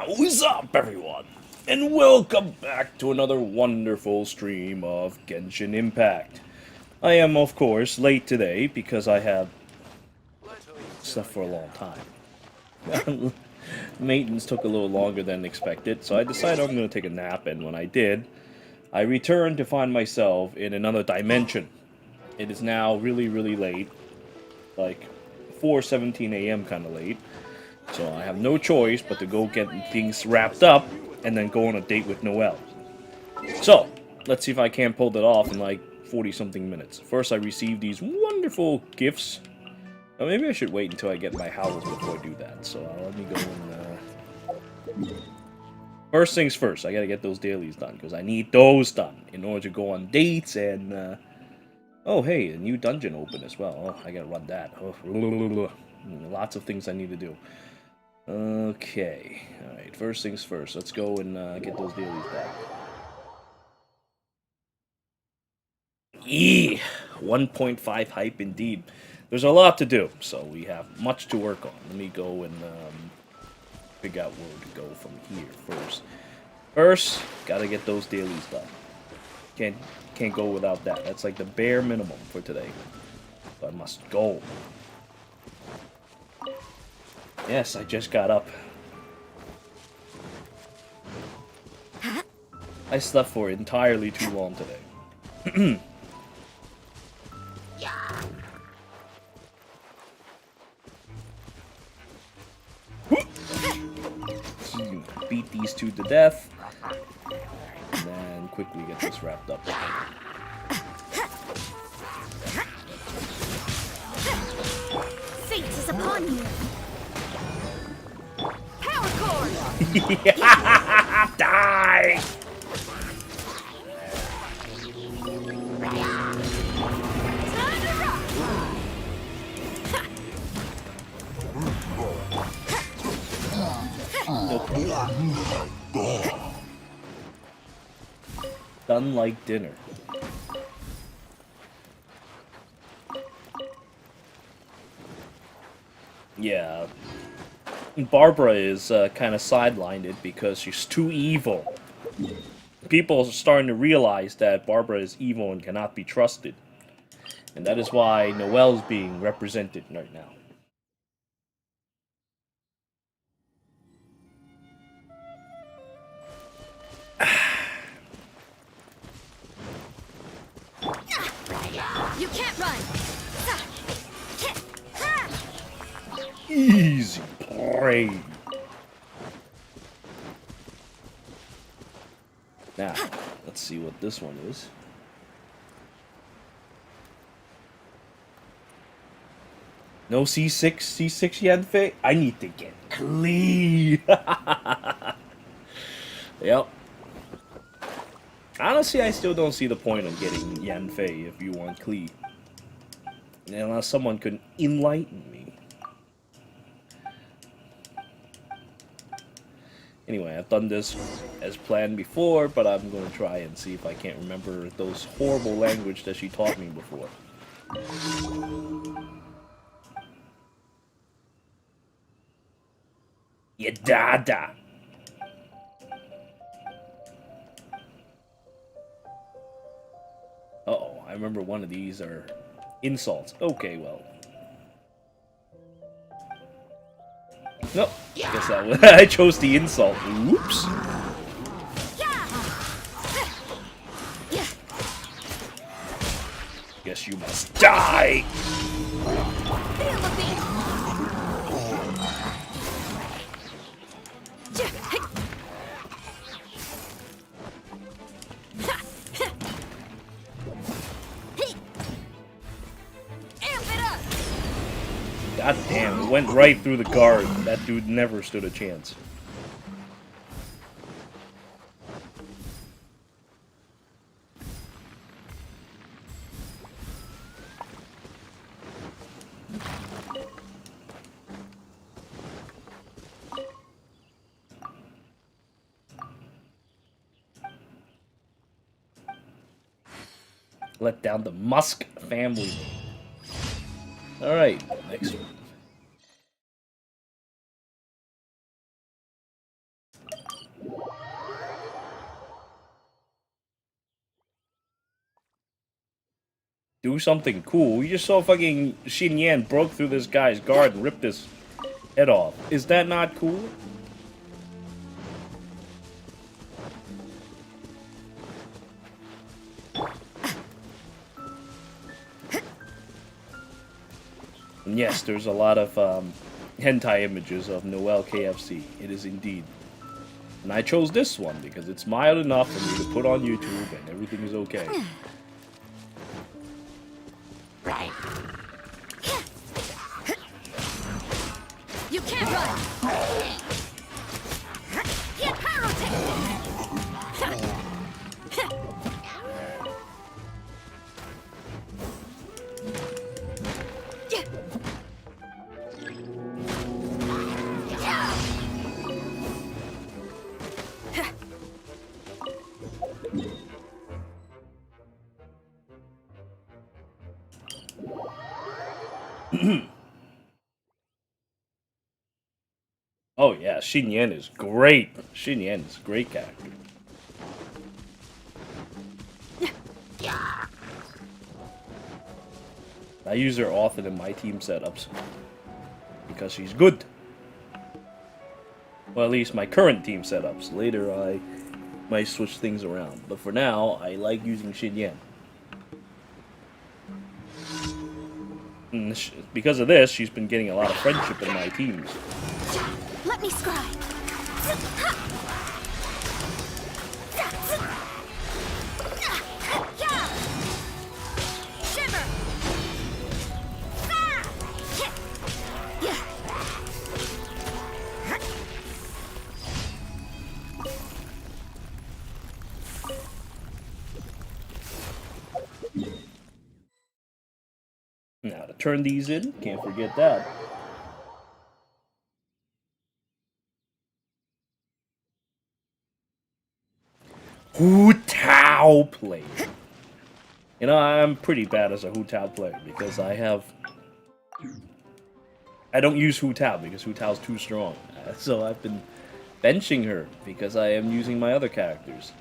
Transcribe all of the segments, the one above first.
What's up, everyone? And welcome back to another wonderful stream of Genshin Impact. I am, of course, late today because I have slept for a long time. Maintenance took a little longer than expected, so I decided I'm going to take a nap, and when I did, I returned to find myself in another dimension. It is now really, really late, like 4:17 a.m. kind of late. So I have no choice but to go get things wrapped up and then go on a date with Noelle. So, let's see if I can pull that off in like 40-something minutes. First, I received these wonderful gifts. Maybe I should wait until I get my house before I do that. So let me go and... First things first, I gotta get those dailies done, because I need those done in order to go on dates and... Oh, hey, a new dungeon opened as well. Oh, I gotta run that. Oh, lots of things I need to do. Okay, alright, first things first, let's go and get those dailies back. Eee! 1.5 hype indeed. There's a lot to do, so we have much to work on. Let me go and figure out where to go from here first. First, gotta get those dailies done. Can't go without that. That's like the bare minimum for today. So I must go. Yes, I just got up. I slept for entirely too long today. Beat these two to death. And then quickly get this wrapped up. Fate is upon you. Power cord. Die! Done like dinner. Yeah. Barbara is kind of sidelined it because she's too evil. People are starting to realize that Barbara is evil and cannot be trusted. And that is why Noelle's being represented right now. You can't run. Easy prey. Now, let's see what this one is. No C6, C6 Yanfei? I need to get clean. Yep. Honestly, I still don't see the point of getting Yanfei if you want Klee. Unless someone could enlighten me. Anyway, I've done this as planned before, but I'm going to try and see if I can't remember those horrible language that she taught me before. Yadada! Uh-oh, I remember one of these are insults. Okay, well. Nope. I guess that was, I chose the insult. Oops. Guess you must die. God damn, it went right through the guard. That dude never stood a chance. Let down the Musk family. Alright, next one. do something cool. You just saw fucking Xian broke through this guy's guard and ripped his head off. Is that not cool? And yes, there's a lot of hentai images of Noelle KFC. It is indeed. And I chose this one because it's mild enough for me to put on YouTube and everything is okay. Right. You can't run. Oh yeah, Xian is great. Xian is a great character. I use her often in my team setups because she's good. Well, at least my current team setups. Later I might switch things around, but for now I like using Xian. And because of this, she's been getting a lot of friendship in my teams. Let me scry. Shiver. Now to turn these in, can't forget that. Hu Tao play. You know, I'm pretty bad as a Hu Tao player because I don't use Hu Tao because Hu Tao's too strong. So I've been benching her because I am using my other characters.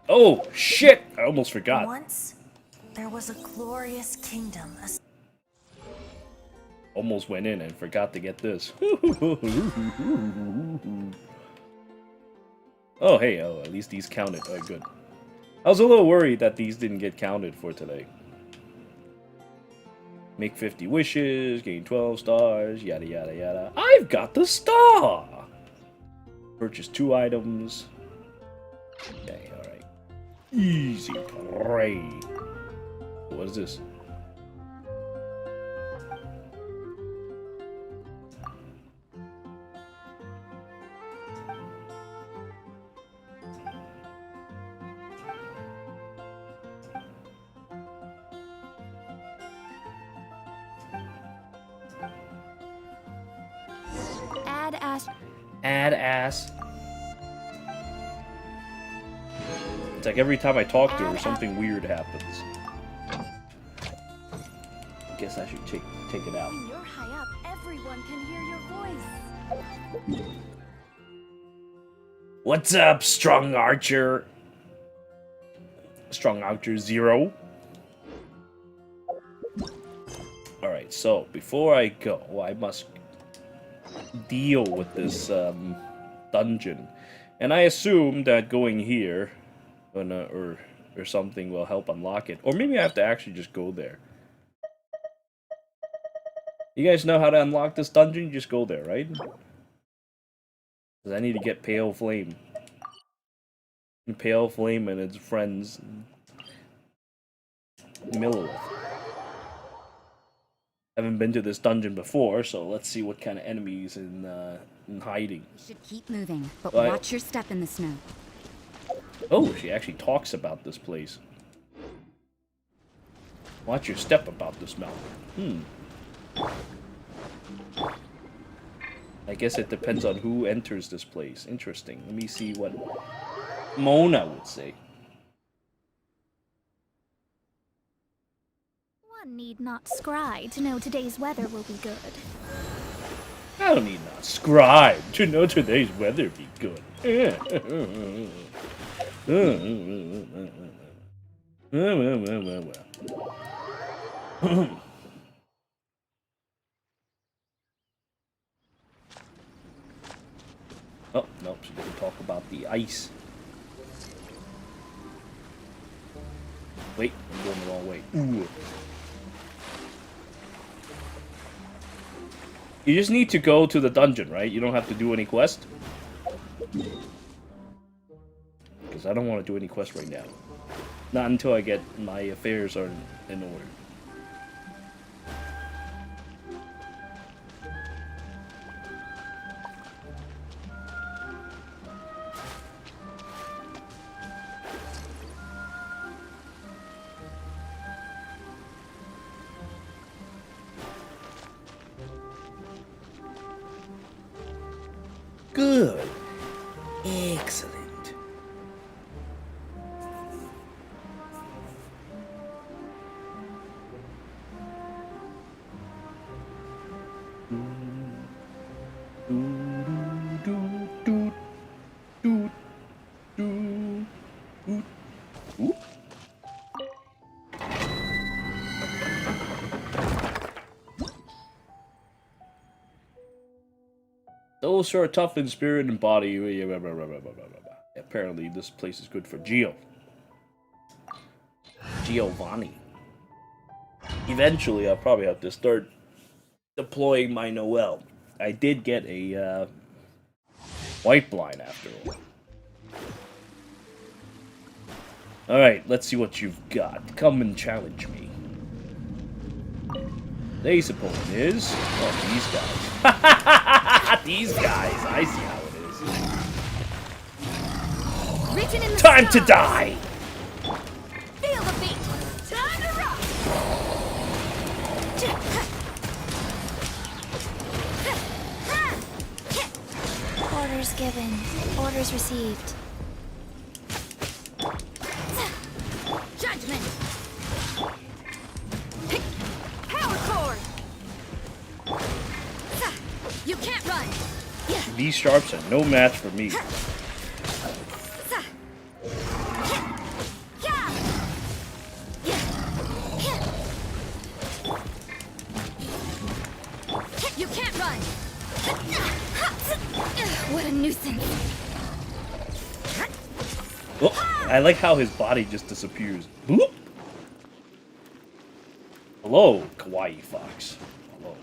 Oh, shit! I almost forgot. Once, there was a glorious kingdom. Almost went in and forgot to get this. Oh, hey, at least these counted. Oh, good. I was a little worried that these didn't get counted for today. Make 50 wishes, gain 12 stars, yada yada yada. I've got the star! Purchase 2 items. Okay, alright. Easy prey. What is this? Add ass. It's like every time I talk to her, something weird happens. I guess I should take it out. When you're high up, everyone can hear your voice. What's up, Strong Archer? Strong Archer 0. Alright, so before I go, I must deal with this dungeon. And I assume that going here or something will help unlock it. Or maybe I have to actually just go there. You guys know how to unlock this dungeon? You just go there, right? Because I need to get Pale Flame. And Pale Flame and its friends Millilith. Haven't been to this dungeon before, so let's see what kind of enemies in hiding. You should keep moving, but Right. watch your step in the snow. Oh, she actually talks about this place. Watch your step about this mountain. I guess it depends on who enters this place. Interesting. Let me see what Mona would say. One need not scry to know today's weather will be good. I don't need not scribe to know today's weather be good. Well. Oh, nope, she didn't talk about the ice. Wait, I'm going the wrong way. Ooh. You just need to go to the dungeon, right? You don't have to do any quest. Because I don't want to do any quest right now. Not until I get my affairs are in order. Good. Excellent. Those who are tough in spirit and body. Apparently, this place is good for Giovanni. Eventually, I'll probably have to start deploying my Noelle. I did get a white blind after all. Alright, let's see what you've got. Come and challenge me. Today's opponent is... oh, these guys. These guys. I see how it is. Time to die! Feel the beat! Time to rock! Orders given. Orders received. Judgment! Power cord! You can't run! These sharps are no match for me. You can't run! What a nuisance! Oh, I like how his body just disappears. Boop. Hello, Kawaii Fox. Hello.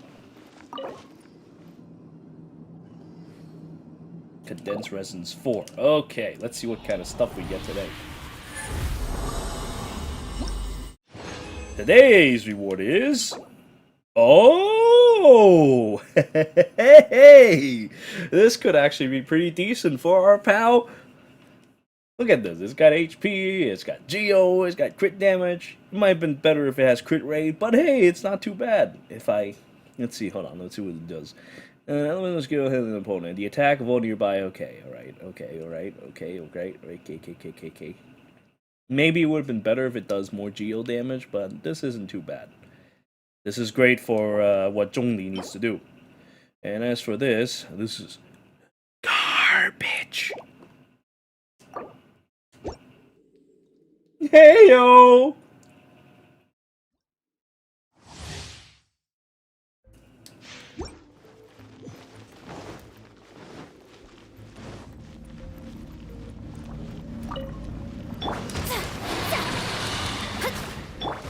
Condensed resins 4. Okay, let's see what kind of stuff we get today. Today's reward is... oh! Hey! This could actually be pretty decent for our pal. Look at this. It's got HP, it's got Geo, it's got crit damage. It might have been better if it has crit rate, but hey, it's not too bad. If I... let's see, hold on, let's see what it does. Elemental skill hit an opponent. The attack of all nearby. Okay, alright, okay. Maybe it would have been better if it does more Geo damage, but this isn't too bad. This is great for what Zhongli needs to do. And as for this is garbage. Heyo!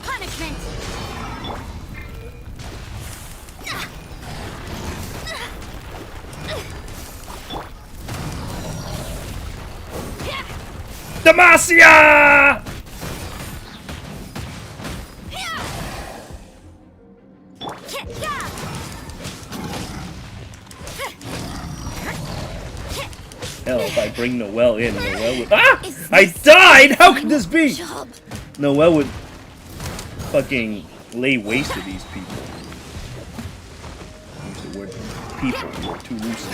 Punishment! Demacia! Hell, if I bring Noelle in, Noelle would... ah! I died! How could this be? Noelle would fucking lay waste to these people. Use the word people. You are too loose.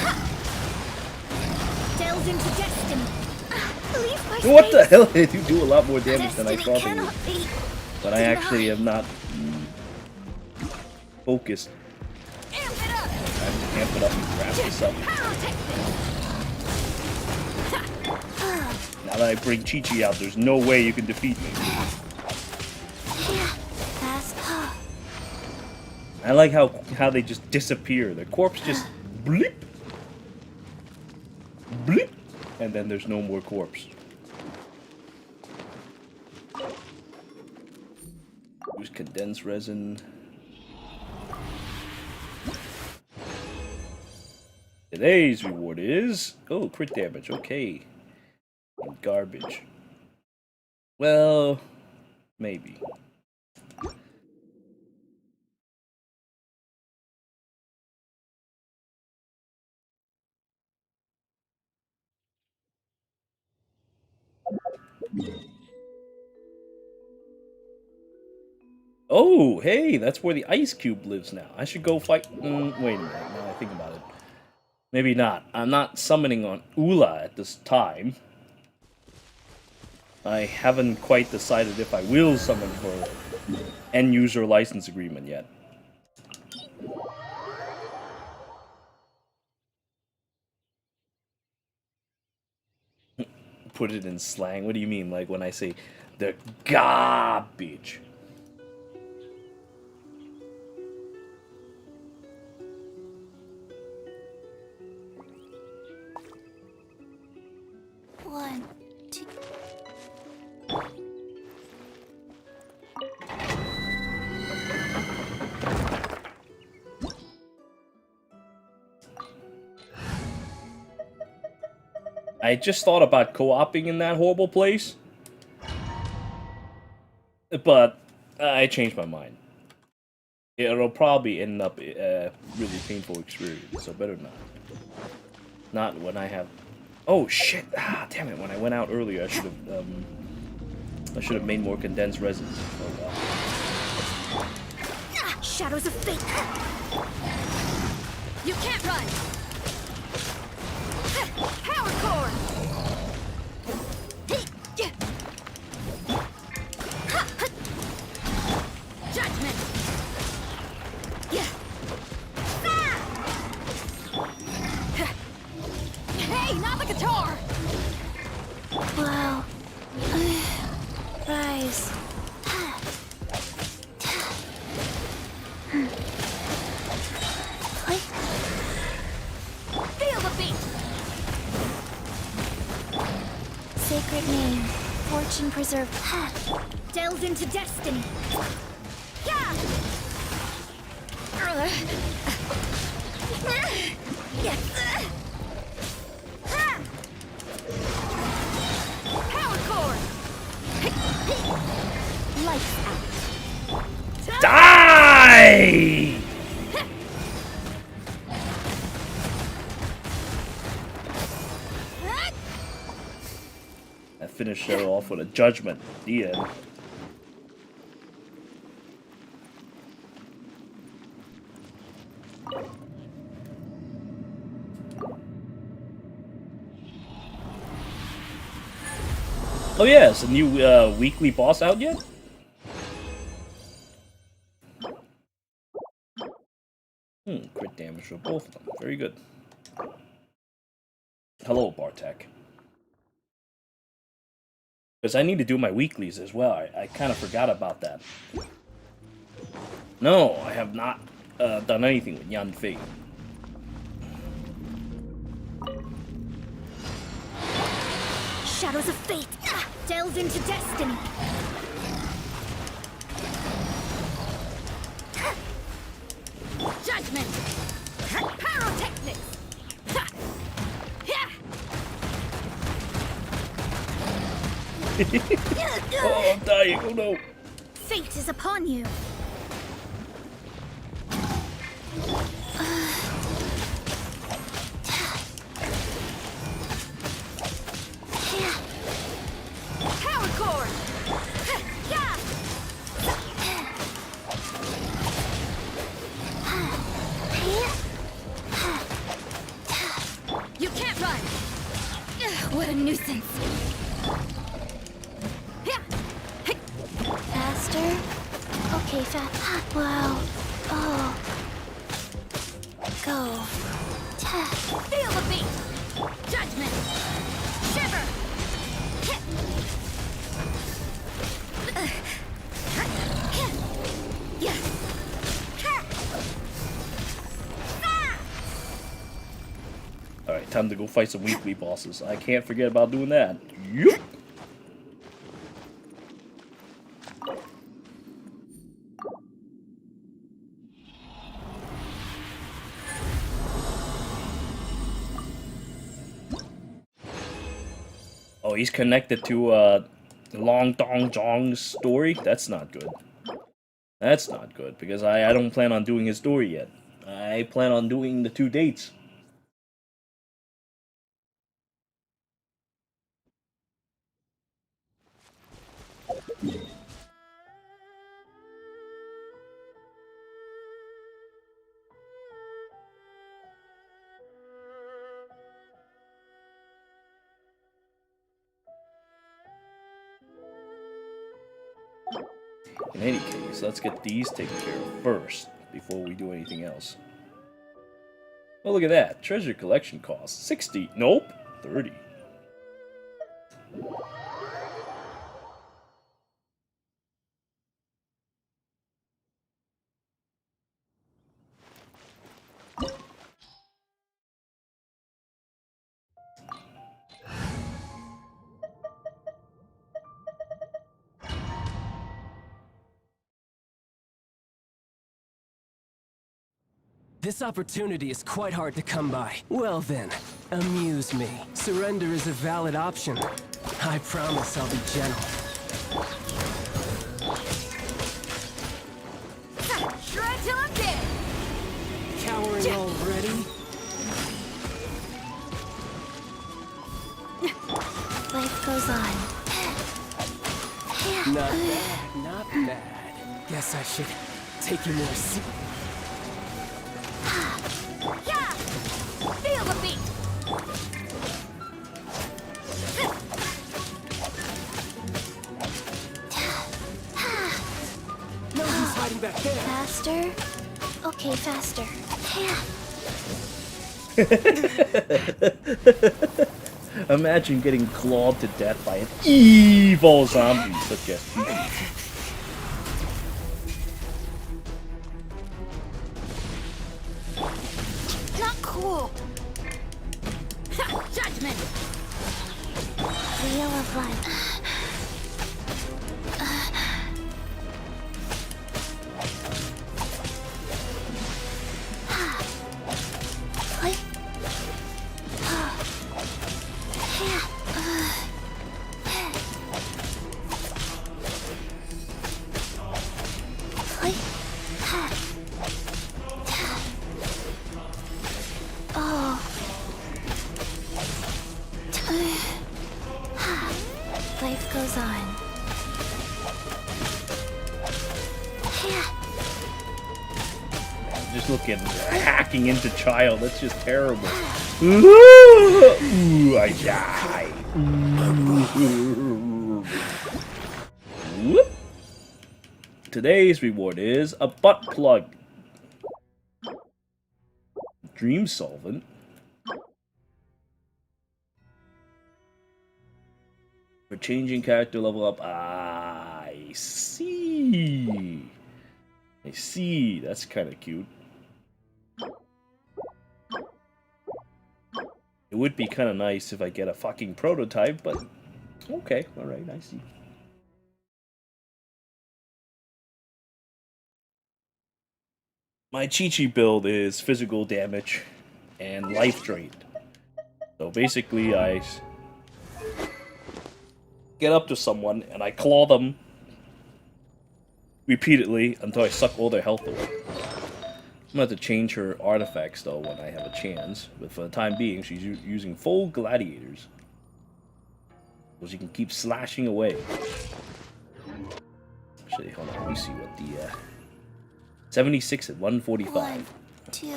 Delves into destiny. What the hell? They do a lot more damage than I thought they would. But I actually am not focused. I have to amp it up and grab this up. Now that I bring Chi-Chi out, there's no way you can defeat me. I like how they just disappear. Their corpse just bleep, bleep, and then there's no more corpse. Use condensed resin. Today's reward is... Oh, crit damage. Okay. And garbage. Well, maybe. Oh, hey, that's where the ice cube lives now. I should go fight... wait a minute, now I think about it. Maybe not. I'm not summoning on Ula at this time. I haven't quite decided if I will summon for end-user license agreement yet. Put it in slang? What do you mean? Like when I say the garbage? One, two. I just thought about co-oping in that horrible place, but I changed my mind. It'll probably end up a really painful experience, so better not. Not when I have... Oh shit! Ah, damn it! When I went out earlier, I should have made more condensed resin. Oh well. Shadows of fate. You can't run. Power core. Judgment. Hey, not the guitar. Wow. Rise. Feel the beat. Sacred name, fortune preserved. Delves into destiny. Yeah. Power core. Lights out. Die! I finished it off with a judgment. The end. Oh yeah, is the new weekly boss out yet? Crit damage for both of them. Very good. Hello, Bartek. Because I need to do my weeklies as well. I kind of forgot about that. No, I have not done anything with Yanfei. Shadows of fate. Delves into destiny. Judgment. Pyrotechnics. Oh, I'm dying. Oh no. Fate is upon you. Power core. You can't run. What a nuisance. Faster? Okay, fast. Wow. Oh. Go. Feel the beat. Judgment. Shiver. Alright, time to go fight some weekly bosses. I can't forget about doing that. Yup! Oh, he's connected to Long Dong Zhong's story? That's not good. That's not good, because I don't plan on doing his story yet. I plan on doing the 2 dates. In any case, let's get these taken care of first, before we do anything else. Oh, look at that. Treasure collection costs 60. Nope. 30. This opportunity is quite hard to come by. Well then, amuse me. Surrender is a valid option. I promise I'll be gentle. Shred till I'm dead! Cowering already? Life goes on. Not bad, not bad. Guess I should take you more seriously. Yeah! Feel the beat! No use hiding back there. Faster? Okay, faster. Imagine getting clawed to death by an evil zombie such as Thicc. Not cool! Judgment! Wheel of life. Life goes on. Just look at hacking into child. That's just terrible. Ooh, I die. Whoop. Today's reward is a butt plug. Dream solvent. For changing character level up. I see. I see. That's kind of cute. It would be kind of nice if I get a fucking prototype, but okay, alright, I see. My Chi-Chi build is physical damage and life drain. So basically, I get up to someone and I claw them repeatedly until I suck all their health away. I'm gonna have to change her artifacts though when I have a chance, but for the time being she's using full gladiators. So she can keep slashing away. Actually, hold on, let me see what the 76 at 145. 1, 2.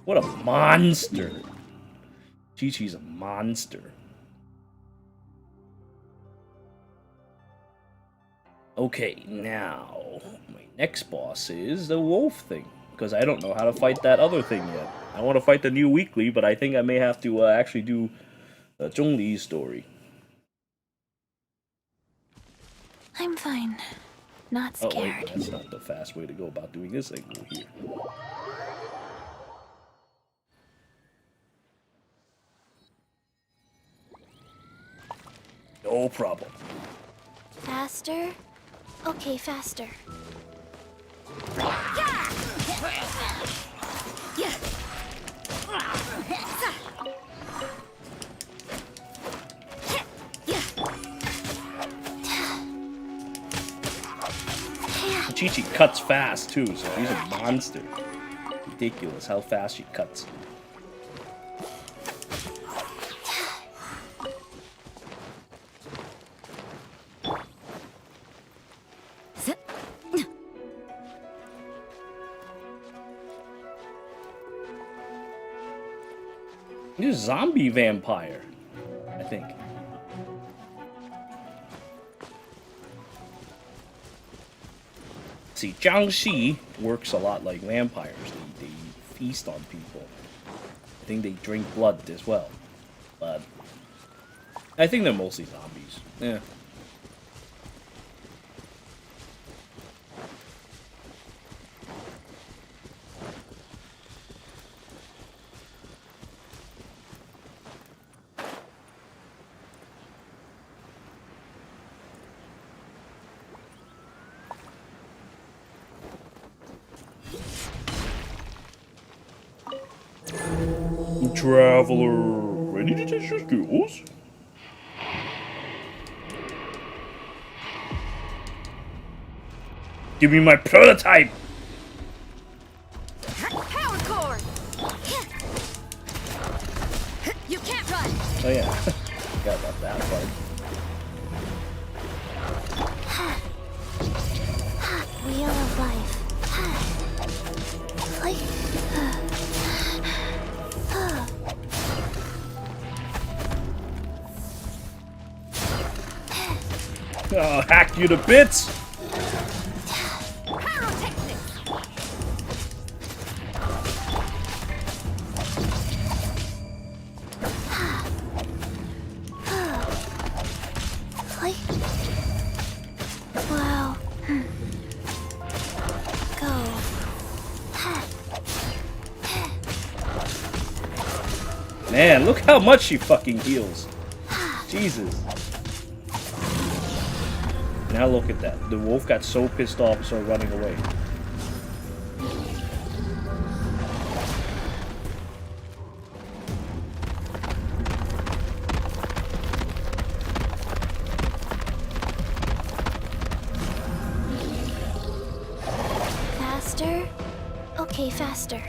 What a monster! Chi-Chi's a monster. Okay, now, my next boss is the wolf thing, because I don't know how to fight that other thing yet. I want to fight the new weekly, but I think I may have to actually do Zhongli's story. I'm fine. Not scared. Oh wait, that's not the fast way to go about doing this thing over here. No problem. Faster? Okay, faster. Chi-Chi cuts fast too, so she's a monster. Ridiculous how fast she cuts. You're a zombie vampire, I think. See, Jiangxi works a lot like vampires. They feast on people. I think they drink blood as well. But I think they're mostly zombies. Yeah. Traveler, ready to test your skills? Give me my prototype! Power cord! You can't run! Oh yeah, forgot about that part. Wheel of life. Like, Oh, hack you to bits! like. Wow. Go. Man, look how much she fucking heals. Jesus. Now look at that. The wolf got so pissed off and started running away. Faster? Okay, faster.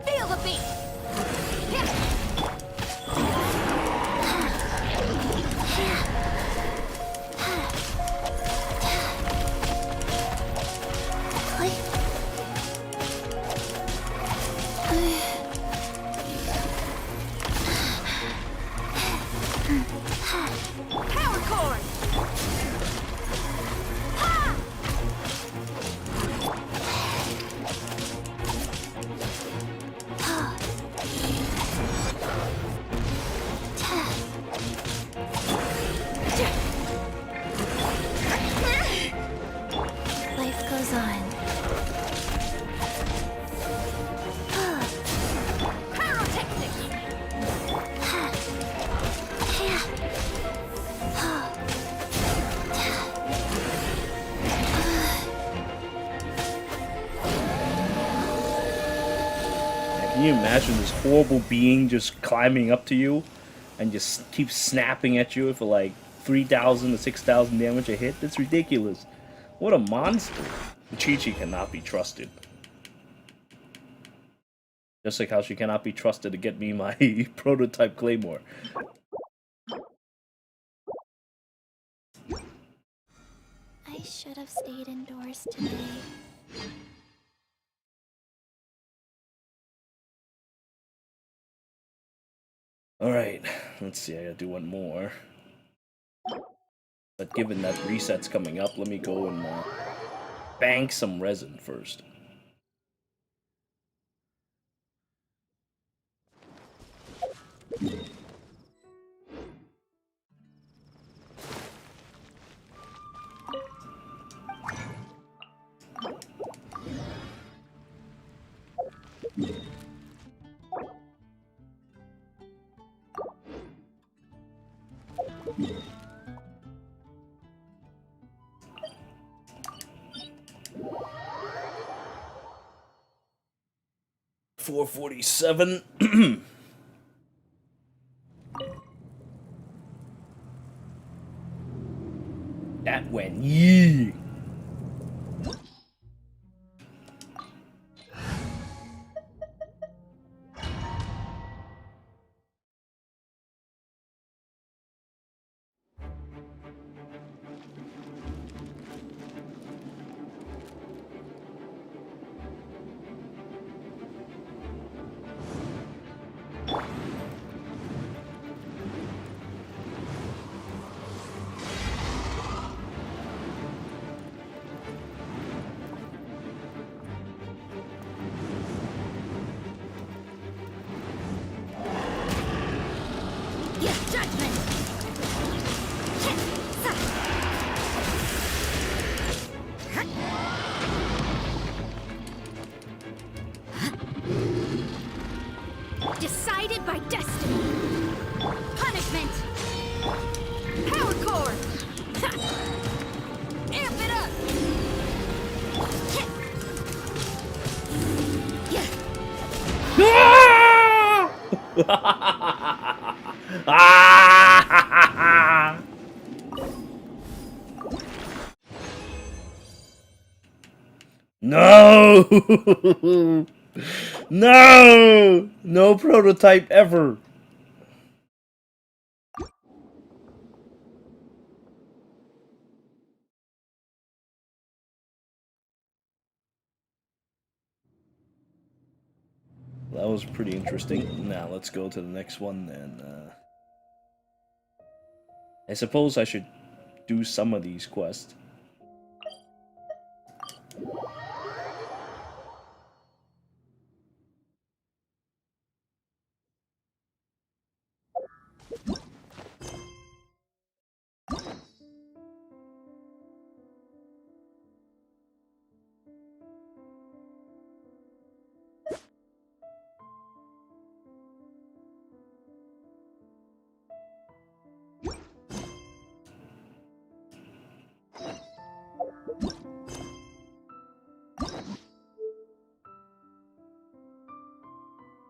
Feel the beat! Power cord! Life goes on. Pyrotechnics! Can you imagine this horrible being just climbing up to you and just keep snapping at you for like 3,000 to 6,000 damage a hit? That's ridiculous. What a monster. Chi-Chi cannot be trusted. Just like how she cannot be trusted to get me my prototype claymore. I should have stayed indoors today. Alright, let's see, I gotta do one more. But given that reset's coming up, let me go and bank some resin first. 447. That went yee. Decided by destiny. Punishment. Power core. Amp it up. No! No! No prototype ever! That was pretty interesting. Now let's go to the next one then. I suppose I should do some of these quests.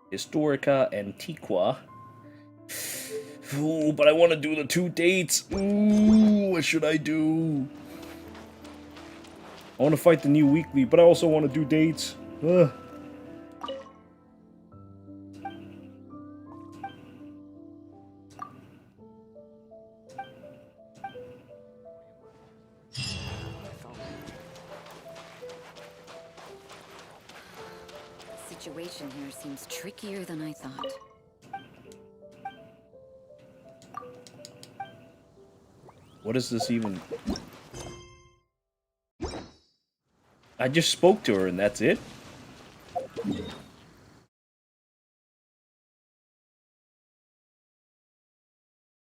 Historica Antiqua. Ooh, but I want to do the 2 dates. Ooh, what should I do? I want to fight the new weekly, but I also want to do dates. Ugh. The situation here seems trickier than I thought. What is this even? I just spoke to her and that's it?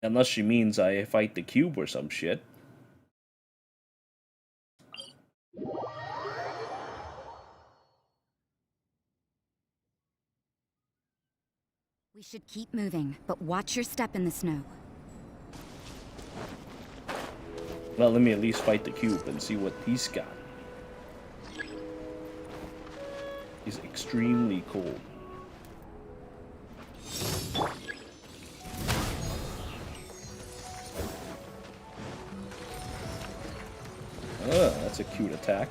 Unless she means I fight the cube or some shit. We should keep moving, but watch your step in the snow. Well, let me at least fight the cube and see what he's got. He's extremely cold. That's a cute attack.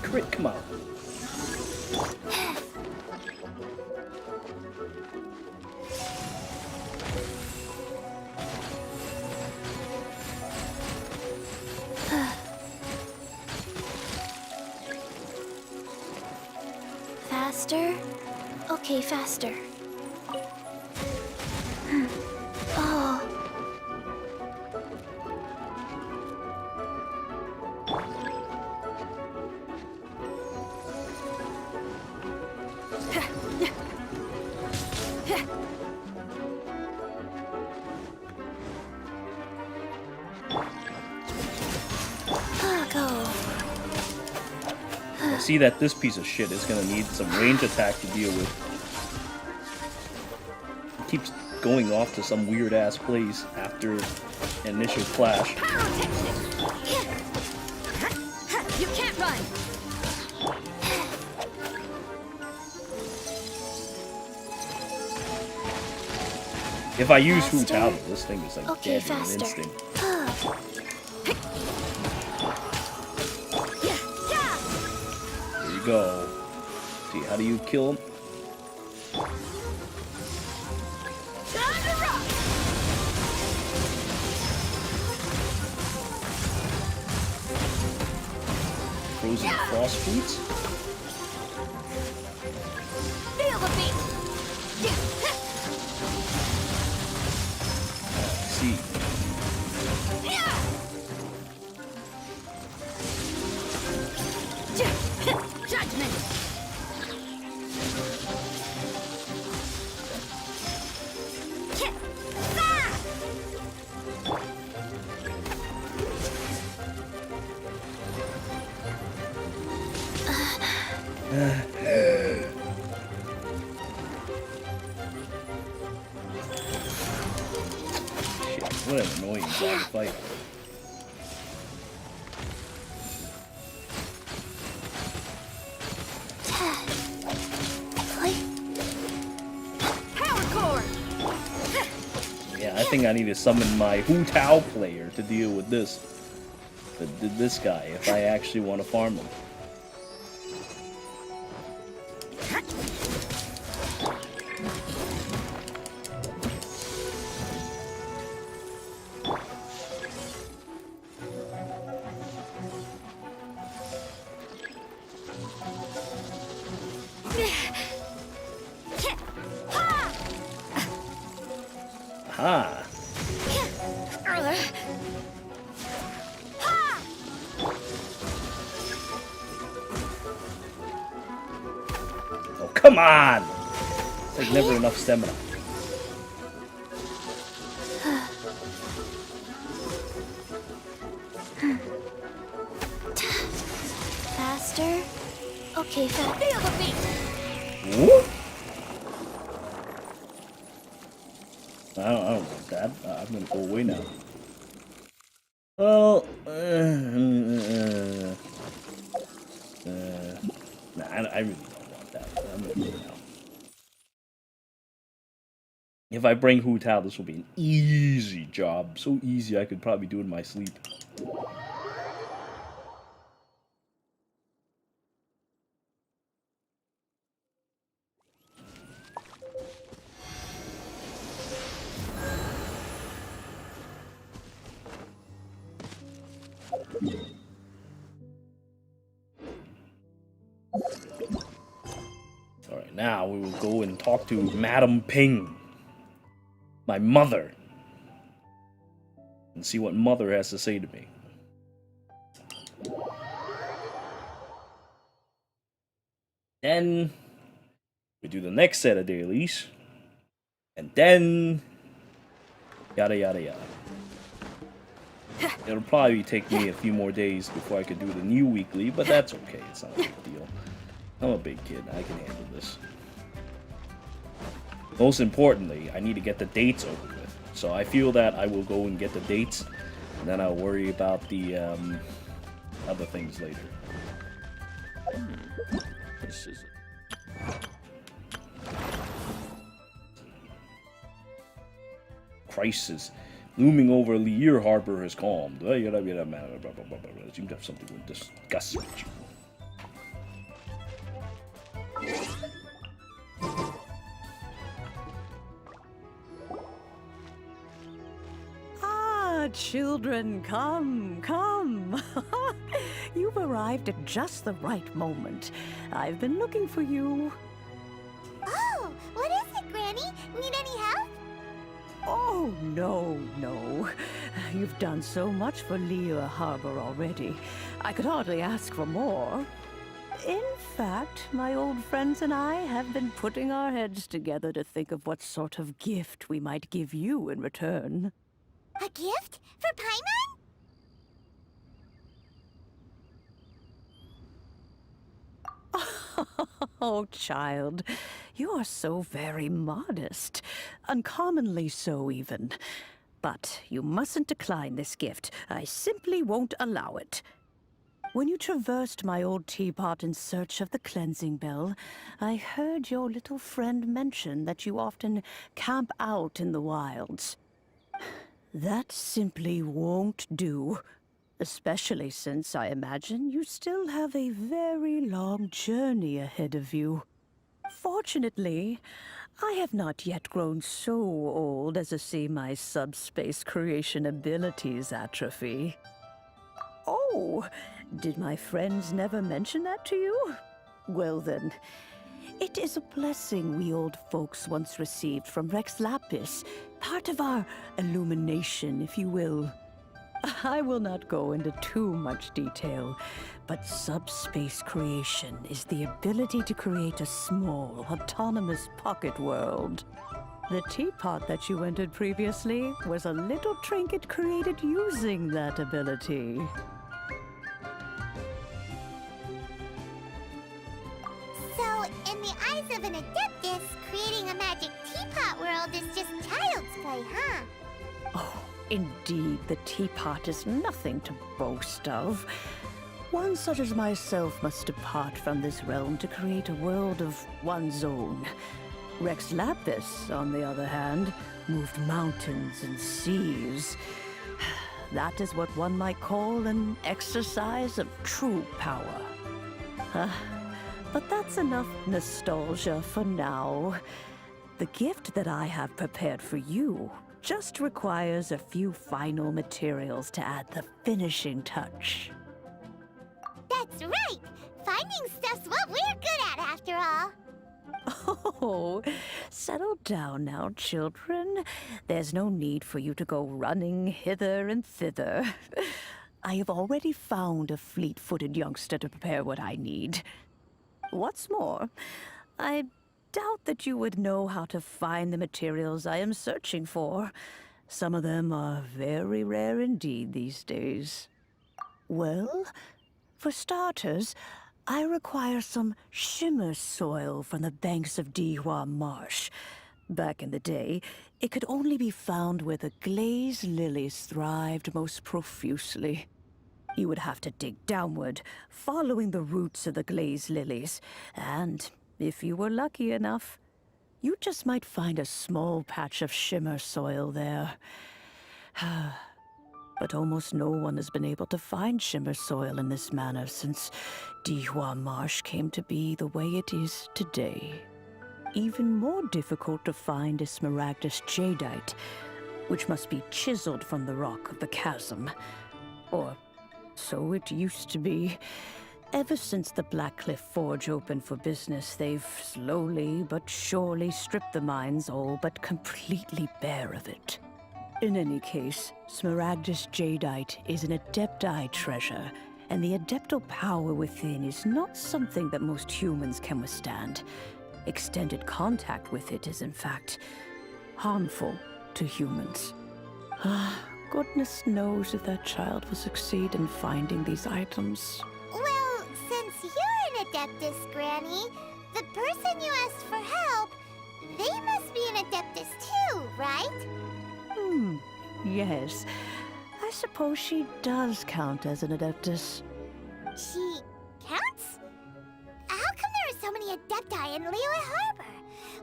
Crit, come on. Faster? Okay, faster. Oh. I see that this piece of shit is gonna need some range attack to deal with. It keeps going off to some weird ass place after initial clash. You can't run! If I use Hu Tao, this thing is like Okay, dead in an faster. instant. There you go. See, how do you kill him? Frozen frost fruits? Feel the beat! See. Judgment! Shit, what an annoying dog to fight. Yeah, I think I need to summon my Hu Tao player to deal with this. This guy, if I actually want to farm him. Aha! Oh, come on! There's never enough stamina. Faster? Okay, fast. Feel the beat! Whoop! I don't want that. I'm gonna go away now. Well, nah, I really don't want that. I'm gonna go now. If I bring Hu Tao, this will be an easy job. So easy I could probably do it in my sleep. Alright, now we will go and talk to Madam Ping, my mother, and see what mother has to say to me. Then we do the next set of dailies, and then yada yada yada. It'll probably take me a few more days before I could do the new weekly, but that's okay. It's not a big deal. I'm a big kid. I can handle this. Most importantly, I need to get the dates over with. So I feel that I will go and get the dates, and then I'll worry about the other things later. This is crisis looming over Lier Harbor has calmed. It seems to have something to discuss with you. Children, come, come. You've arrived at just the right moment. I've been looking for you. no. You've done so much for Liyue Harbor already. I could hardly ask for more. In fact, my old friends and I have been putting our heads together to think of what sort of gift we might give you in return. A gift? For Paimon? Oh, child, you are so very modest. Uncommonly so, even. But you mustn't decline this gift. I simply won't allow it. When you traversed my old teapot in search of the cleansing bell, I heard your little friend mention that you often camp out in the wilds. That simply won't do. Especially since I imagine you still have a very long journey ahead of you. Fortunately, I have not yet grown so old as to see my subspace creation abilities atrophy. Oh, did my friends never mention that to you? Well then, it is a blessing we old folks once received from Rex Lapis, part of our illumination, if you will. I will not go into too much detail, but subspace creation is the ability to create a small, autonomous pocket world. The teapot that you entered previously was a little trinket created using that ability. So, in the eyes of an adeptus, creating a magic teapot world is just child's play, huh? Oh, indeed, the teapot is nothing to boast of. One such as myself must depart from this realm to create a world of one's own. Rex Lapis, on the other hand, moved mountains and seas. That is what one might call an exercise of true power. But that's enough nostalgia for now. The gift that I have prepared for you just requires a few final materials to add the finishing touch. That's right! Finding stuff's what we're good at, after all. Oh, settle down now, children. There's no need for you to go running hither and thither. I have already found a fleet-footed youngster to prepare what I need. What's more, I doubt that you would know how to find the materials I am searching for. Some of them are very rare indeed these days. Well, for starters, I require some shimmer soil from the banks of Dihua Marsh. Back in the day, it could only be found where the glazed lilies thrived most profusely. You would have to dig downward, following the roots of the glazed lilies, and if you were lucky enough, you just might find a small patch of shimmer soil there. But almost no one has been able to find shimmer soil in this manner since Dihua Marsh came to be the way it is today. Even more difficult to find is smaragdus jadeite, which must be chiseled from the rock of the chasm. Or so it used to be. Ever since the Blackcliff Forge opened for business, they've slowly but surely stripped the mines all but completely bare of it. In any case, smaragdus jadeite is an adepti treasure, and the adeptal power within is not something that most humans can withstand. Extended contact with it is, in fact, harmful to humans. Goodness knows if that child will succeed in finding these items. Well, since you're an adeptus, Granny, the person you asked for help, they must be an adeptus too, right? Yes. I suppose she does count as an adeptus. She counts? How come there are so many adepti in Liyue Harbor?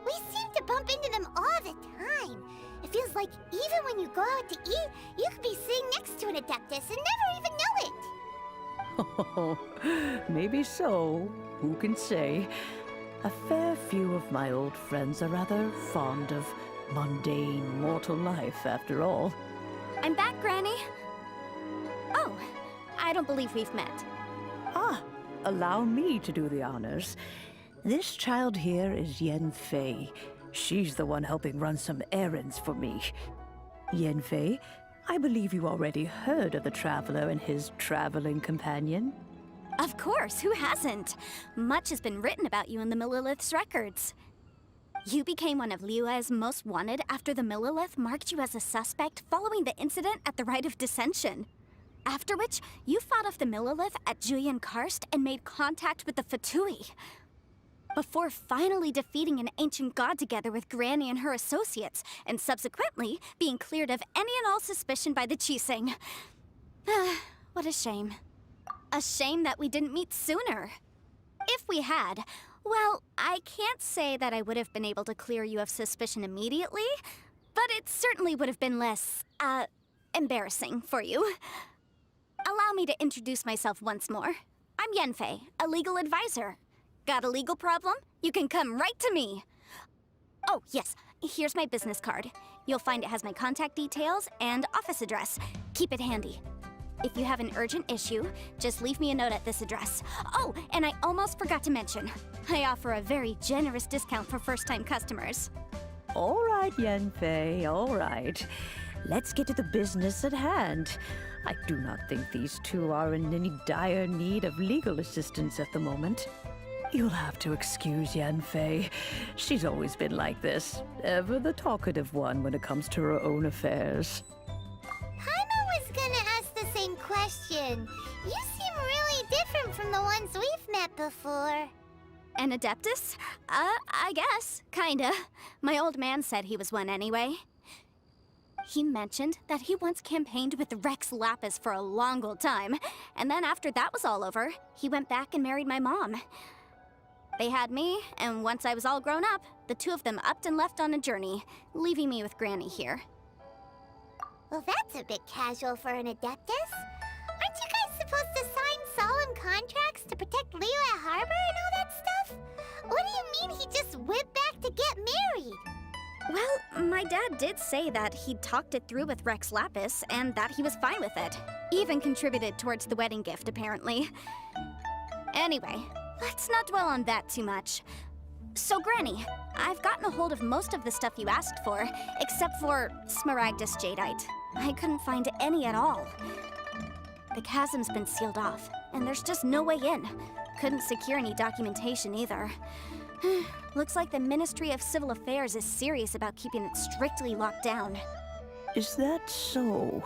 We seem to bump into them all the time. It feels like even when you go out to eat, you could be sitting next to an adeptus and never even know it. Oh, maybe so. Who can say? A fair few of my old friends are rather fond of mundane mortal life, after all. I'm back, Granny. Oh, I don't believe we've met. Allow me to do the honors. This child here is Yanfei. She's the one helping run some errands for me. Yanfei, I believe you already heard of the Traveler and his traveling companion. Of course, who hasn't? Much has been written about you in the Millilith's records. You became one of Liyue's most wanted after the Millilith marked you as a suspect following the incident at the Rite of Dissension. After which, you fought off the Millilith at Julian Karst and made contact with the Fatui. Before finally defeating an ancient god together with Granny and her associates, and subsequently being cleared of any and all suspicion by the Qixing. What a shame. A shame that we didn't meet sooner. If we had, well, I can't say that I would have been able to clear you of suspicion immediately, but it certainly would have been less, embarrassing for you. Allow me to introduce myself once more. I'm Yanfei, a legal advisor. Got a legal problem? You can come right to me. Oh, yes, here's my business card. You'll find it has my contact details and office address. Keep it handy. If you have an urgent issue, just leave me a note at this address. Oh, and I almost forgot to mention, I offer a very generous discount for first-time customers. All right, Yanfei, all right. Let's get to the business at hand. I do not think these two are in any dire need of legal assistance at the moment. You'll have to excuse Yanfei. She's always been like this, ever the talkative one when it comes to her own affairs. Paimon was gonna ask the same question. You seem really different from the ones we've met before. An Adeptus? I guess. Kinda. My old man said he was one anyway. He mentioned that he once campaigned with Rex Lapis for a long old time, and then after that was all over, he went back and married my mom. They had me, and once I was all grown up, the two of them upped and left on a journey, leaving me with Granny here. Well, that's a bit casual for an Adeptus. Aren't you guys supposed to sign solemn contracts to protect Liyue Harbor and all that stuff? What do you mean he just went back to get married? Well, my dad did say that he'd talked it through with Rex Lapis, and that he was fine with it. Even contributed towards the wedding gift, apparently. Anyway, let's not dwell on that too much. So, Granny, I've gotten a hold of most of the stuff you asked for, except for Smaragdus Jadeite. I couldn't find any at all. The chasm's been sealed off, and there's just no way in. Couldn't secure any documentation either. Looks like the Ministry of Civil Affairs is serious about keeping it strictly locked down. Is that so?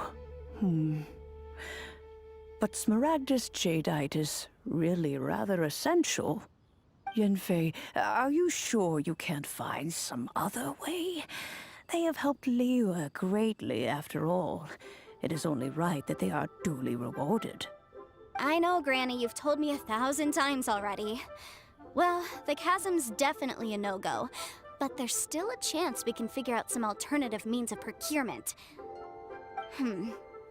But Smaragdus Jadeite is really rather essential. Yanfei, are you sure you can't find some other way? They have helped Liyue greatly, after all. It is only right that they are duly rewarded. I know, Granny, you've told me 1,000 times already. Well, the chasm's definitely a no-go, but there's still a chance we can figure out some alternative means of procurement.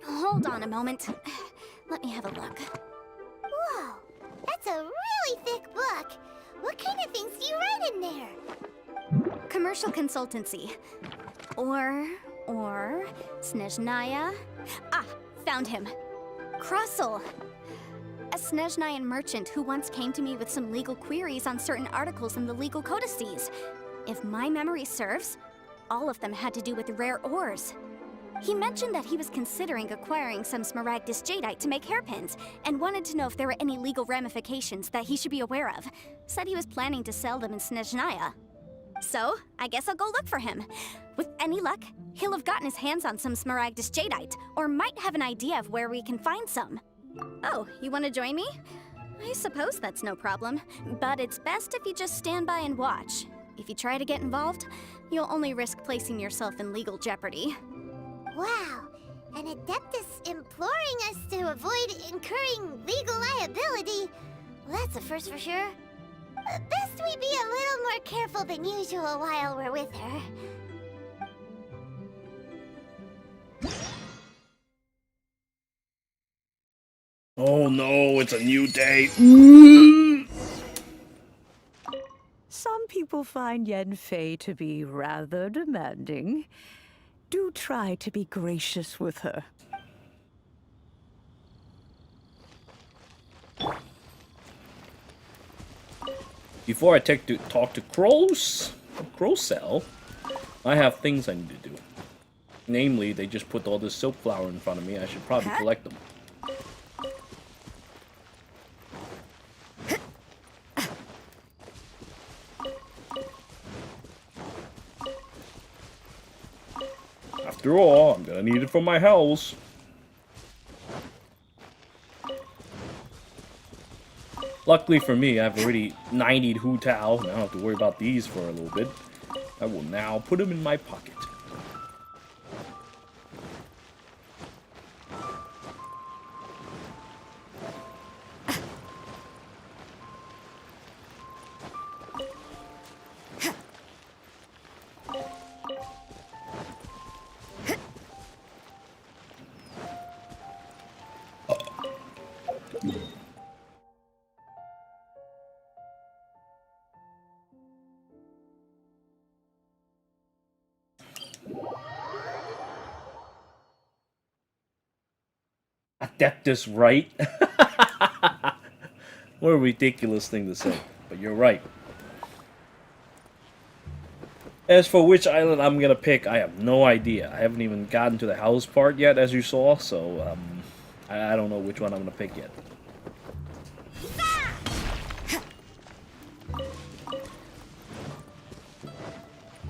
Hold on a moment. Let me have a look. Whoa, that's a really thick book. What kind of things do you write in there? Commercial consultancy. Or Snezhnaya. Ah, found him. Krusel. A Snezhnayan merchant who once came to me with some legal queries on certain articles in the legal codices. If my memory serves, all of them had to do with rare ores. He mentioned that he was considering acquiring some Smaragdus Jadeite to make hairpins, and wanted to know if there were any legal ramifications that he should be aware of. Said he was planning to sell them in Snezhnaya. So, I guess I'll go look for him. With any luck, he'll have gotten his hands on some Smaragdus Jadeite, or might have an idea of where we can find some. Oh, you want to join me? I suppose that's no problem, but it's best if you just stand by and watch. If you try to get involved, you'll only risk placing yourself in legal jeopardy. Wow, an Adeptus imploring us to avoid incurring legal liability. Well, that's a first for sure. Best we be a little more careful than usual while we're with her. Oh no, it's a new day. Some people find Yanfei to be rather demanding. Do try to be gracious with her. Before I talk to Crowcell, I have things I need to do. Namely, they just put all this silk flower in front of me. I should probably collect them. After all, I'm gonna need it for my house. Luckily for me, I've already 90'd Hu Tao, and I don't have to worry about these for a little bit. I will now put them in my pocket. Adeptus right? What a ridiculous thing to say, but you're right. As for which island I'm gonna pick, I have no idea. I haven't even gotten to the house part yet, as you saw, so I don't know which one I'm gonna pick yet.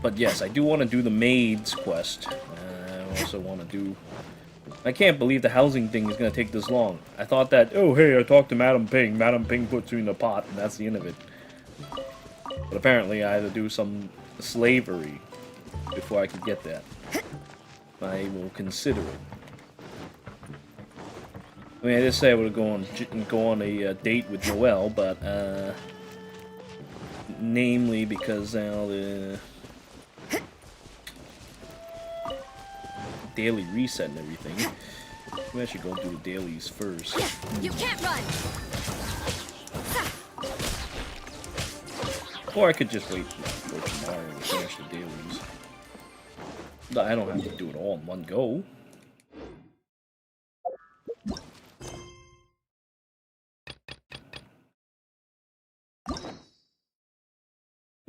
But yes, I do want to do the maid's quest. I also want to do... I can't believe the housing thing is going to take this long. I thought that, oh hey, I talked to Madam Ping. Madam Ping puts you in the pot, and that's the end of it. But apparently I had to do some slavery before I could get that. I will consider it. I mean, I did say I would go on a date with Noelle, but namely because the daily reset and everything. Maybe I should go do the dailies first. You can't run! Or I could just wait for tomorrow and finish the dailies. I don't have to do it all in one go.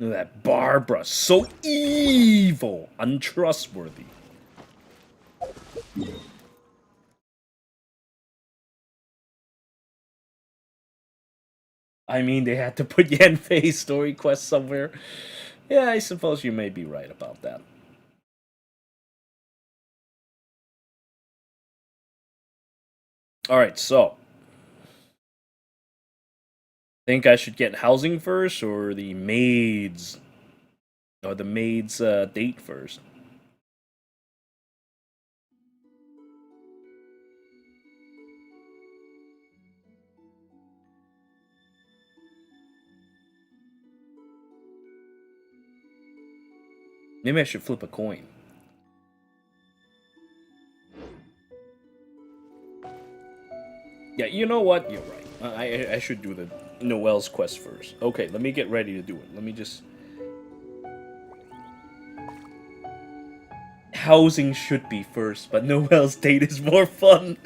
Look at that Barbara, so evil, untrustworthy. I mean, they had to put Yanfei's story quest somewhere. Yeah, I suppose you may be right about that. Alright, so. Think I should get housing first, or the maid's... Or the maid's date first? Maybe I should flip a coin. Yeah, you know what? You're right. I should do the Noelle's quest first. Okay, let me get ready to do it. Let me just... Housing should be first, but Noelle's date is more fun.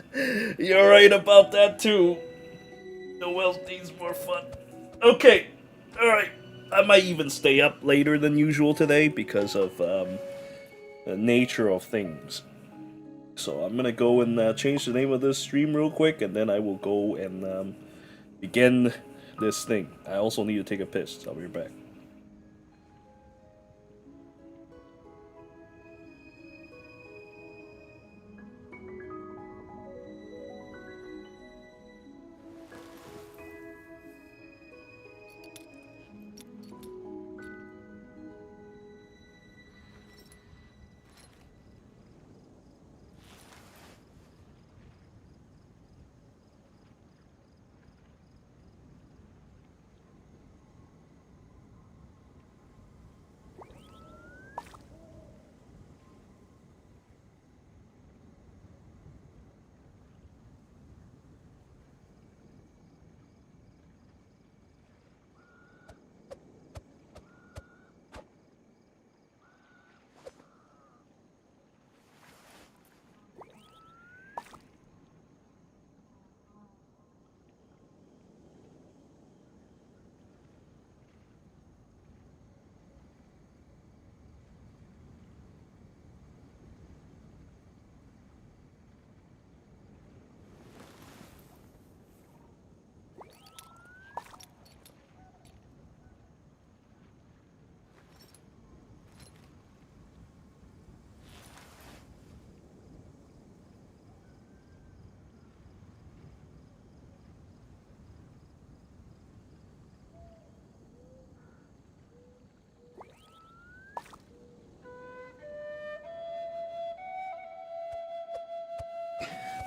You're right about that, too. Noelle's date is more fun. Okay, alright. I might even stay up later than usual today because of the nature of things. So I'm gonna go and change the name of this stream real quick, and then I will go and begin this thing. I also need to take a piss, so I'll be right back.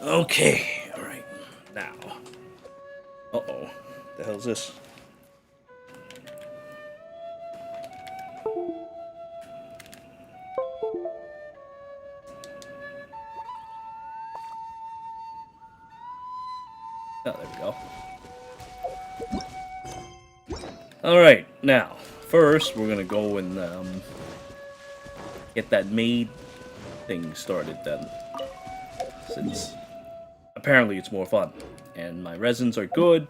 Okay, alright. Now. Uh-oh. The hell's this? Oh, there we go. Alright, now, first we're gonna go and get that maid thing started then. Since apparently it's more fun. And my resins are good.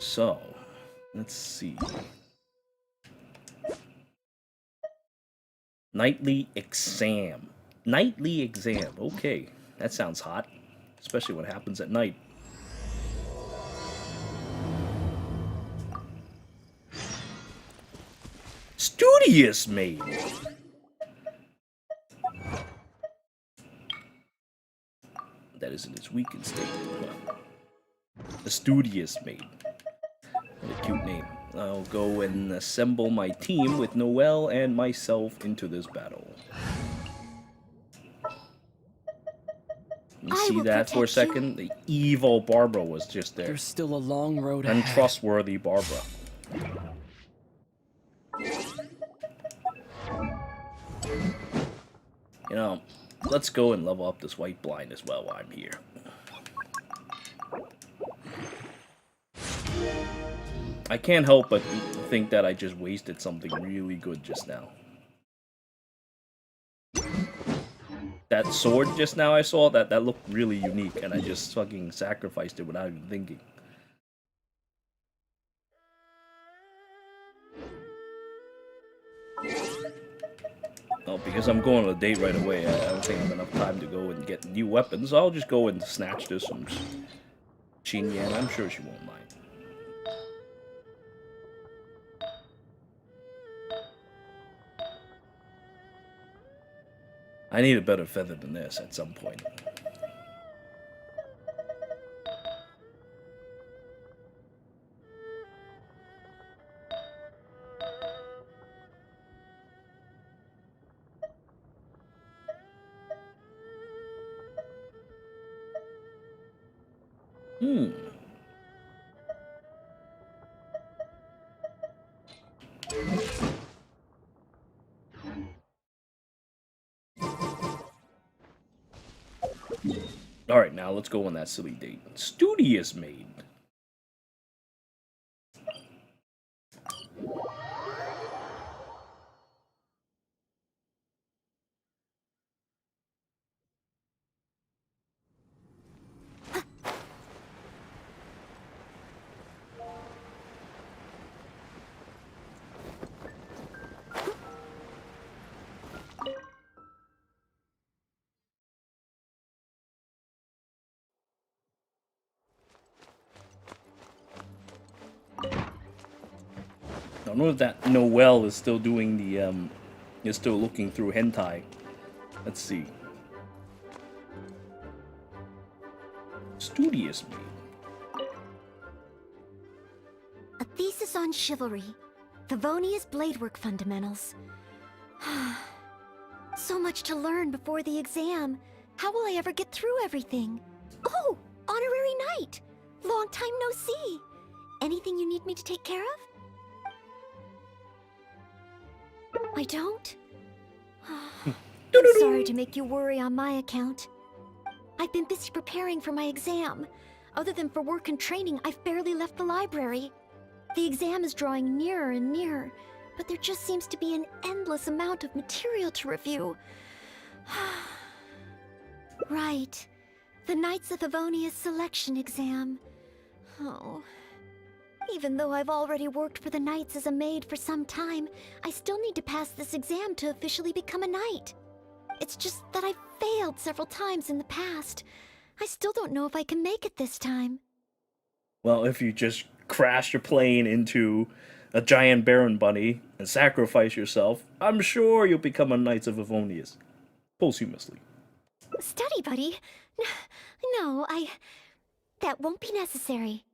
So, let's see. Nightly exam. Nightly exam. Okay, that sounds hot. Especially when it happens at night. Studious maid. That isn't its weakened state. The studious maid. What a cute name. I'll go and assemble my team with Noelle and myself into this battle. You see that for a second? The evil Barbara was just there. There's still a long road ahead. Untrustworthy Barbara. You know, let's go and level up this white blind as well while I'm here. I can't help but think that I just wasted something really good just now. That sword just now I saw, that looked really unique, and I just fucking sacrificed it without even thinking. Oh, because I'm going on a date right away, I don't think I have enough time to go and get new weapons, so I'll just go and snatch this from Xian. I'm sure she won't mind. I need a better feather than this at some point. Alright, now let's go on that silly date. Studious maid. I know that Noelle is still doing the, is still looking through hentai. Let's see. Studious maid. A thesis on chivalry. Favonia's bladework fundamentals. So much to learn before the exam. How will I ever get through everything? Oh, honorary knight. Long time no see. Anything you need me to take care of? I don't? I'm sorry to make you worry on my account. I've been busy preparing for my exam. Other than for work and training, I've barely left the library. The exam is drawing nearer and nearer, but there just seems to be an endless amount of material to review. Right. The Knights of Favonia's selection exam. Oh. Even though I've already worked for the Knights as a maid for some time, I still need to pass this exam to officially become a knight. It's just that I've failed several times in the past. I still don't know if I can make it this time. Well, if you just crash your plane into a giant Baron bunny and sacrifice yourself, I'm sure you'll become a Knights of Favonius. Posthumously. Study buddy? No, that won't be necessary.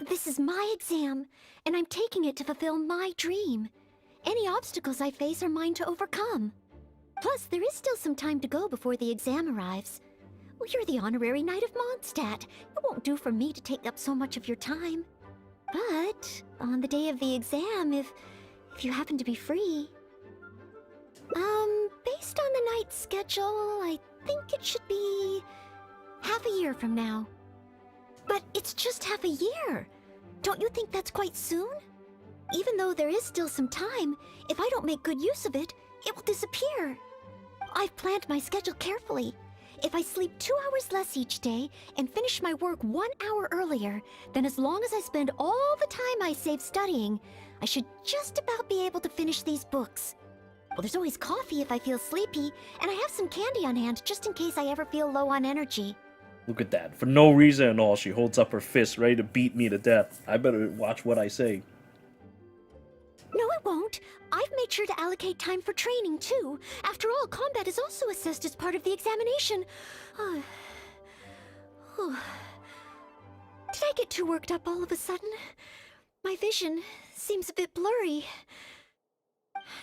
This is my exam, and I'm taking it to fulfill my dream. Any obstacles I face are mine to overcome. Plus, there is still some time to go before the exam arrives. Well, you're the honorary knight of Mondstadt. It won't do for me to take up so much of your time. But on the day of the exam, if you happen to be free... based on the knight's schedule, I think it should be half a year from now. But it's just half a year. Don't you think that's quite soon? Even though there is still some time, if I don't make good use of it, it will disappear. I've planned my schedule carefully. If I sleep 2 hours less each day and finish my work 1 hour earlier, then as long as I spend all the time I save studying, I should just about be able to finish these books. Well, there's always coffee if I feel sleepy, and I have some candy on hand just in case I ever feel low on energy. Look at that. For no reason at all, she holds up her fist, ready to beat me to death. I better watch what I say. No, it won't. I've made sure to allocate time for training, too. After all, combat is also assessed as part of the examination. Did I get too worked up all of a sudden? My vision seems a bit blurry.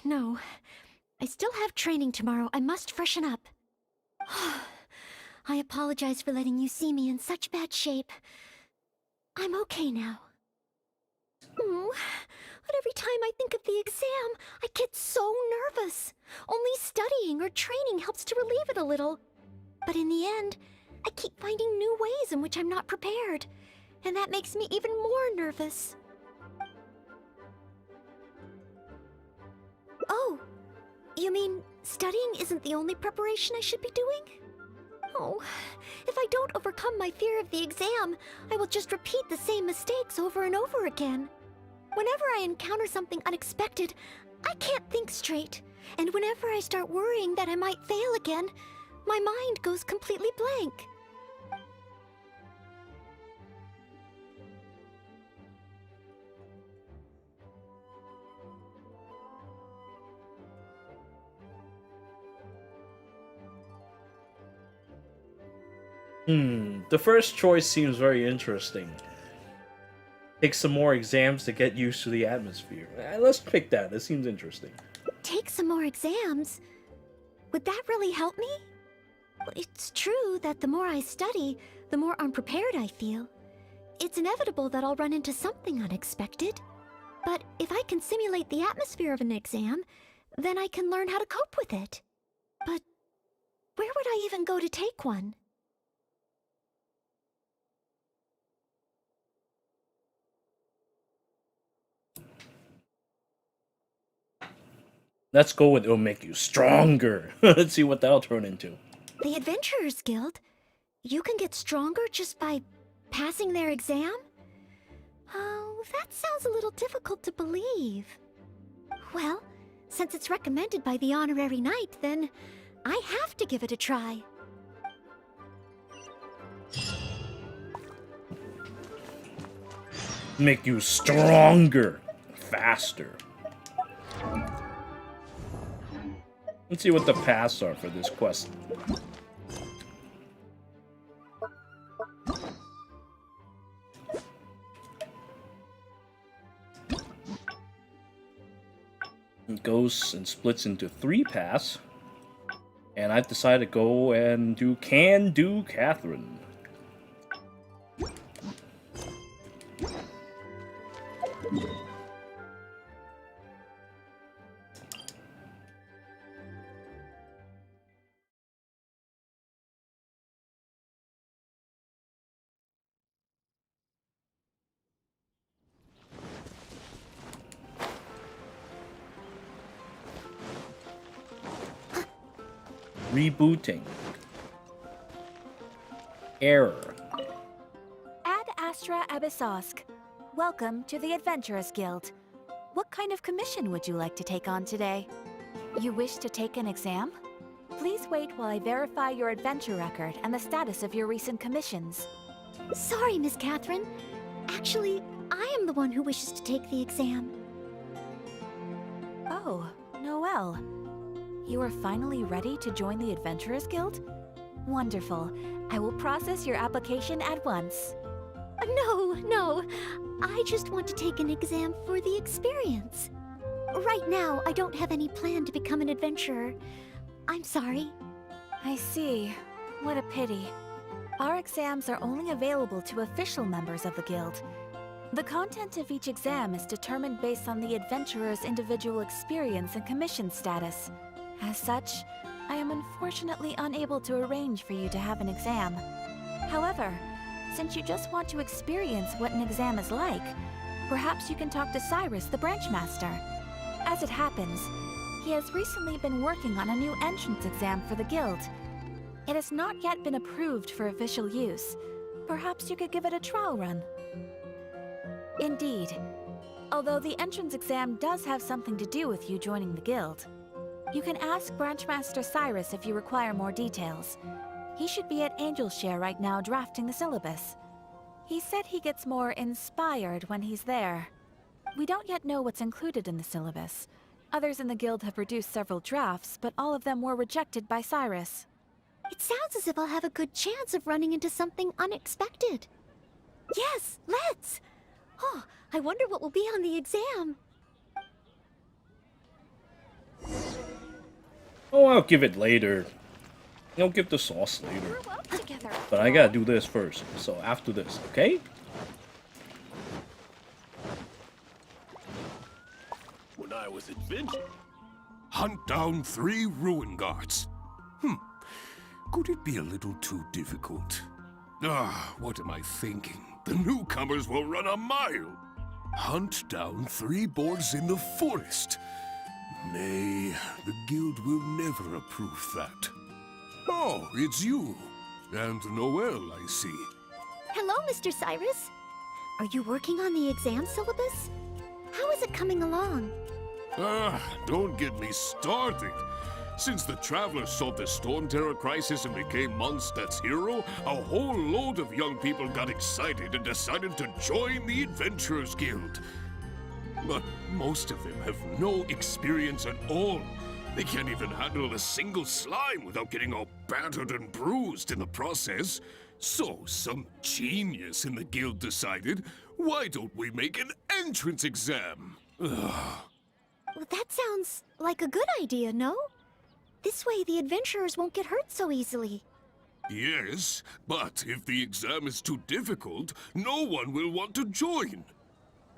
No, I still have training tomorrow. I must freshen up. I apologize for letting you see me in such bad shape. I'm okay now. But every time I think of the exam, I get so nervous. Only studying or training helps to relieve it a little. But in the end, I keep finding new ways in which I'm not prepared. And that makes me even more nervous. Oh, you mean studying isn't the only preparation I should be doing? Oh, if I don't overcome my fear of the exam, I will just repeat the same mistakes over and over again. Whenever I encounter something unexpected, I can't think straight. And whenever I start worrying that I might fail again, my mind goes completely blank. The first choice seems very interesting. Take some more exams to get used to the atmosphere. Let's pick that. That seems interesting. Take some more exams? Would that really help me? It's true that the more I study, the more unprepared I feel. It's inevitable that I'll run into something unexpected. But if I can simulate the atmosphere of an exam, then I can learn how to cope with it. But where would I even go to take one? Let's go with it'll make you stronger. Let's see what that'll turn into. The Adventurers Guild? You can get stronger just by passing their exam? Oh, that sounds a little difficult to believe. Well, since it's recommended by the Honorary Knight, then I have to give it a try. Make you stronger. Faster. Let's see what the paths are for this quest. It goes and splits into 3 paths. And I've decided to go and do Can Do Catherine. Rebooting. Error. Ad Astra Abyssosk. Welcome to the Adventurers Guild. What kind of commission would you like to take on today? You wish to take an exam? Please wait while I verify your adventure record and the status of your recent commissions. Sorry, Miss Catherine. Actually, I am the one who wishes to take the exam. Oh, Noelle. You are finally ready to join the Adventurers Guild? Wonderful. I will process your application at once. No. I just want to take an exam for the experience. Right now, I don't have any plan to become an adventurer. I'm sorry. I see. What a pity. Our exams are only available to official members of the guild. The content of each exam is determined based on the adventurer's individual experience and commission status. As such, I am unfortunately unable to arrange for you to have an exam. However, since you just want to experience what an exam is like, perhaps you can talk to Cyrus, the branch master. As it happens, he has recently been working on a new entrance exam for the guild. It has not yet been approved for official use. Perhaps you could give it a trial run. Indeed. Although the entrance exam does have something to do with you joining the guild. You can ask Branchmaster Cyrus if you require more details. He should be at Angelshare right now drafting the syllabus. He said he gets more inspired when he's there. We don't yet know what's included in the syllabus. Others in the guild have produced several drafts, but all of them were rejected by Cyrus. It sounds as if I'll have a good chance of running into something unexpected. Yes, let's! Oh, I wonder what will be on the exam. Oh, I'll give it later. I'll give the sauce later. Grew up together. But I gotta do this first. So after this, okay? When I was adventuring, hunt down 3 ruin guards. Could it be a little too difficult? What am I thinking? The newcomers will run a mile. Hunt down 3 boars in the forest. Nay, the guild will never approve that. Oh, it's you. And Noelle, I see. Hello, Mr. Cyrus. Are you working on the exam syllabus? How is it coming along? Don't get me started. Since the Travelers solved the Storm Terror crisis and became Mondstadt's hero, a whole load of young people got excited and decided to join the Adventurers Guild. But most of them have no experience at all. They can't even handle a single slime without getting all battered and bruised in the process. So some genius in the guild decided, why don't we make an entrance exam? Well, that sounds like a good idea, no? This way the adventurers won't get hurt so easily. Yes, but if the exam is too difficult, no one will want to join.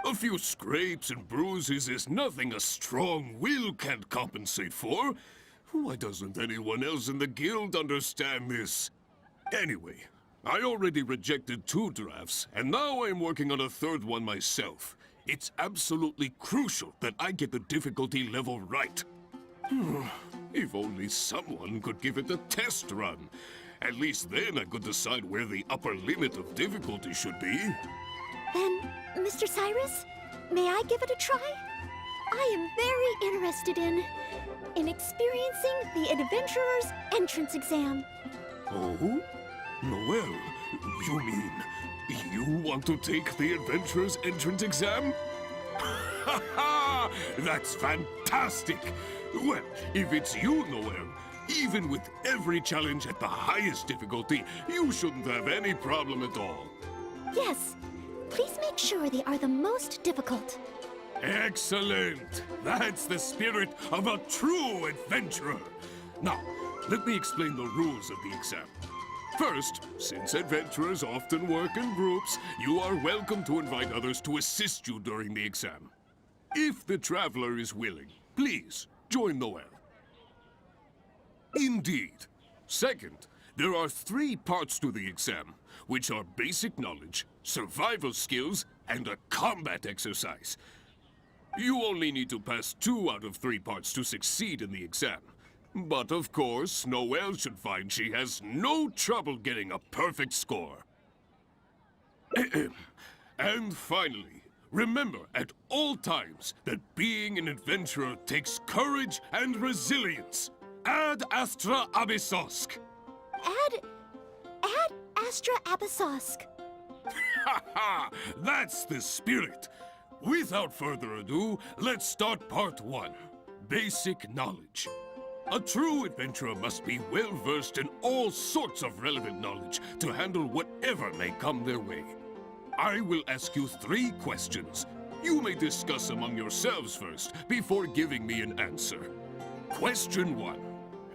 A few scrapes and bruises is nothing a strong will can't compensate for. Why doesn't anyone else in the guild understand this? Anyway, I already rejected 2 drafts, and now I'm working on a 3rd one myself. It's absolutely crucial that I get the difficulty level right. If only someone could give it a test run. At least then I could decide where the upper limit of difficulty should be. Then, Mr. Cyrus, may I give it a try? I am very interested in experiencing the Adventurer's entrance exam. Oh? Noelle, you mean you want to take the Adventurer's entrance exam? Ha ha! That's fantastic! Well, if it's you, Noelle, even with every challenge at the highest difficulty, you shouldn't have any problem at all. Yes, please make sure they are the most difficult. Excellent! That's the spirit of a true adventurer! Now, let me explain the rules of the exam. First, since adventurers often work in groups, you are welcome to invite others to assist you during the exam. If the traveler is willing, please join Noelle. Indeed. Second, there are 3 parts to the exam, which are basic knowledge, survival skills, and a combat exercise. You only need to pass 2 out of 3 parts to succeed in the exam. But of course, Noelle should find she has no trouble getting a perfect score. And finally, remember at all times that being an adventurer takes courage and resilience. Ad Astra Abyssosk. Ad Astra Abyssosk. Ha ha! That's the spirit! Without further ado, let's start part 1. Basic knowledge. A true adventurer must be well-versed in all sorts of relevant knowledge to handle whatever may come their way. I will ask you 3 questions. You may discuss among yourselves first, before giving me an answer. Question 1.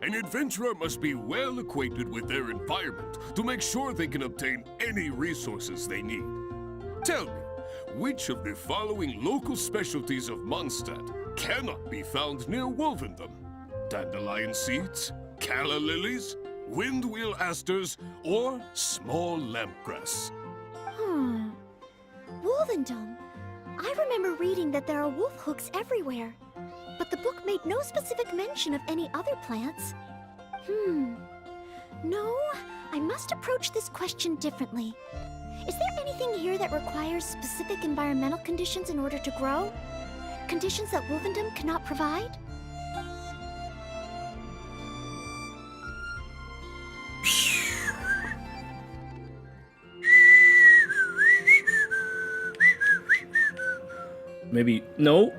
An adventurer must be well acquainted with their environment to make sure they can obtain any resources they need. Tell me, which of the following local specialties of Mondstadt cannot be found near Wolvendom? Dandelion seeds, calla lilies, windwheel asters, or small lampgrass? Wolvendom. I remember reading that there are wolf hooks everywhere, but the book made no specific mention of any other plants. No, I must approach this question differently. Is there anything here that requires specific environmental conditions in order to grow? Conditions that Wolvendom cannot provide? Maybe no.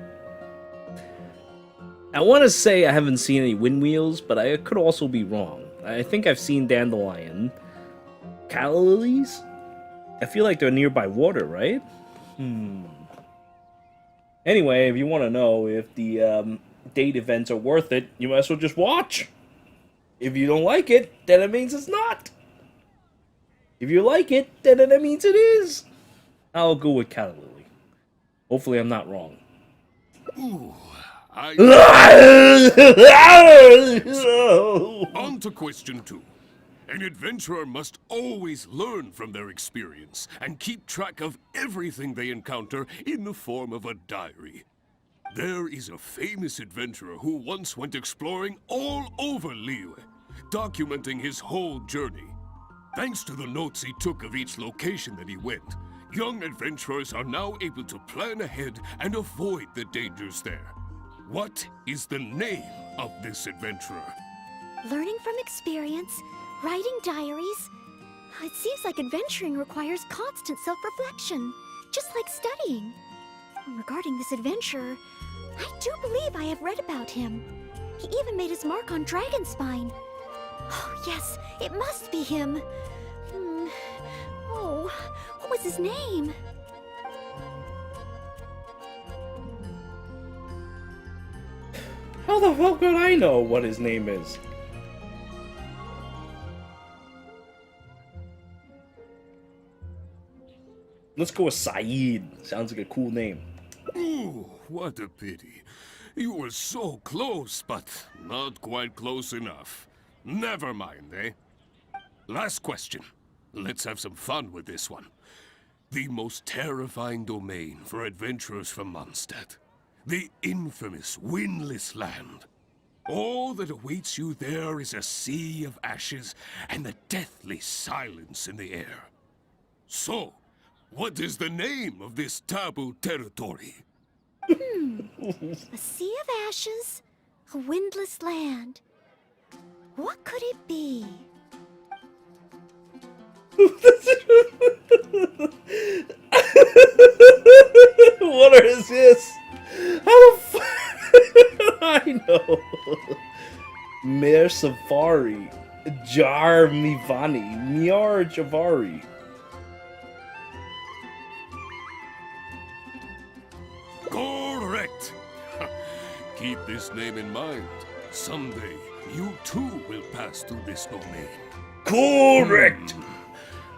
I want to say I haven't seen any windwheels, but I could also be wrong. I think I've seen dandelion. Calla lilies? I feel like they're nearby water, right? Anyway, if you want to know if the date events are worth it, you might as well just watch. If you don't like it, then it means it's not. If you like it, then it means it is. I'll go with Calla lily. Hopefully I'm not wrong. Ooh, On to question 2. An adventurer must always learn from their experience and keep track of everything they encounter in the form of a diary. There is a famous adventurer who once went exploring all over Liyue, documenting his whole journey. Thanks to the notes he took of each location that he went, young adventurers are now able to plan ahead and avoid the dangers there. What is the name of this adventurer? Learning from experience, writing diaries. It seems like adventuring requires constant self-reflection, just like studying. Regarding this adventurer, I do believe I have read about him. He even made his mark on Dragonspine. Oh, yes, it must be him. Oh, what was his name? How the hell could I know what his name is? Let's go with Saeed. Sounds like a cool name. Ooh, what a pity. You were so close, but not quite close enough. Never mind, eh? Last question. Let's have some fun with this one. The most terrifying domain for adventurers from Mondstadt. The infamous Windless Land. All that awaits you there is a sea of ashes and the deathly silence in the air. So, what is the name of this taboo territory? A sea of ashes, a windless land. What could it be? What is this? How the fuck? I know. Mer Safari. Jar Mivani. Miar Javari. Correct! Keep this name in mind. Someday, you too will pass through this domain. Correct!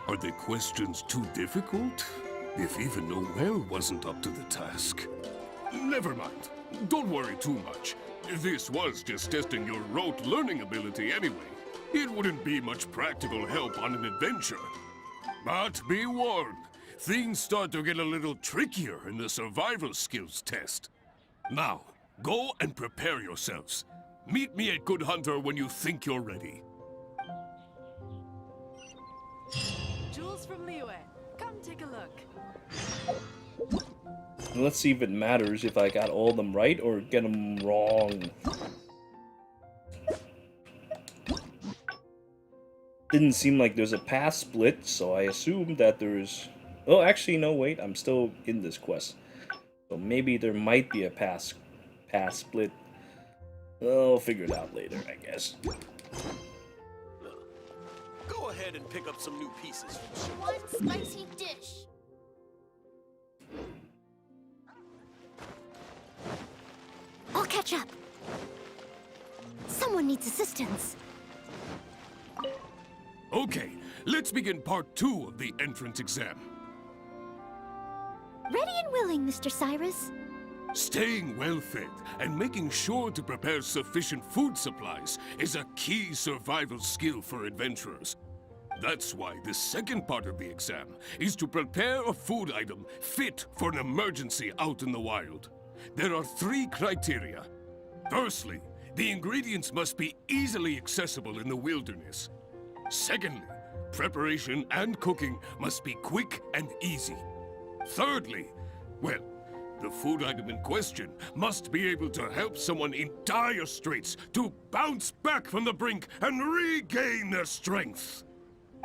Are the questions too difficult? If even Noelle wasn't up to the task. Never mind. Don't worry too much. This was just testing your rote learning ability anyway. It wouldn't be much practical help on an adventure. But be warned, things start to get a little trickier in the survival skills test. Now, go and prepare yourselves. Meet me at Good Hunter when you think you're ready. Jewels from Liyue. Come take a look. Let's see if it matters if I got all of them right or get them wrong. Didn't seem like there's a path split, so I assumed that there's... Oh, actually, no, wait. I'm still in this quest. So maybe there might be a path split. I'll figure it out later, I guess. Go ahead and pick up some new pieces from the ship. One spicy dish. I'll catch up. Someone needs needs assistance. Okay, let's begin part 2 of the entrance exam. Ready and willing, Mr. Cyrus. Staying well-fed and making sure to prepare sufficient food supplies is a key survival skill for adventurers. That's why the second part of the exam is to prepare a food item fit for an emergency out in the wild. There are 3 criteria. Firstly, the ingredients must be easily accessible in the wilderness. Secondly, preparation and cooking must be quick and easy. Thirdly, well, the food item in question must be able to help someone in dire straits to bounce back from the brink and regain their strength.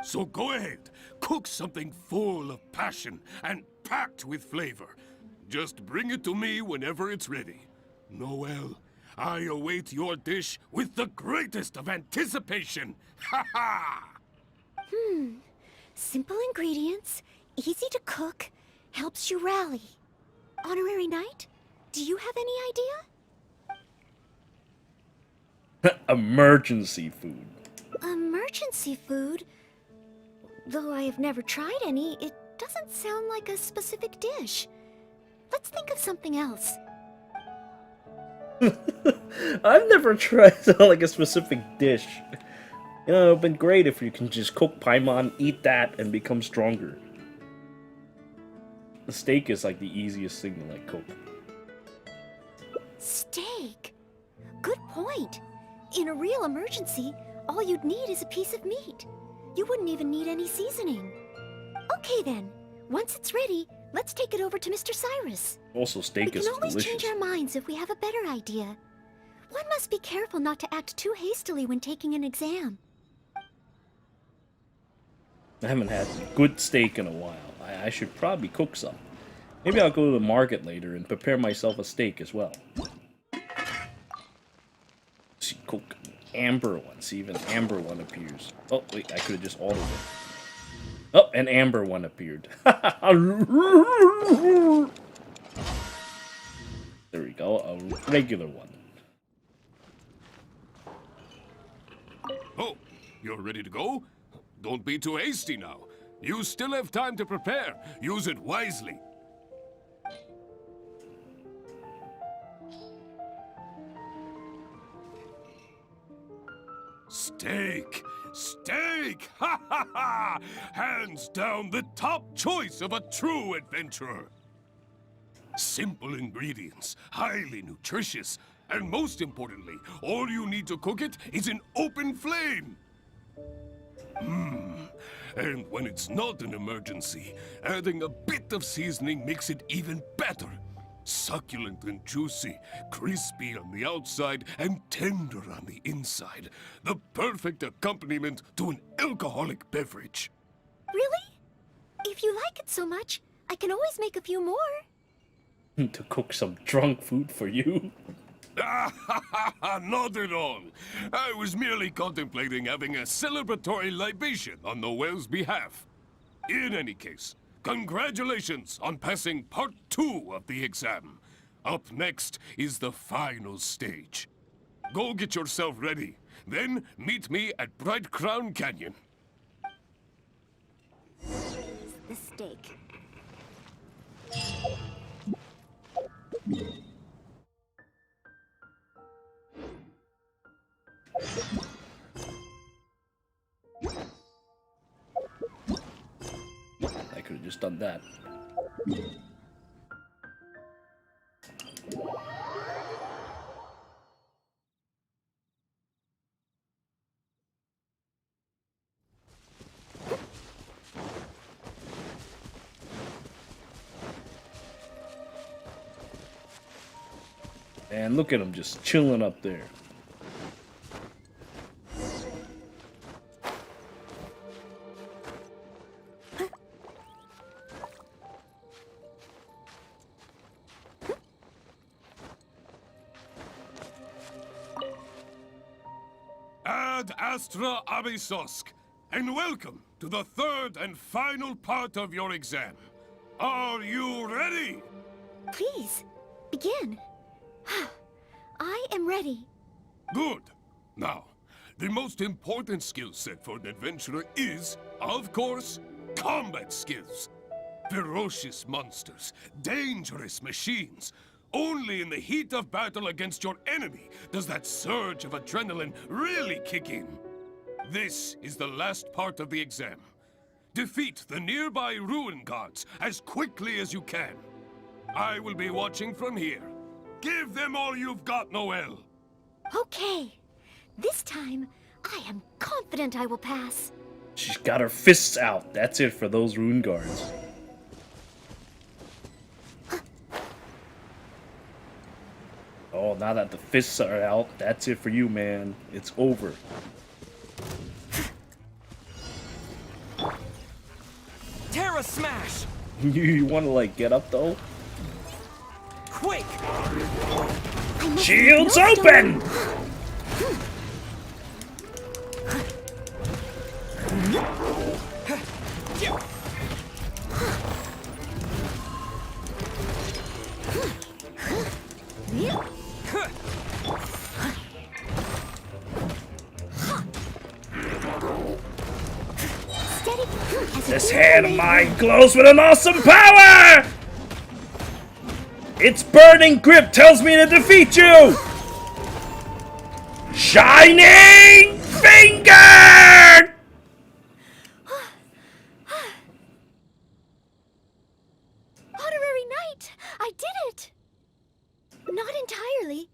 So go ahead, cook something full of passion and packed with flavor. Just bring it to me whenever it's ready. Noelle, I await your dish with the greatest of anticipation. Ha ha! Simple ingredients, easy to cook, helps you rally. Honorary Knight, do you have any idea? Emergency food. Emergency food? Though I have never tried any, it doesn't sound like a specific dish. Let's think of something else. I've never tried like a specific dish. You know, it'd been great if you can just cook paimon, eat that, and become stronger. The steak is like the easiest thing to like cook. Steak? Good point. In a real emergency, all you'd need is a piece of meat. You wouldn't even need any seasoning. Okay then, once it's ready, let's take it over to Mr. Cyrus. Also, steak is We can always delicious. change our minds if we have a better idea. One must be careful not to act too hastily when taking an exam. I haven't had good steak in a while. I should probably cook some. Maybe I'll go to the market later and prepare myself a steak as well. See, cook amber one. See if an amber one appears. Oh, wait, I could have just ordered it. Oh, an amber one appeared. There we go, a regular one. Oh, you're ready to go? Don't be too hasty now. You still have time to prepare. Use it wisely. Steak! Steak! Ha ha ha! Hands down the top choice of a true adventurer. Simple ingredients, highly nutritious, and most importantly, all you need to cook it is an open flame. And when it's not an emergency, adding a bit of seasoning makes it even better. Succulent and juicy, crispy on the outside and tender on the inside. The perfect accompaniment to an alcoholic beverage. Really? If you like it so much, I can always make a few more. To cook some drunk food for you. Not at all. I was merely contemplating having a celebratory libation on Noelle's behalf. In any case, congratulations on passing part 2 of the exam. Up next is the final stage. Go get yourself ready. Then meet me at Bright Crown Canyon. The steak. I could have just done that. And look at him just chilling up there. Ad Astra Abysosk, and welcome to the third and final part of your exam. Are you ready? Please, begin. I am ready. Good. Now, the most important skill set for an adventurer is, of course, combat skills. Ferocious monsters, dangerous machines. Only in the heat of battle against your enemy does that surge of adrenaline really kick in. This is the last part of the exam. Defeat the nearby ruin gods as quickly as you can. I will be watching from here. Give them all you've got, Noelle. Okay. This time, I am confident I will pass. She's got her fists out. That's it for those rune guards. Oh, now that the fists are out, that's it for you, man. It's over. Terra Smash! You want to, like, get up, though? Quake! Shields open! This hand of mine glows with an awesome power! Its burning grip tells me to defeat you! Shining Finger! Honorary Knight! I did it! Not entirely.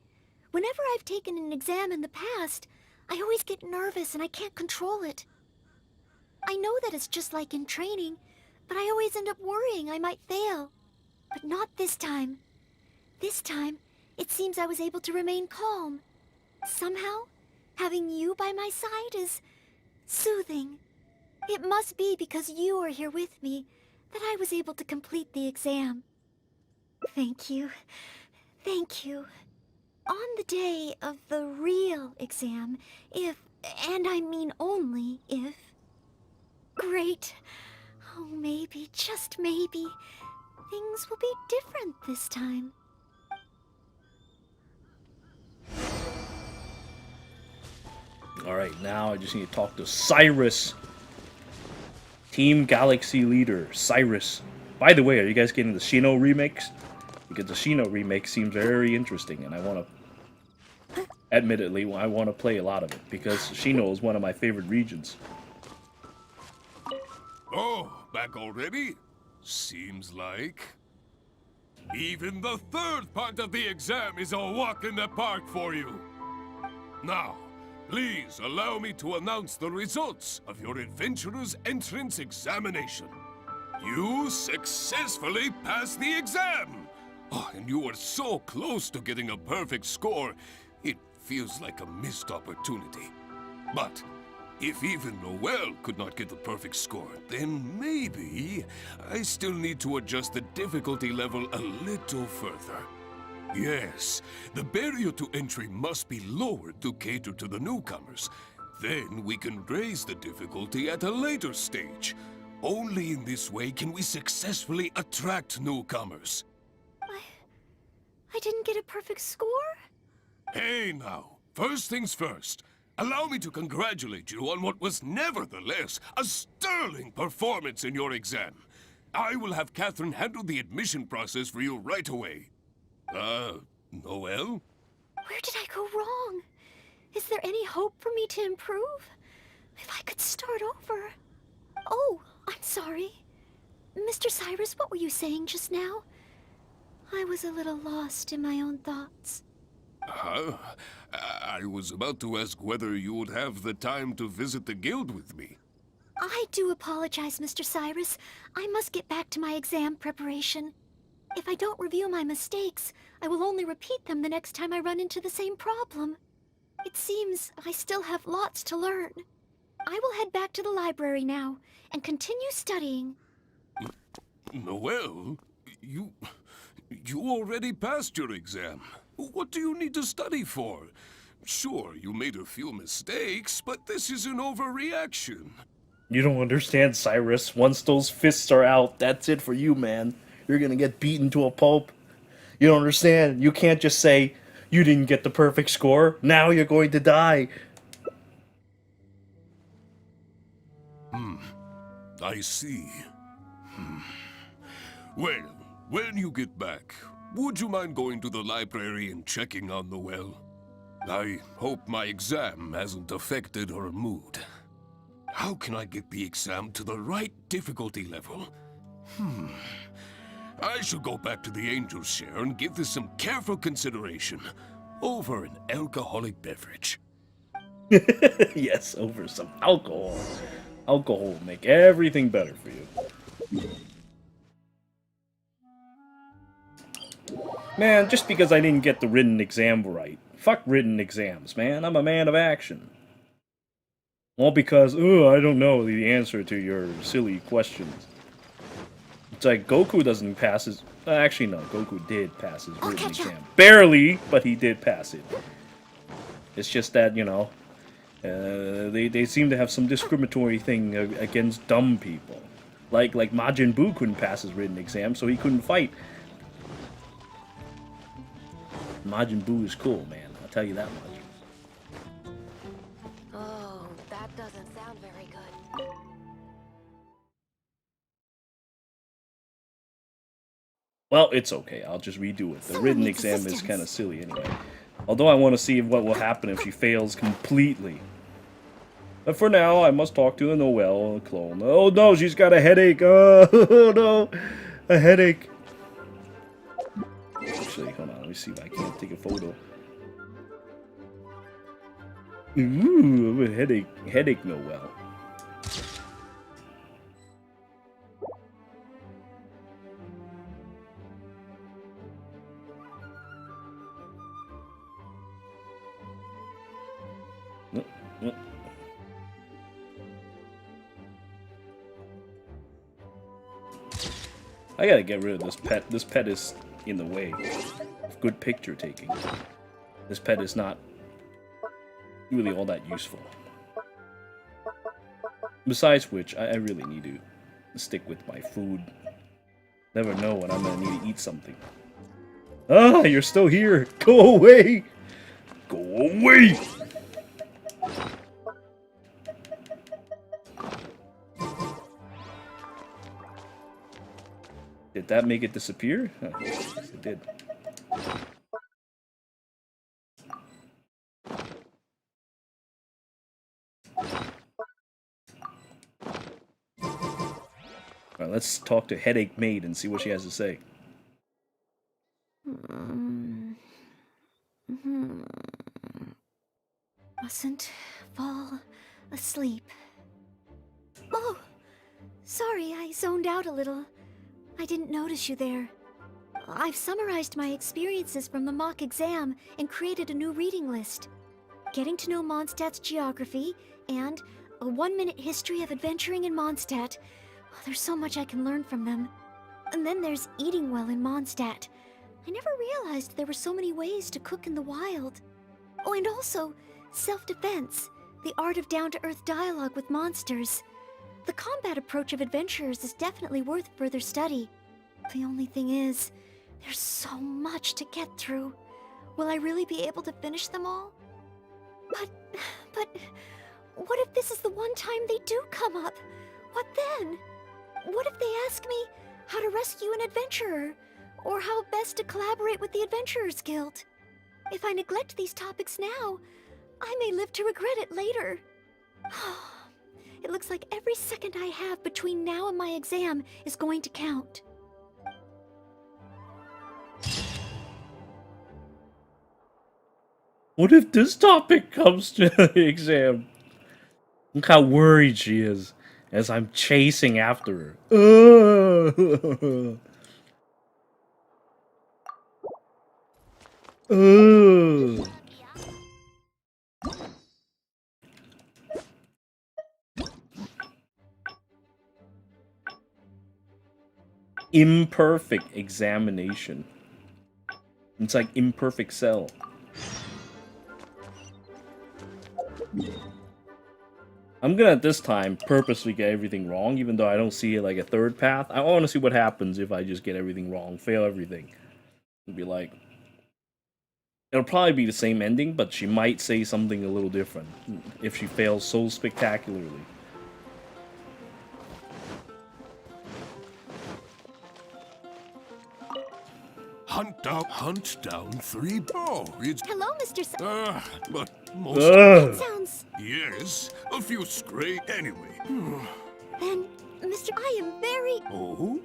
Whenever I've taken an exam in the past, I always get nervous and I can't control it. I know that it's just like in training, but I always end up worrying I might fail. But not this time. This time, it seems I was able to remain calm. Somehow, having you by my side is soothing. It must be because you are here with me that I was able to complete the exam. Thank you. Thank you. On the day of the real exam, if, and I mean only if... Great. Oh, maybe, just maybe, things will be different this time. Alright, now I just need to talk to Cyrus. Team Galaxy leader, Cyrus. By the way, are you guys getting the Shino remakes? Because the Shino remake seems very interesting, and I want to... Admittedly, I want to play a lot of it, because Shino is one of my favorite regions. Oh, back already? Seems like. Even the third part of the exam is a walk in the park for you. Now, please allow me to announce the results of your adventurer's entrance examination. You successfully passed the exam! Oh, and you were so close to getting a perfect score, it feels like a missed opportunity. But if even Noelle could not get the perfect score, then maybe I still need to adjust the difficulty level a little further. Yes, the barrier to entry must be lowered to cater to the newcomers. Then we can raise the difficulty at a later stage. Only in this way can we successfully attract newcomers. I didn't get a perfect score? Hey now, first things first. Allow me to congratulate you on what was nevertheless a sterling performance in your exam. I will have Catherine handle the admission process for you right away. Noelle? Where did I go wrong? Is there any hope for me to improve? If I could start over. Oh, I'm sorry. Mr. Cyrus, what were you saying just now? I was a little lost in my own thoughts. I was about to ask whether you would have the time to visit the guild with me. I do apologize, Mr. Cyrus. I must get back to my exam preparation. If I don't review my mistakes, I will only repeat them the next time I run into the same problem. It seems I still have lots to learn. I will head back to the library now and continue studying. Noelle, you already passed your exam. What do you need to study for? Sure, you made a few mistakes, but this is an overreaction. You don't understand, Cyrus. Once those fists are out, that's it for you, man. You're gonna get beaten to a pulp. You don't understand. You can't just say, you didn't get the perfect score. Now you're going to die. I see. Well, when you get back, would you mind going to the library and checking on Noelle? I hope my exam hasn't affected her mood. How can I get the exam to the right difficulty level? I should go back to the Angel's Share and give this some careful consideration over an alcoholic beverage. Yes, over some alcohol. Alcohol will make everything better for you. Man, just because I didn't get the written exam right. Fuck written exams, man. I'm a man of action. All because, I don't know the answer to your silly questions. It's like Goku doesn't pass his... Actually, no. Goku did pass his written exam. Barely, but he did pass it. It's just that, you know, they seem to have some discriminatory thing against dumb people. Like Majin Buu couldn't pass his written exam, so he couldn't fight. Majin Buu is cool, man. I'll tell you that much. Oh, that doesn't sound very good. Well, it's okay. I'll just redo it. The written exam is kind of silly anyway. Although I want to see what will happen if she fails completely. But for now, I must talk to the Noelle clone. Oh no, she's got a headache. Oh no, a headache. Actually, hold on. Let me see if I can't take a photo. Ooh, a headache Noelle. I gotta get rid of this pet. This pet is in the way of good picture taking. This pet is not really all that useful. Besides which, I really need to stick with my food. Never know when I'm gonna need to eat something. Ah, you're still here! Go away! Go away! Did that make it disappear? Oh, yes, it did. Alright, let's talk to Headache Maid and see what she has to say. Mustn't fall asleep. Oh! Sorry, I zoned out a little. I didn't notice you there. I've summarized my experiences from the mock exam and created a new reading list. Getting to know Mondstadt's geography and a 1-minute history of adventuring in Mondstadt. Oh, there's so much I can learn from them. And then there's eating well in Mondstadt. I never realized there were so many ways to cook in the wild. Oh, and also self-defense, the art of down-to-earth dialogue with monsters. The combat approach of adventurers is definitely worth further study. The only thing is, there's so much to get through. Will I really be able to finish them all? But, what if this is the one time they do come up? What then? What if they ask me how to rescue an adventurer? Or how best to collaborate with the Adventurers Guild? If I neglect these topics now, I may live to regret it later. It looks like every second I have between now and my exam is going to count. What if this topic comes to the exam? Look how worried she is as I'm chasing after her. Imperfect examination. It's like imperfect cell. I'm gonna this time purposely get everything wrong, even though I don't see it like a third path. I want to see what happens if I just get everything wrong, fail everything. It'll be like... It'll probably be the same ending, but she might say something a little different if she fails so spectacularly. Hunt down 3. Oh, it's... Hello, Mr. but most... That sounds... Yes, a few stray... Anyway. Then, Mr. I am very... Oh?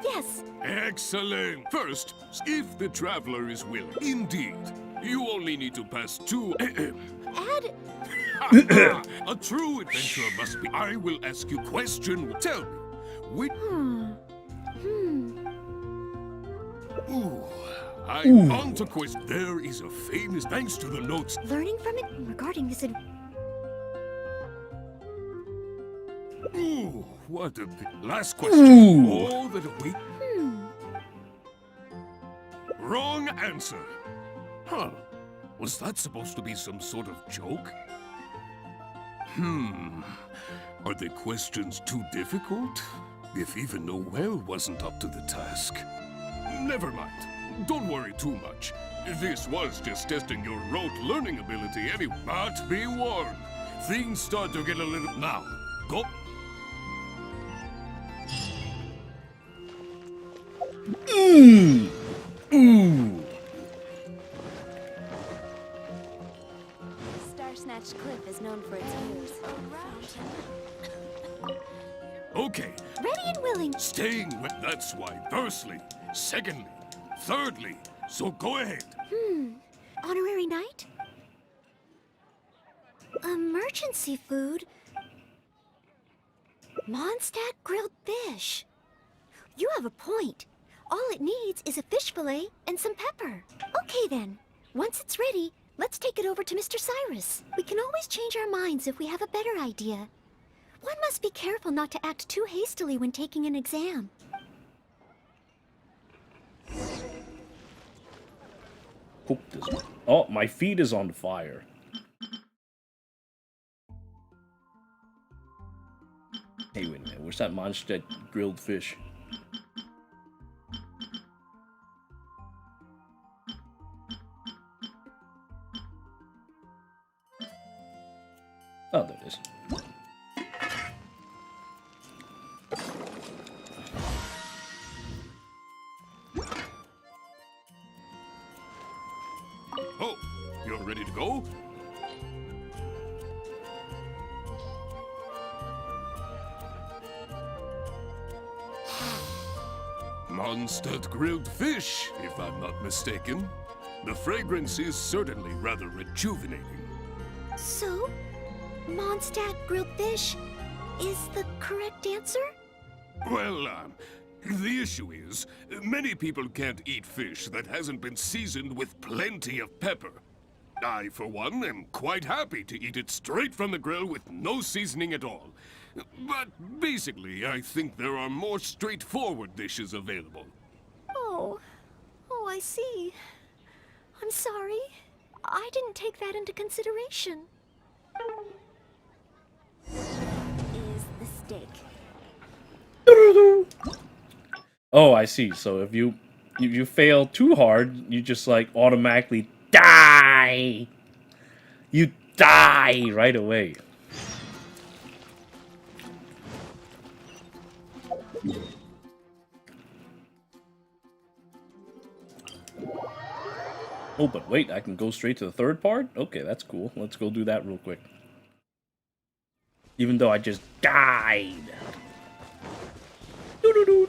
Yes. Excellent. First, if the traveler is willing. Indeed. You only need to pass 2... Add... A true adventurer must be... I will ask you question. Tell me. Which... Ooh. I'm on to quest. There is a famous... Thanks to the notes... Learning from it regarding this... Ooh, what a... Last question. All that await... Wrong answer. Huh. Was that supposed to be some sort of joke? Are the questions too difficult? If even Noelle wasn't up to the task. Never mind. Don't worry too much. This was just testing your rote learning ability anyway. But be warned. Things start to get a little... Now, go... Star-Snatched Cliff is known for its views. Okay. Ready and willing. Staying with... That's why. Firstly. Secondly. Thirdly. So go ahead. Honorary knight? Emergency food? Mondstadt grilled fish. You have a point. All it needs is a fish fillet and some pepper. Okay then. Once it's ready, let's take it over to Mr. Cyrus. We can always change our minds if we have a better idea. One must be careful not to act too hastily when taking an exam. Cook this one. Oh, my feet is on fire. Hey, wait a minute. Where's that Mondstadt grilled fish? Oh, there it is. Oh, you're ready to go? Mondstadt grilled fish, if I'm not mistaken. The fragrance is certainly rather rejuvenating. So, Mondstadt grilled fish is the correct answer? Well, the issue is, many people can't eat fish that hasn't been seasoned with plenty of pepper. I, for one, am quite happy to eat it straight from the grill with no seasoning at all. But basically, I think there are more straightforward dishes available. Oh, I see. I'm sorry. I didn't take that into consideration. Is the steak. Oh, I see. So if you fail too hard, you just like automatically die. You die right away. Oh, but wait, I can go straight to the third part? Okay, that's cool. Let's go do that real quick. Even though I just died. Doo-doo-doo.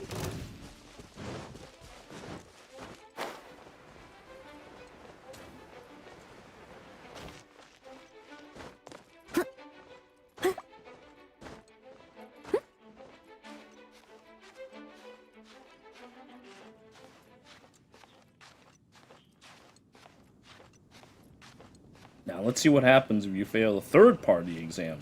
Now, let's see what happens if you fail the third part of the exam.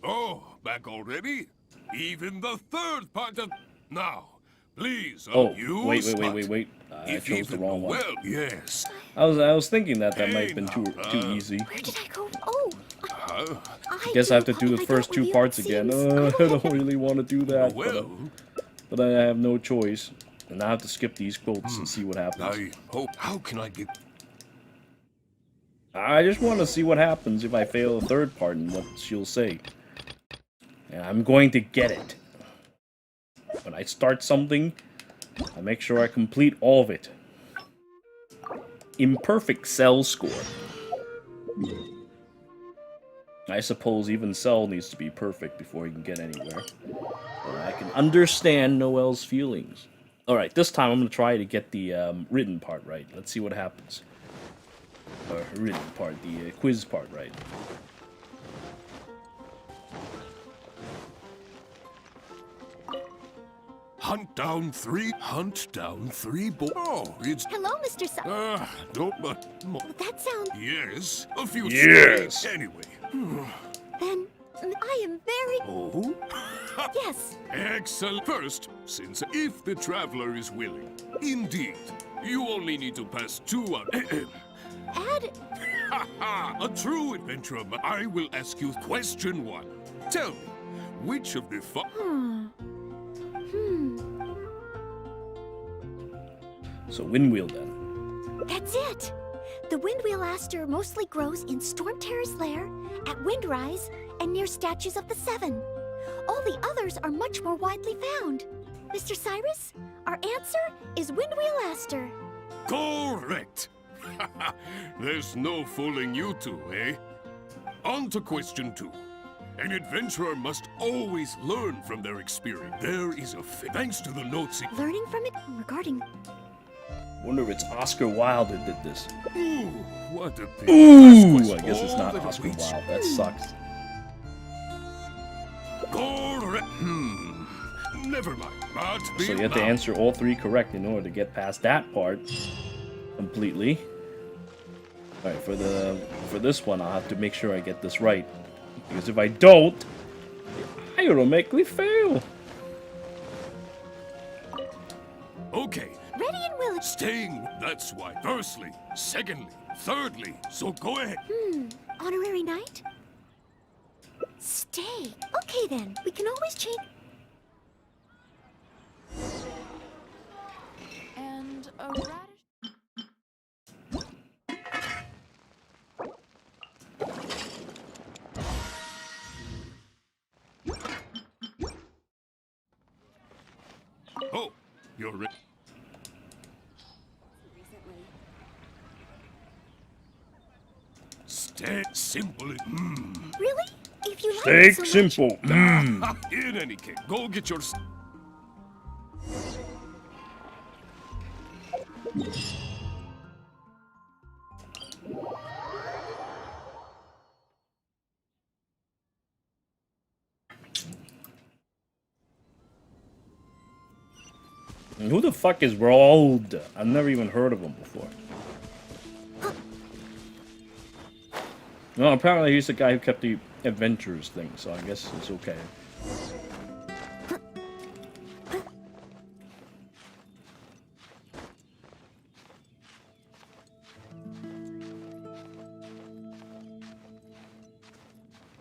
Oh, back already? Even the third part of... Now, please, Oh, use... wait. I chose the wrong one. Well, yes. I was thinking that might have been too easy. Where did I go? Oh, I guess I have to do the first two parts again. I don't really want to do that, but I have no choice. And I have to skip these quotes and see what happens. I hope... How can I get... I just want to see what happens if I fail the third part and what she'll say. And I'm going to get it. When I start something, I make sure I complete all of it. Imperfect Cell score. I suppose even Cell needs to be perfect before he can get anywhere. So I can understand Noelle's feelings. Alright, this time I'm going to try to get the written part right. Let's see what happens. Or written part, the quiz part right. Hunt down three Oh, it's... Hello, Mr. Cyrus. Don't but... That sounds... Yes, a few... Yes! Anyway. Then, I am very... Oh? Yes. Excellent. First, since if the traveler is willing, indeed, you only need to pass 2 out... Add... A true adventurer. I will ask you question 1. Tell me, which of the So Windwheel then. That's it. The Windwheel Aster mostly grows in Storm Terror's lair, at Windrise, and near statues of the Seven. All the others are much more widely found. Mr. Cyrus, our answer is Windwheel Aster. Correct. There's no fooling you two, eh? On to question 2. An adventurer must always learn from their experience. There is a thanks to the notes. Learning from it regarding... Wonder if it's Oscar Wilde that did this. Ooh, what a pity. Ooh, I guess it's not Oscar Wilde. That sucks. Correct. Never mind. But So you have to answer all 3 correct in order to get past that part completely. All right, for this one, I'll have to make sure I get this right, because if I don't, I automatically fail. Okay. Ready and willing. Staying. That's why. Firstly, secondly, thirdly. So go ahead. Honorary Knight? Stay. Okay then, we can always change... And a radish. Oh, you're ready. Stay simple. Really? If you like Steak it so much... simple. In any case, go get your... And who the fuck is Roald? I've never even heard of him before. No, apparently he's the guy who kept the adventures thing, so I guess it's okay.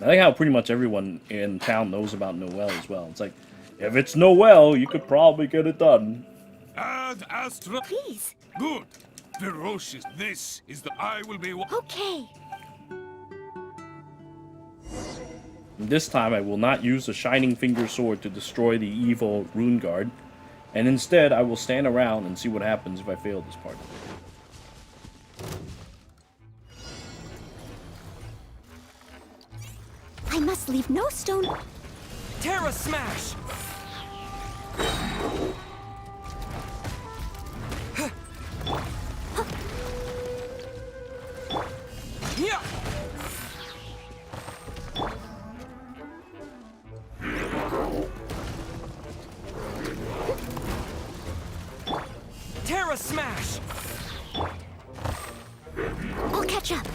I like how pretty much everyone in town knows about Noelle as well. It's like, if it's Noelle, you could probably get it done. Ad Astra. Please. Good. Ferocious. This is the I will be... Okay. This time I will not use the Shining Finger Sword to destroy the evil Rune Guard, and instead I will stand around and see what happens if I fail this part. I must leave no stone... Terra Smash! Yeah! Terra Smash! I'll catch up.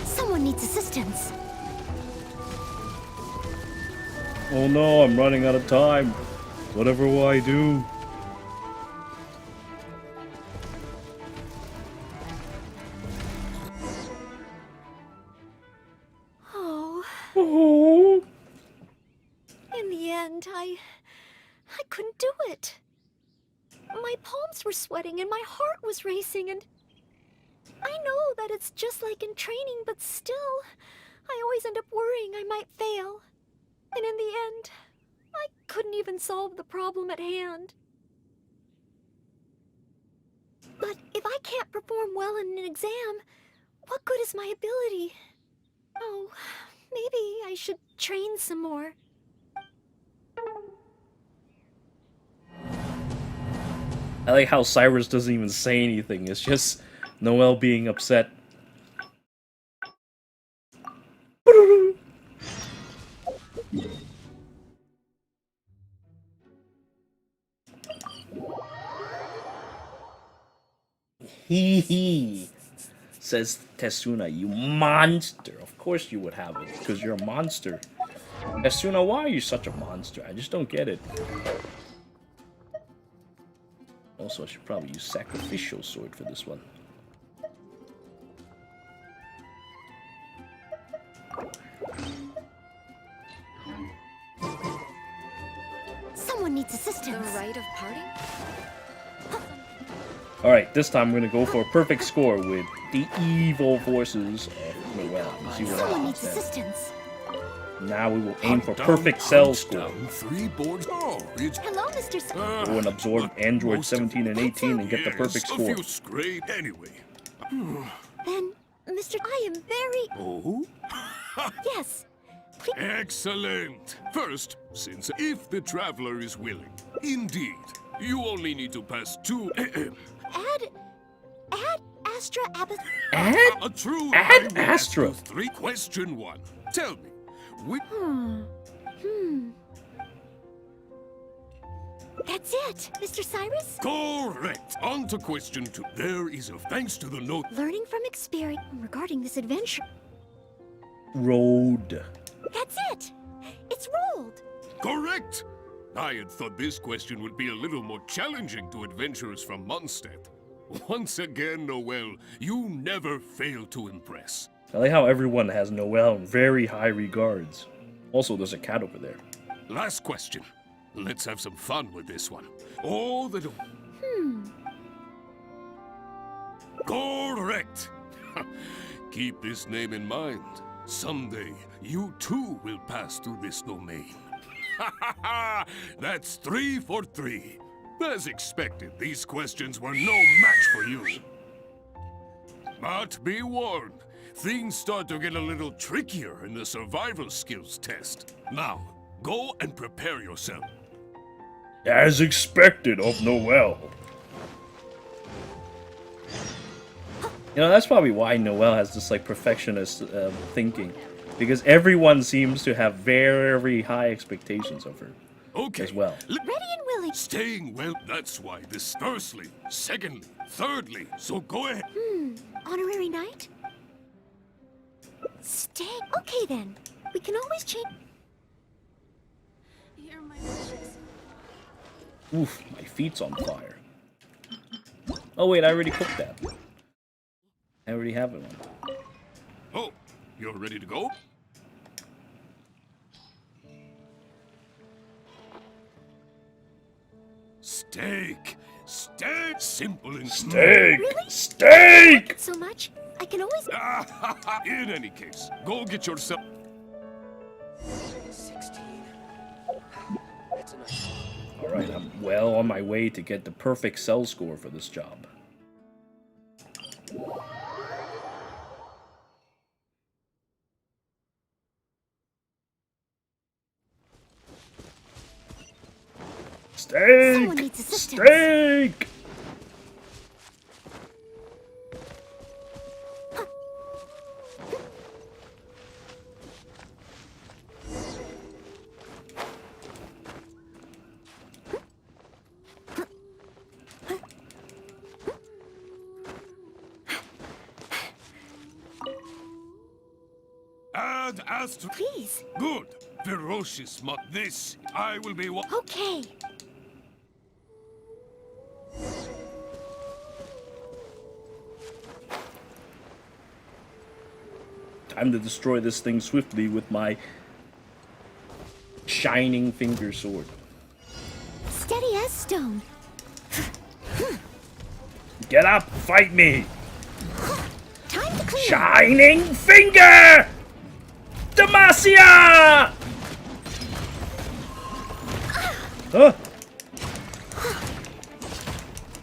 Someone needs assistance. Oh no, I'm running out of time. Whatever will I do? Oh. In the end, I couldn't do it. My palms were sweating and my heart was racing, and I know that it's just like in training, but still, I always end up worrying I might fail. And in the end, I couldn't even solve the problem at hand. But if I can't perform well in an exam, what good is my ability? Oh, maybe I should train some more. I like how Cyrus doesn't even say anything. It's just Noelle being upset. Hee hee, says Tessuna, you monster. Of course you would have it, because you're a monster. Tessuna, why are you such a monster? I just don't get it. Also, I should probably use Sacrificial Sword for this one. Someone needs assistance. The rite of parting? Alright, this time we're gonna go for a perfect score with the evil forces of Noelle. Let's see what Someone needs happens then. assistance. Now we will aim for perfect cell score. Down 3 boards. Oh, it's Hello, Mr. Go and absorb Android 17 and 18 and get the perfect a score. few scrape anyway. Then, Mr. I am very... Oh? Yes. Please. Excellent! First, since if the traveler is willing, indeed, you only need to pass 2 Add Astra Abbott. a true Add I will ask Astra. you 3. Question 1. Tell me, which... That's it, Mr. Cyrus. Correct! On to question 2. There is a thanks to the note... Learning from experience regarding this adventure. Road. That's it. It's rolled. Correct! I had thought this question would be a little more challenging to adventurers from Mondstadt. Once again, Noelle, you never fail to impress. I like how everyone has Noelle in very high regards. Also, there's a cat over there. Last question. Let's have some fun with this one. All the... Correct! Keep this name in mind. Someday, you too will pass through this domain. That's 3 for 3. As expected, these questions were no match for you. But be warned, things start to get a little trickier in the survival skills test. Now, go and prepare yourself. As expected of Noelle. You know, that's probably why Noelle has this, like, perfectionist thinking. Because everyone seems to have very high expectations of her. Okay. As well. Ready and willing. Staying well, that's why this firstly, secondly, thirdly, so go ahead. Honorary knight? Stay. Okay then. We can always change. Here are my wishes. Oof, my feet's on fire. Oh wait, I already cooked that. I already have it on. Oh, you're ready to go? Steak! Steak! Simple and Steak! Really? Steak! So much. I can always. In any case, go get yourself... 16. That's a nice one. Alright, I'm well on my way to get the perfect cell score for this job. Someone Steak! needs assistance. Steak! And as to... Please. Good! Ferocious mod this, I will be... Okay. Time to destroy this thing swiftly with my shining finger sword. Steady as stone. Get up, fight me! Time to clear. Shining finger! Demacia! Huh?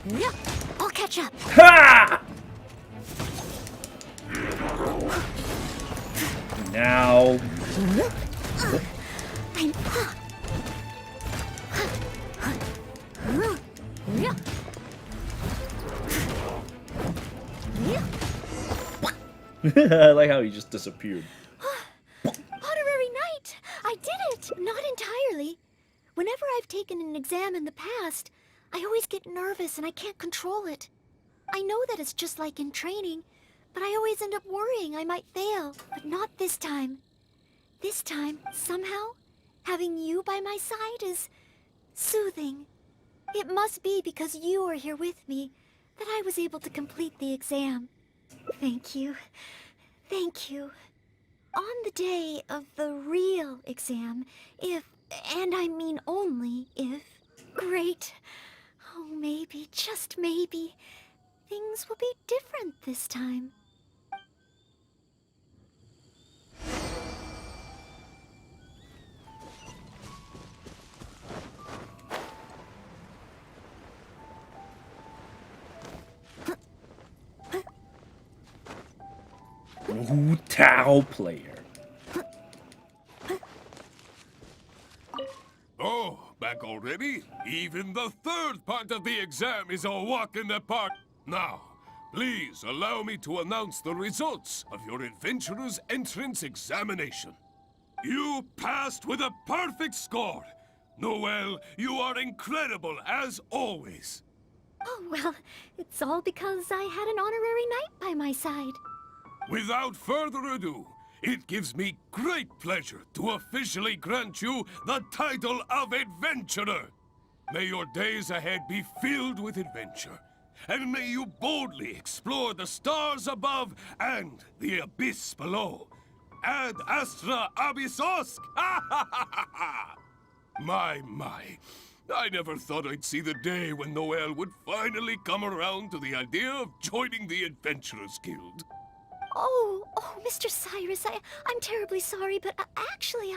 Yeah, I'll catch up. Ha! Now. I'm. I like how he just disappeared. Honorary Knight! I did it! Not entirely. Whenever I've taken an exam in the past, I always get nervous and I can't control it. I know that it's just like in training, but I always end up worrying I might fail. But not this time. This time, somehow, having you by my side is soothing. It must be because you are here with me that I was able to complete the exam. Thank you. Thank you. On the day of the real exam, if, and I mean only if, great, oh maybe, just maybe, things will be different this time. Wu Tao player. Oh, back already? Even the third part of the exam is a walk in the park. Now, please allow me to announce the results of your adventurer's entrance examination. You passed with a perfect score. Noelle, you are incredible as always. Oh, well, it's all because I had an honorary knight by my side. Without further ado, it gives me great pleasure to officially grant you the title of Adventurer. May your days ahead be filled with adventure, and may you boldly explore the stars above and the abyss below. Ad astra abyssosk! My. I never thought I'd see the day when Noelle would finally come around to the idea of joining the Adventurers Guild. Oh, Mr. Cyrus, I'm terribly sorry, but actually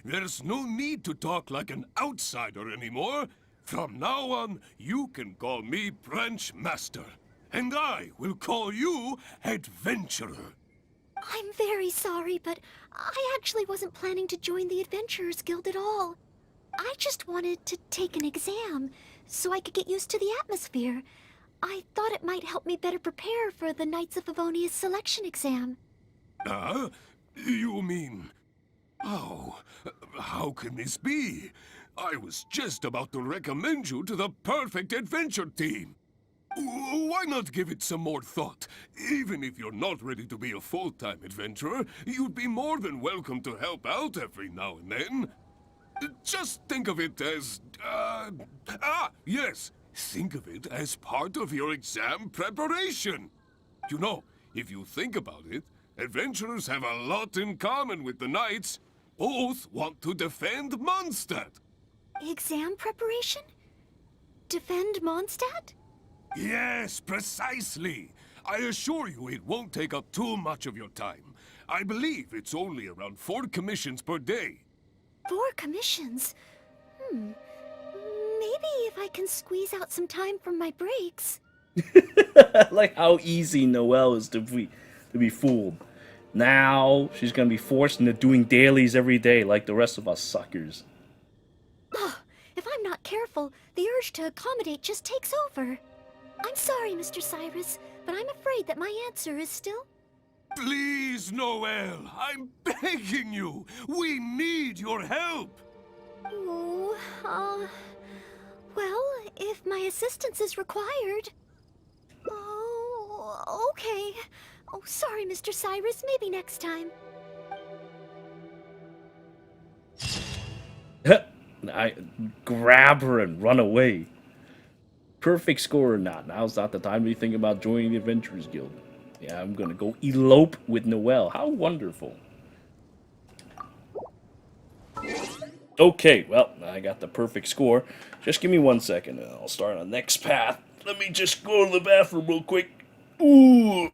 There's no need to talk like an outsider anymore. From now on, you can call me Branch Master, and I will call you Adventurer. I'm very sorry, but I actually wasn't planning to join the Adventurers Guild at all. I just wanted to take an exam, so I could get used to the atmosphere. I thought it might help me better prepare for the Knights of Favonia's selection exam. You mean... Oh, how can this be? I was just about to recommend you to the perfect adventure team. Why not give it some more thought? Even if you're not ready to be a full-time adventurer, you'd be more than welcome to help out every now and then. Just think of it as... yes! Think of it as part of your exam preparation. You know, if you think about it, adventurers have a lot in common with the knights. Both want to defend Mondstadt. Exam preparation? Defend Mondstadt? Yes, precisely. I assure you it won't take up too much of your time. I believe it's only around 4 commissions per day. 4 commissions? Maybe if I can squeeze out some time from my breaks. Like how easy Noelle is to be fooled. Now she's gonna be forced into doing dailies every day like the rest of us suckers. Oh, if I'm not careful, the urge to accommodate just takes over. I'm sorry, Mr. Cyrus, but I'm afraid that my answer is still... Please, Noelle, I'm begging you. We need your help. Oh, well, if my assistance is required... Oh, okay. Oh, sorry, Mr. Cyrus. Maybe next time. I grab her and run away. Perfect score or not, now's not the time to be thinking about joining the Adventurers Guild. Yeah, I'm gonna go elope with Noelle. How wonderful. Okay, well, I got the perfect score. Just give me 1 second and I'll start on the next path. Let me just go to the bathroom real quick. Ooh.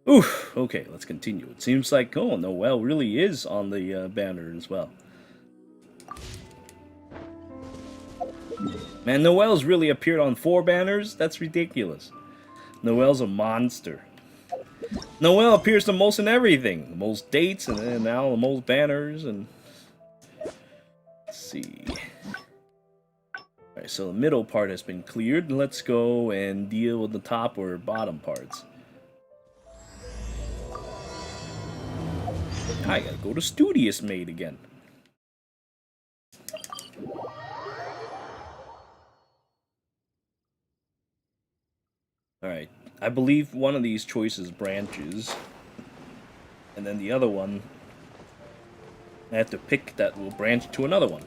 Oof, okay, let's continue. It seems like, oh, Noelle really is on the banner as well. Man, Noelle's really appeared on 4 banners? That's ridiculous. Noelle's a monster. Noelle appears the most in everything. The most dates, and then now the most banners, and... Let's see... Alright, so the middle part has been cleared. Let's go and deal with the top or bottom parts. I gotta go to Studious Maid again. Alright, I believe one of these choices branches. And then the other one, I have to pick that will branch to another one.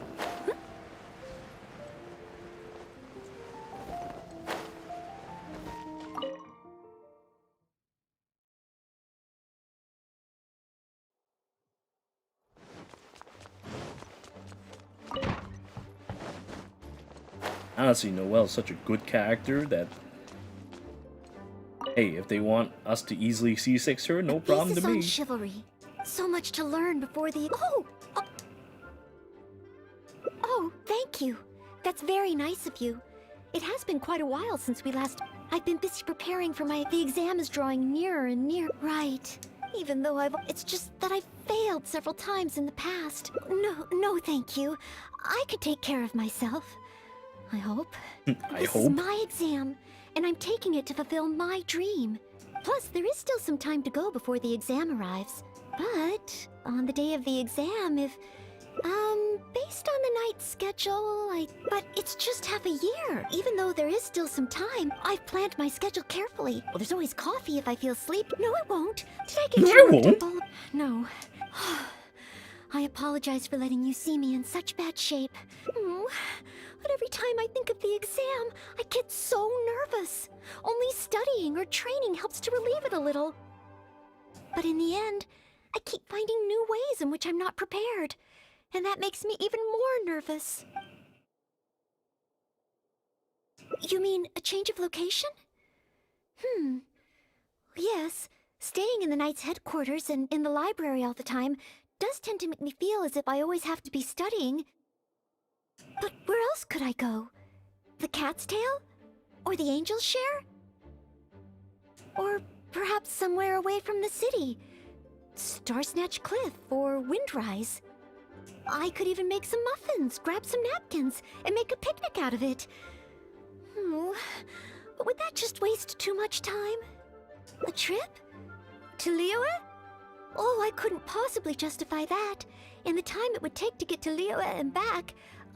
Honestly, Noelle's such a good character that, hey, if they want us to easily C6 her, no problem to me. On chivalry. So much to learn before the... Oh, thank you. That's very nice of you. It has been quite a while since we last... I've been busy preparing for the exam is drawing nearer and nearer. Right. Even though it's just that I've failed several times in the past. No, thank you. I could take care of myself. I hope. This is my exam, and I'm taking it to fulfill my dream. Plus, there is still some time to go before the exam arrives. But, on the day of the exam, if... based on the night schedule, But it's just half a year. Even though there is still some time, I've planned my schedule carefully. Well, there's always coffee if I feel sleepy. No, it won't. Did I get you? No. I apologize for letting you see me in such bad shape. But every time I think of the exam, I get so nervous. Only studying or training helps to relieve it a little. But in the end, I keep finding new ways in which I'm not prepared. And that makes me even more nervous. You mean a change of location? Yes, staying in the Knight's headquarters and in the library all the time does tend to make me feel as if I always have to be studying. But where else could I go? The Cat's Tail? Or the Angel's Share? Or perhaps somewhere away from the city. Star Snatch Cliff or Windrise. I could even make some muffins, grab some napkins, and make a picnic out of it. But would that just waste too much time? A trip? To Liyue? Oh, I couldn't possibly justify that. In the time it would take to get to Liyue and back,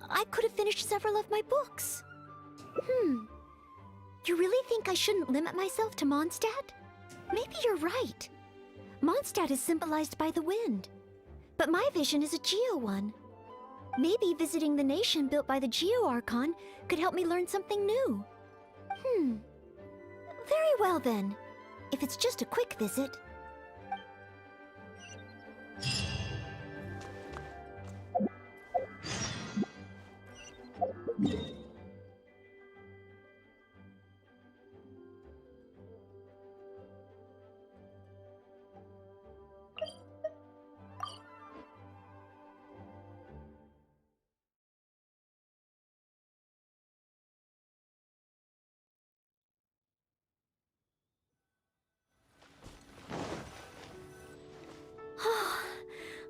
I could have finished several of my books. You really think I shouldn't limit myself to Mondstadt? Maybe you're right. Mondstadt is symbolized by the wind. But my vision is a Geo one. Maybe visiting the nation built by the Geo Archon could help me learn something new. Very well then. If it's just a quick visit.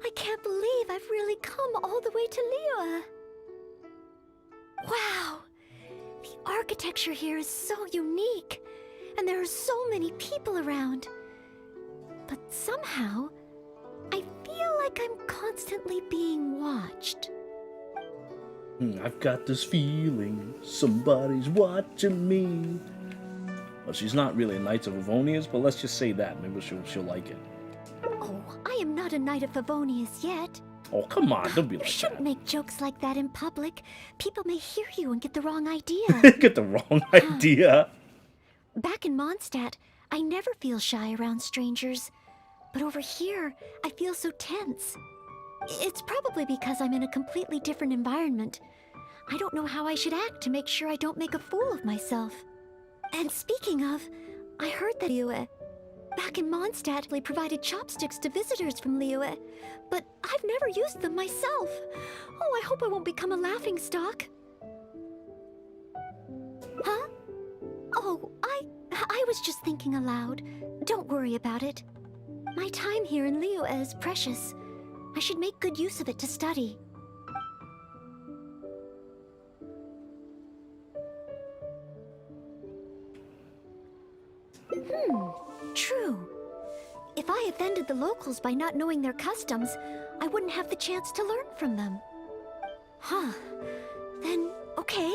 I can't believe I've really come all the way to Liyue. Wow! The architecture here is so unique, and there are so many people around. But somehow, I feel like I'm constantly being watched. I've got this feeling somebody's watching me. Well, she's not really a Knight of Favonius, but let's just say that. Maybe she'll like it. Oh, I am not a Knight of Favonius yet. Oh, come on, don't be You like shouldn't that. make jokes like that in public. People may hear you and get the wrong idea. Get the wrong idea. Back in Mondstadt, I never feel shy around strangers. But over here, I feel so tense. It's probably because I'm in a completely different environment. I don't know how I should act to make sure I don't make a fool of myself. And speaking of, I heard that Liyue, back in Mondstadt, they provided chopsticks to visitors from Liyue, but I've never used them myself. Oh, I hope I won't become a laughingstock. Huh? Oh, I was just thinking aloud. Don't worry about it. My time here in Liyue is precious. I should make good use of it to study. True. If I offended the locals by not knowing their customs, I wouldn't have the chance to learn from them. Huh. Then, okay.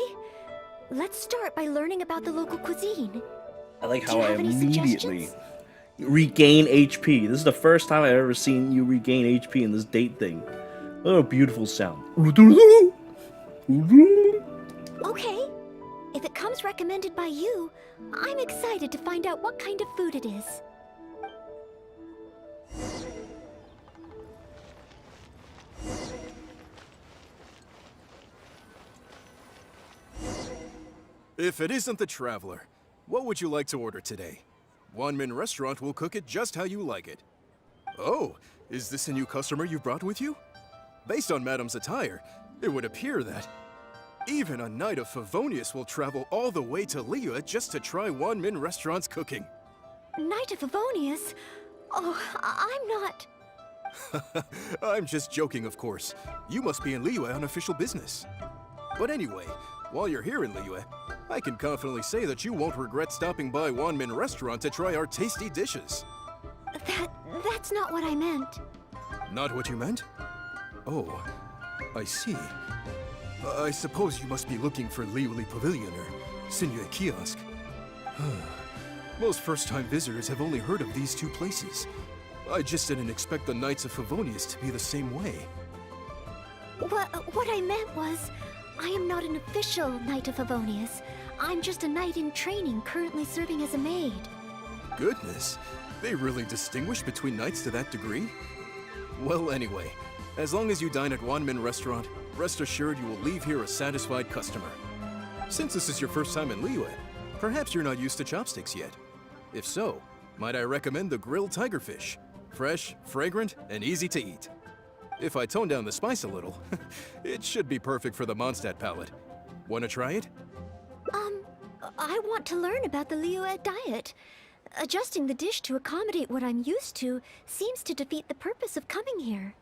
Let's start by learning about the local cuisine. I like Do how you I have any immediately suggestions? regain HP. This is the first time I've ever seen you regain HP in this date thing. What a beautiful sound. Okay. If it comes recommended by you, I'm excited to find out what kind of food it is. If it isn't the Traveler, what would you like to order today? Wanmin Restaurant will cook it just how you like it. Oh, is this a new customer you brought with you? Based on Madam's attire, it would appear that even a Knight of Favonius will travel all the way to Liyue just to try Wanmin Restaurant's cooking. Knight of Favonius? Oh, I'm not... I'm just joking, of course. You must be in Liyue on official business. But anyway, while you're here in Liyue, I can confidently say that you won't regret stopping by Wanmin Restaurant to try our tasty dishes. That's not what I meant. Not what you meant? Oh, I see. I suppose you must be looking for Liyue Pavilion or Sinyue Kiosk. Most first-time visitors have only heard of these two places. I just didn't expect the Knights of Favonius to be the same way. What I meant was, I am not an official Knight of Favonius. I'm just a knight in training currently serving as a maid. Goodness, they really distinguish between knights to that degree? Well, anyway, as long as you dine at Wanmin Restaurant, rest assured you will leave here a satisfied customer. Since this is your first time in Liyue, perhaps you're not used to chopsticks yet. If so, might I recommend the grilled tigerfish? Fresh, fragrant, and easy to eat. If I tone down the spice a little, it should be perfect for the Mondstadt palate. Wanna try it? I want to learn about the Liyue diet. adjusting the dish to accommodate what I'm used to seems to defeat the purpose of coming here.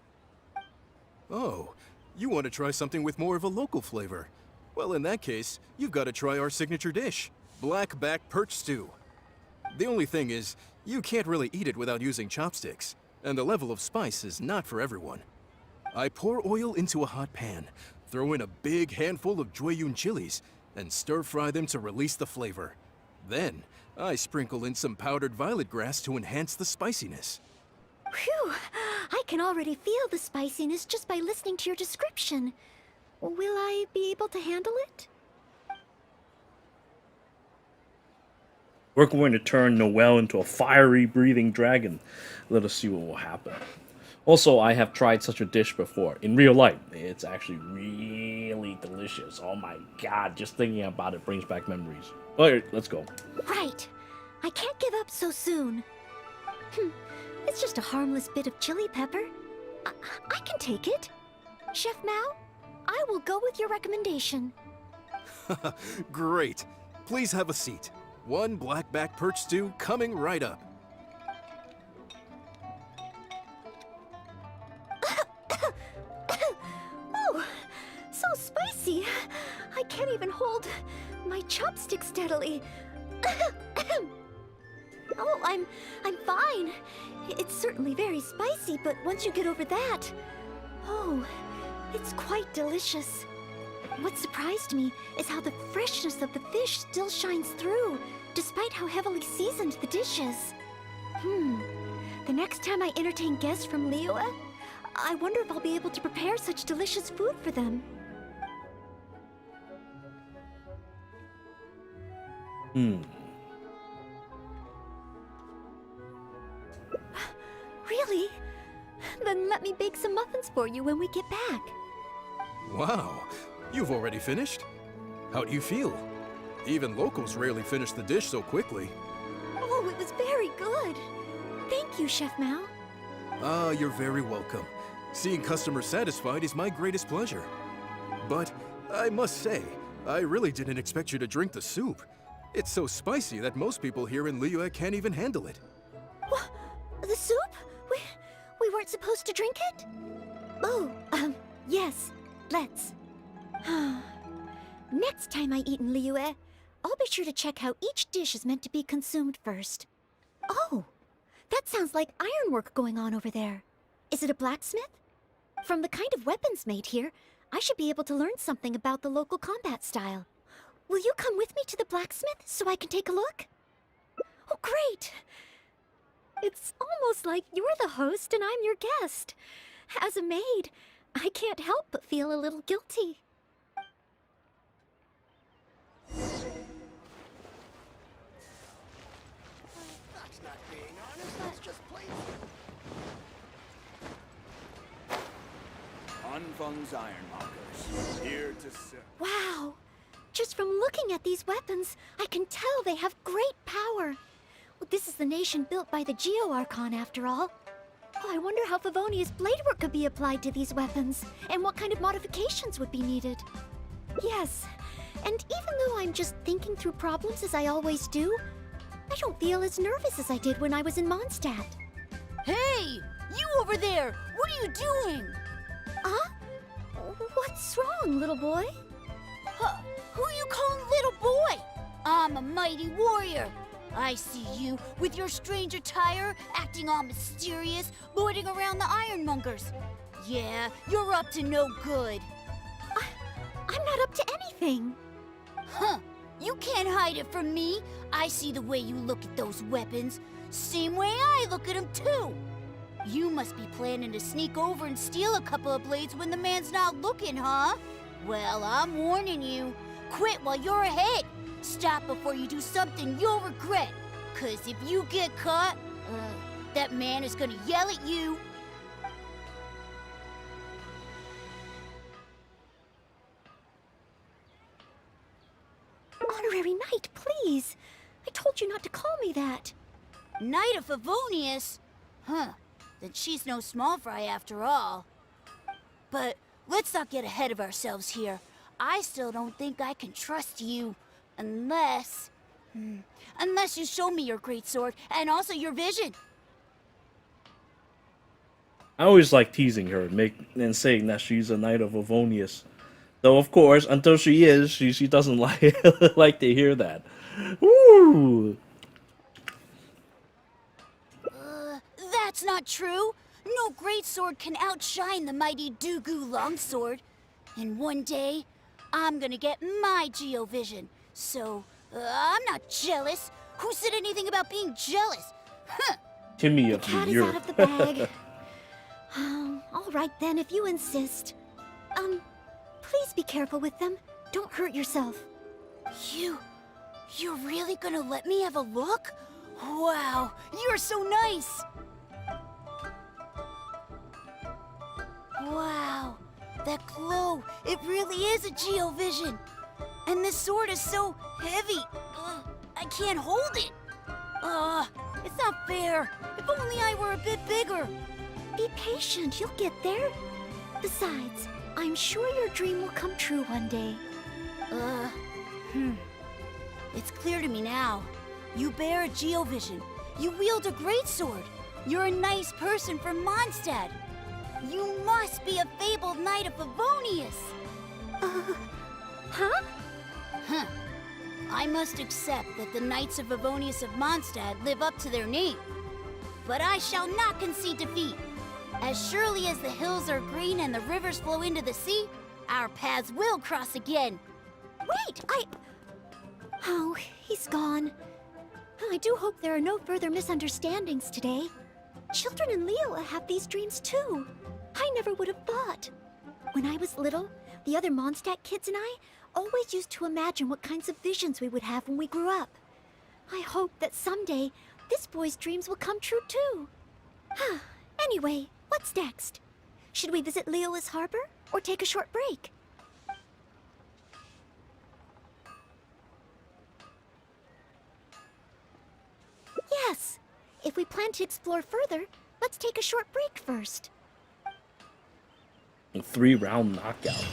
Oh, you want to try something with more of a local flavor? Well, in that case, you've got to try our signature dish, black back perch stew. The only thing is, you can't really eat it without using chopsticks, and the level of spice is not for everyone. I pour oil into a hot pan, throw in a big handful of Jueyun chilies, and stir-fry them to release the flavor. Then, I sprinkle in some powdered violet grass to enhance the spiciness. Phew! I can already feel the spiciness just by listening to your description. Will I be able to handle it? We're going to turn Noelle into a fiery breathing dragon. Let us see what will happen. Also, I have tried such a dish before. In real life, it's actually really delicious. Oh my god, just thinking about it brings back memories. Alright, let's go. Right. I can't give up so soon. It's just a harmless bit of chili pepper. I can take it. Chef Mao, I will go with your recommendation. Great. Please have a seat. One black back perch stew coming right up. Oh, so spicy. I can't even hold my chopstick steadily. Oh, I'm fine. It's certainly very spicy, but once you get over that, oh, it's quite delicious. What surprised me is how the freshness of the fish still shines through, despite how heavily seasoned the dish is. The next time I entertain guests from Liyue, I wonder if I'll be able to prepare such delicious food for them. Really? Then let me bake some muffins for you when we get back. Wow, you've already finished? How do you feel? Even locals rarely finish the dish so quickly. Oh, it was very good. Thank you, Chef Mao. Ah, you're very welcome. Seeing customers satisfied is my greatest pleasure. But I must say, I really didn't expect you to drink the soup. It's so spicy that most people here in Liyue can't even handle it. What? The soup? We weren't supposed to drink it? Oh, yes. Let's. Next time I eat in Liyue, I'll be sure to check how each dish is meant to be consumed first. Oh, that sounds like ironwork going on over there. Is it a blacksmith? From the kind of weapons made here, I should be able to learn something about the local combat style. Will you come with me to the blacksmith so I can take a look? Oh, great! It's almost like you're the host and I'm your guest. As a maid, I can't help but feel a little guilty. That's not being honest, that's just plain. Feng's ironmongers, here to sell. Wow! Just from looking at these weapons, I can tell they have great power. Well, this is the nation built by the Geo-Archon, after all. Oh, I wonder how Favonia's blade work could be applied to these weapons, and what kind of modifications would be needed. Yes, and even though I'm just thinking through problems as I always do, I don't feel as nervous as I did when I was in Mondstadt. Hey! You over there! What are you doing? Huh? What's wrong, little boy? Who you calling little boy? I'm a mighty warrior. I see you with your strange attire, acting all mysterious, loitering around the ironmongers. Yeah, you're up to no good. I'm not up to anything. Huh. You can't hide it from me. I see the way you look at those weapons. Same way I look at them, too. You must be planning to sneak over and steal a couple of blades when the man's not looking, huh? Well, I'm warning you. Quit while you're ahead. Stop before you do something you'll regret. 'Cause if you get caught, that man is gonna yell at you. Honorary Knight, please. I told you not to call me that. Knight of Favonius? Huh. Then she's no small fry after all. But let's not get ahead of ourselves here. I still don't think I can trust you. Unless... Unless you show me your great sword and also your vision. I always like teasing her and saying that she's a Knight of Avonius. Though, of course, until she is, she doesn't like like to hear that. Woo! That's not true. No great sword can outshine the mighty Dugu longsword. And one day, I'm gonna get my Geovision. So, I'm not jealous. Who said anything about being jealous? Huh. Timmy The of the cat is year. out of the bag. All right then, if you insist. Please be careful with them. Don't hurt yourself. You're really gonna let me have a look? Wow, you're so nice! Wow, that glow, it really is a Geovision! And this sword is so heavy, I can't hold it! It's not fair. If only I were a bit bigger. Be patient, you'll get there. Besides, I'm sure your dream will come true one day. It's clear to me now. You bear a Geovision. You wield a greatsword. You're a nice person from Mondstadt. You must be a fabled Knight of Favonius. Huh? Huh. I must accept that the Knights of Favonius of Mondstadt live up to their name. But I shall not concede defeat. As surely as the hills are green and the rivers flow into the sea, our paths will cross again. Wait, Oh, he's gone. I do hope there are no further misunderstandings today. Children in Liyue have these dreams too. I never would have thought. When I was little, the other Mondstadt kids and I always used to imagine what kinds of visions we would have when we grew up. I hope that someday this boy's dreams will come true too. Anyway, what's next? Should we visit Liyue's harbor or take a short break? Yes. If we plan to explore further, let's take a short break first. A 3-round knockout.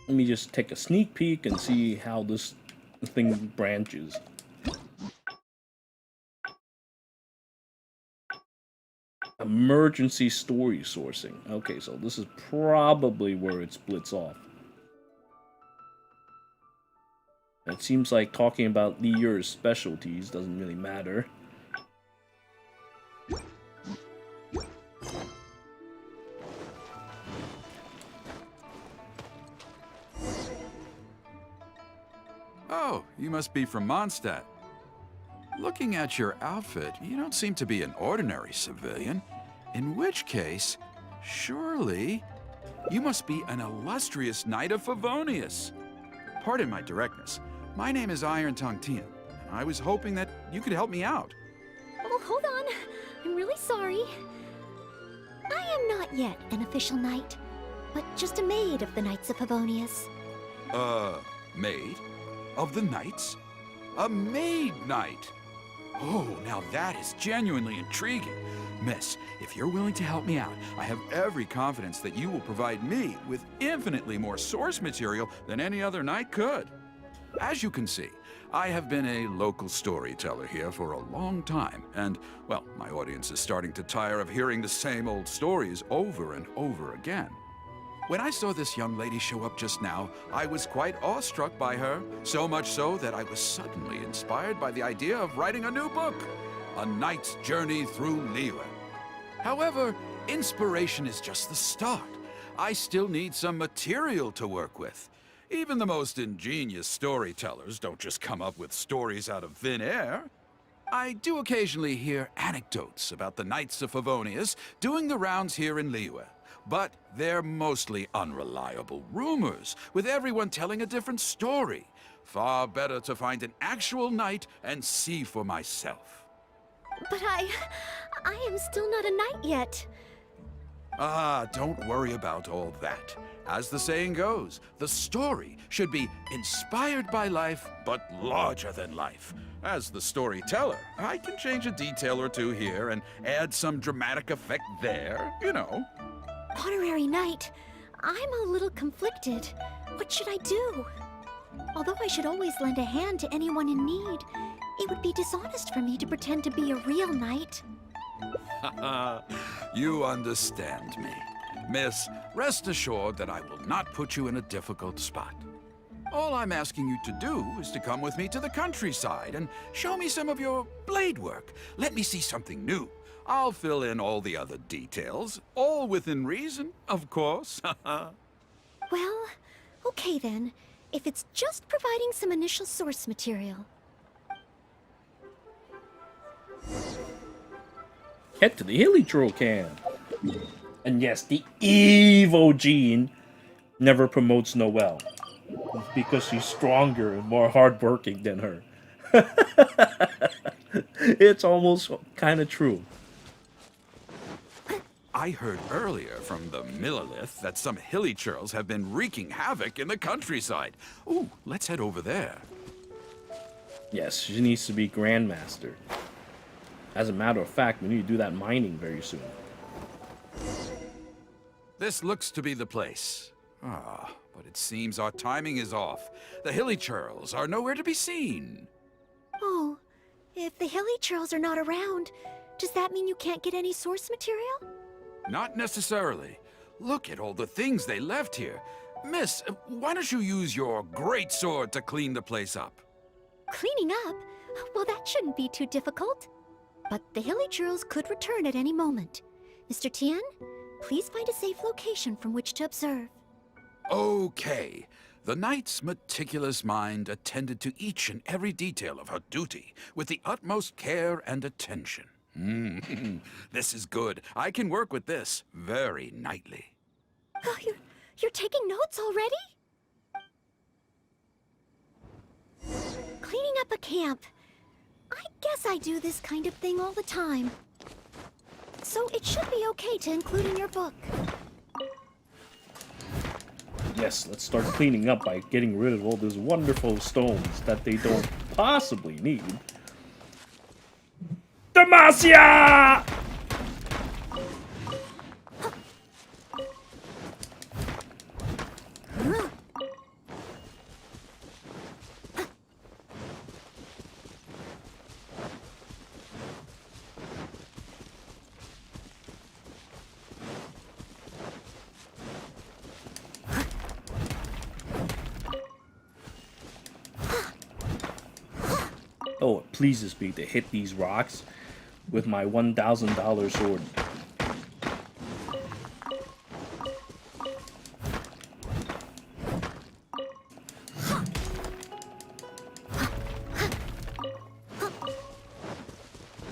Let me just take a sneak peek and see how this thing branches. Emergency story sourcing. Okay, so this is probably where it splits off. It seems like talking about Liyue's specialties doesn't really matter. Oh, you must be from Mondstadt. Looking at your outfit, you don't seem to be an ordinary civilian. In which case, surely, you must be an illustrious Knight of Favonius. Pardon my directness. My name is Iron Tongue Tian, and I was hoping that you could help me out. Oh, hold on. I'm really sorry. I am not yet an official knight, but just a maid of the Knights of Favonius. Maid? Of the Knights? A maid knight? Oh, now that is genuinely intriguing. Miss, if you're willing to help me out, I have every confidence that you will provide me with infinitely more source material than any other knight could. As you can see, I have been a local storyteller here for a long time, and, well, my audience is starting to tire of hearing the same old stories over and over again. When I saw this young lady show up just now, I was quite awestruck by her, so much so that I was suddenly inspired by the idea of writing a new book, A Knight's Journey Through Liyue. However, inspiration is just the start. I still need some material to work with. Even the most ingenious storytellers don't just come up with stories out of thin air. I do occasionally hear anecdotes about the Knights of Favonius doing the rounds here in Liyue, but they're mostly unreliable rumors, with everyone telling a different story. Far better to find an actual knight and see for myself. But I am still not a knight yet. Don't worry about all that. As the saying goes, the story should be inspired by life, but larger than life. As the storyteller, I can change a detail or two here and add some dramatic effect there, you know. Honorary Knight, I'm a little conflicted. What should I do? Although I should always lend a hand to anyone in need, it would be dishonest for me to pretend to be a real knight. You understand me. Miss, rest assured that I will not put you in a difficult spot. All I'm asking you to do is to come with me to the countryside and show me some of your blade work. Let me see something new. I'll fill in all the other details, all within reason, of course. Well, okay then. If it's just providing some initial source material. Head to the hilly troll camp. And yes, the evil Gene never promotes Noelle. Because she's stronger and more hardworking than her. It's almost kind of true. I heard earlier from the Millilith that some hilly churls have been wreaking havoc in the countryside. Ooh, let's head over there. Yes, she needs to be Grandmaster. As a matter of fact, we need to do that mining very soon. This looks to be the place. Ah, but it seems our timing is off. The hilly churls are nowhere to be seen. Oh, if the hilly churls are not around, does that mean you can't get any source material? Not necessarily. Look at all the things they left here. Miss, why don't you use your great sword to clean the place up? Cleaning up? Well, that shouldn't be too difficult. But the hilly churls could return at any moment. Mr. Xian, please find a safe location from which to observe. Okay. The knight's meticulous mind attended to each and every detail of her duty with the utmost care and attention. This is good. I can work with this very knightly. Oh, you're taking notes already? Cleaning up a camp. I guess I do this kind of thing all the time. So it should be okay to include in your book. Yes, let's start cleaning up by getting rid of all those wonderful stones that they don't possibly need. Demacia! Oh, it pleases me to hit these rocks with my $1,000 sword.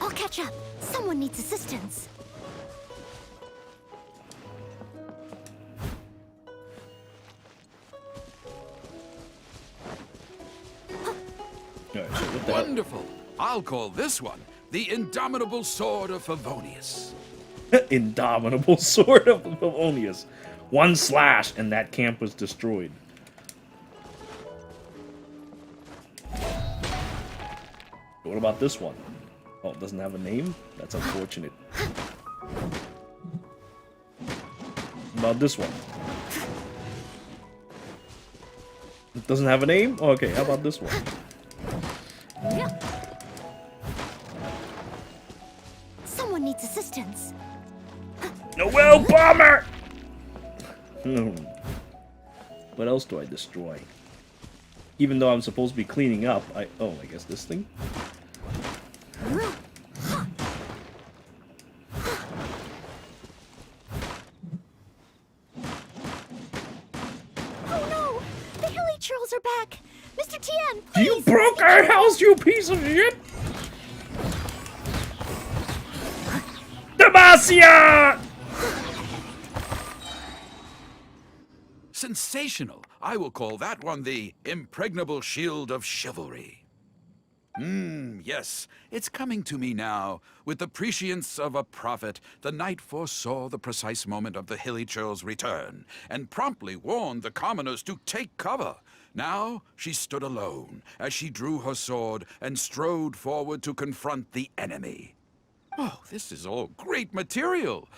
I'll catch up. Someone needs assistance. Alright, so what the Wonderful. I'll call this one the Indomitable Sword of Favonius. Indomitable Sword of Favonius. One slash and that camp was destroyed. What about this one? Oh, it doesn't have a name? That's unfortunate. What about this one? It doesn't have a name? Okay, how about this one? Someone needs assistance. Noelle Bomber! What else do I destroy? Even though I'm supposed to be cleaning up, I guess this thing? Oh no! The hilly churls are back! Mr. Xian, please! You broke our house, you piece of shit! Demacia! Sensational. I will call that one the Impregnable Shield of Chivalry. Yes, it's coming to me now. With the prescience of a prophet, the knight foresaw the precise moment of the hilly churl's return, and promptly warned the commoners to take cover. Now she stood alone, as she drew her sword and strode forward to confront the enemy. Oh, this is all great material.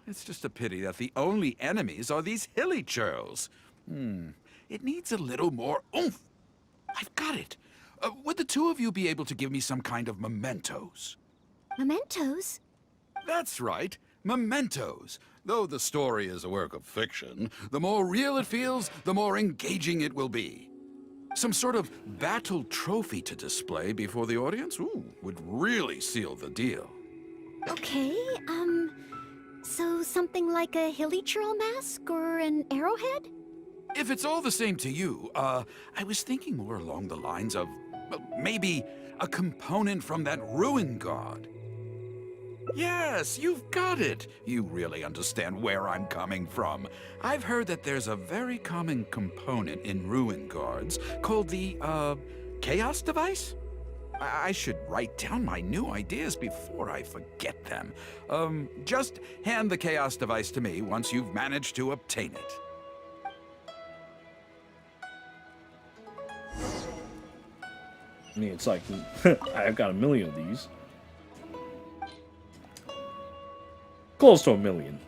It's just a pity that the only enemies are these hilly churls. It needs a little more oomph. I've got it. Would the two of you be able to give me some kind of mementos? Mementos? That's right, mementos. Though the story is a work of fiction, the more real it feels, the more engaging it will be. Some sort of battle trophy to display before the audience, would really seal the deal. Okay, so something like a hilly churl mask or an arrowhead? If it's all the same to you, I was thinking more along the lines of, maybe a component from that ruin god. Yes, you've got it. You really understand where I'm coming from. I've heard that there's a very common component in ruin guards called the, chaos device? I should write down my new ideas before I forget them. Just hand the chaos device to me once you've managed to obtain it. I mean, it's like, I've got a million of these. Close to a million.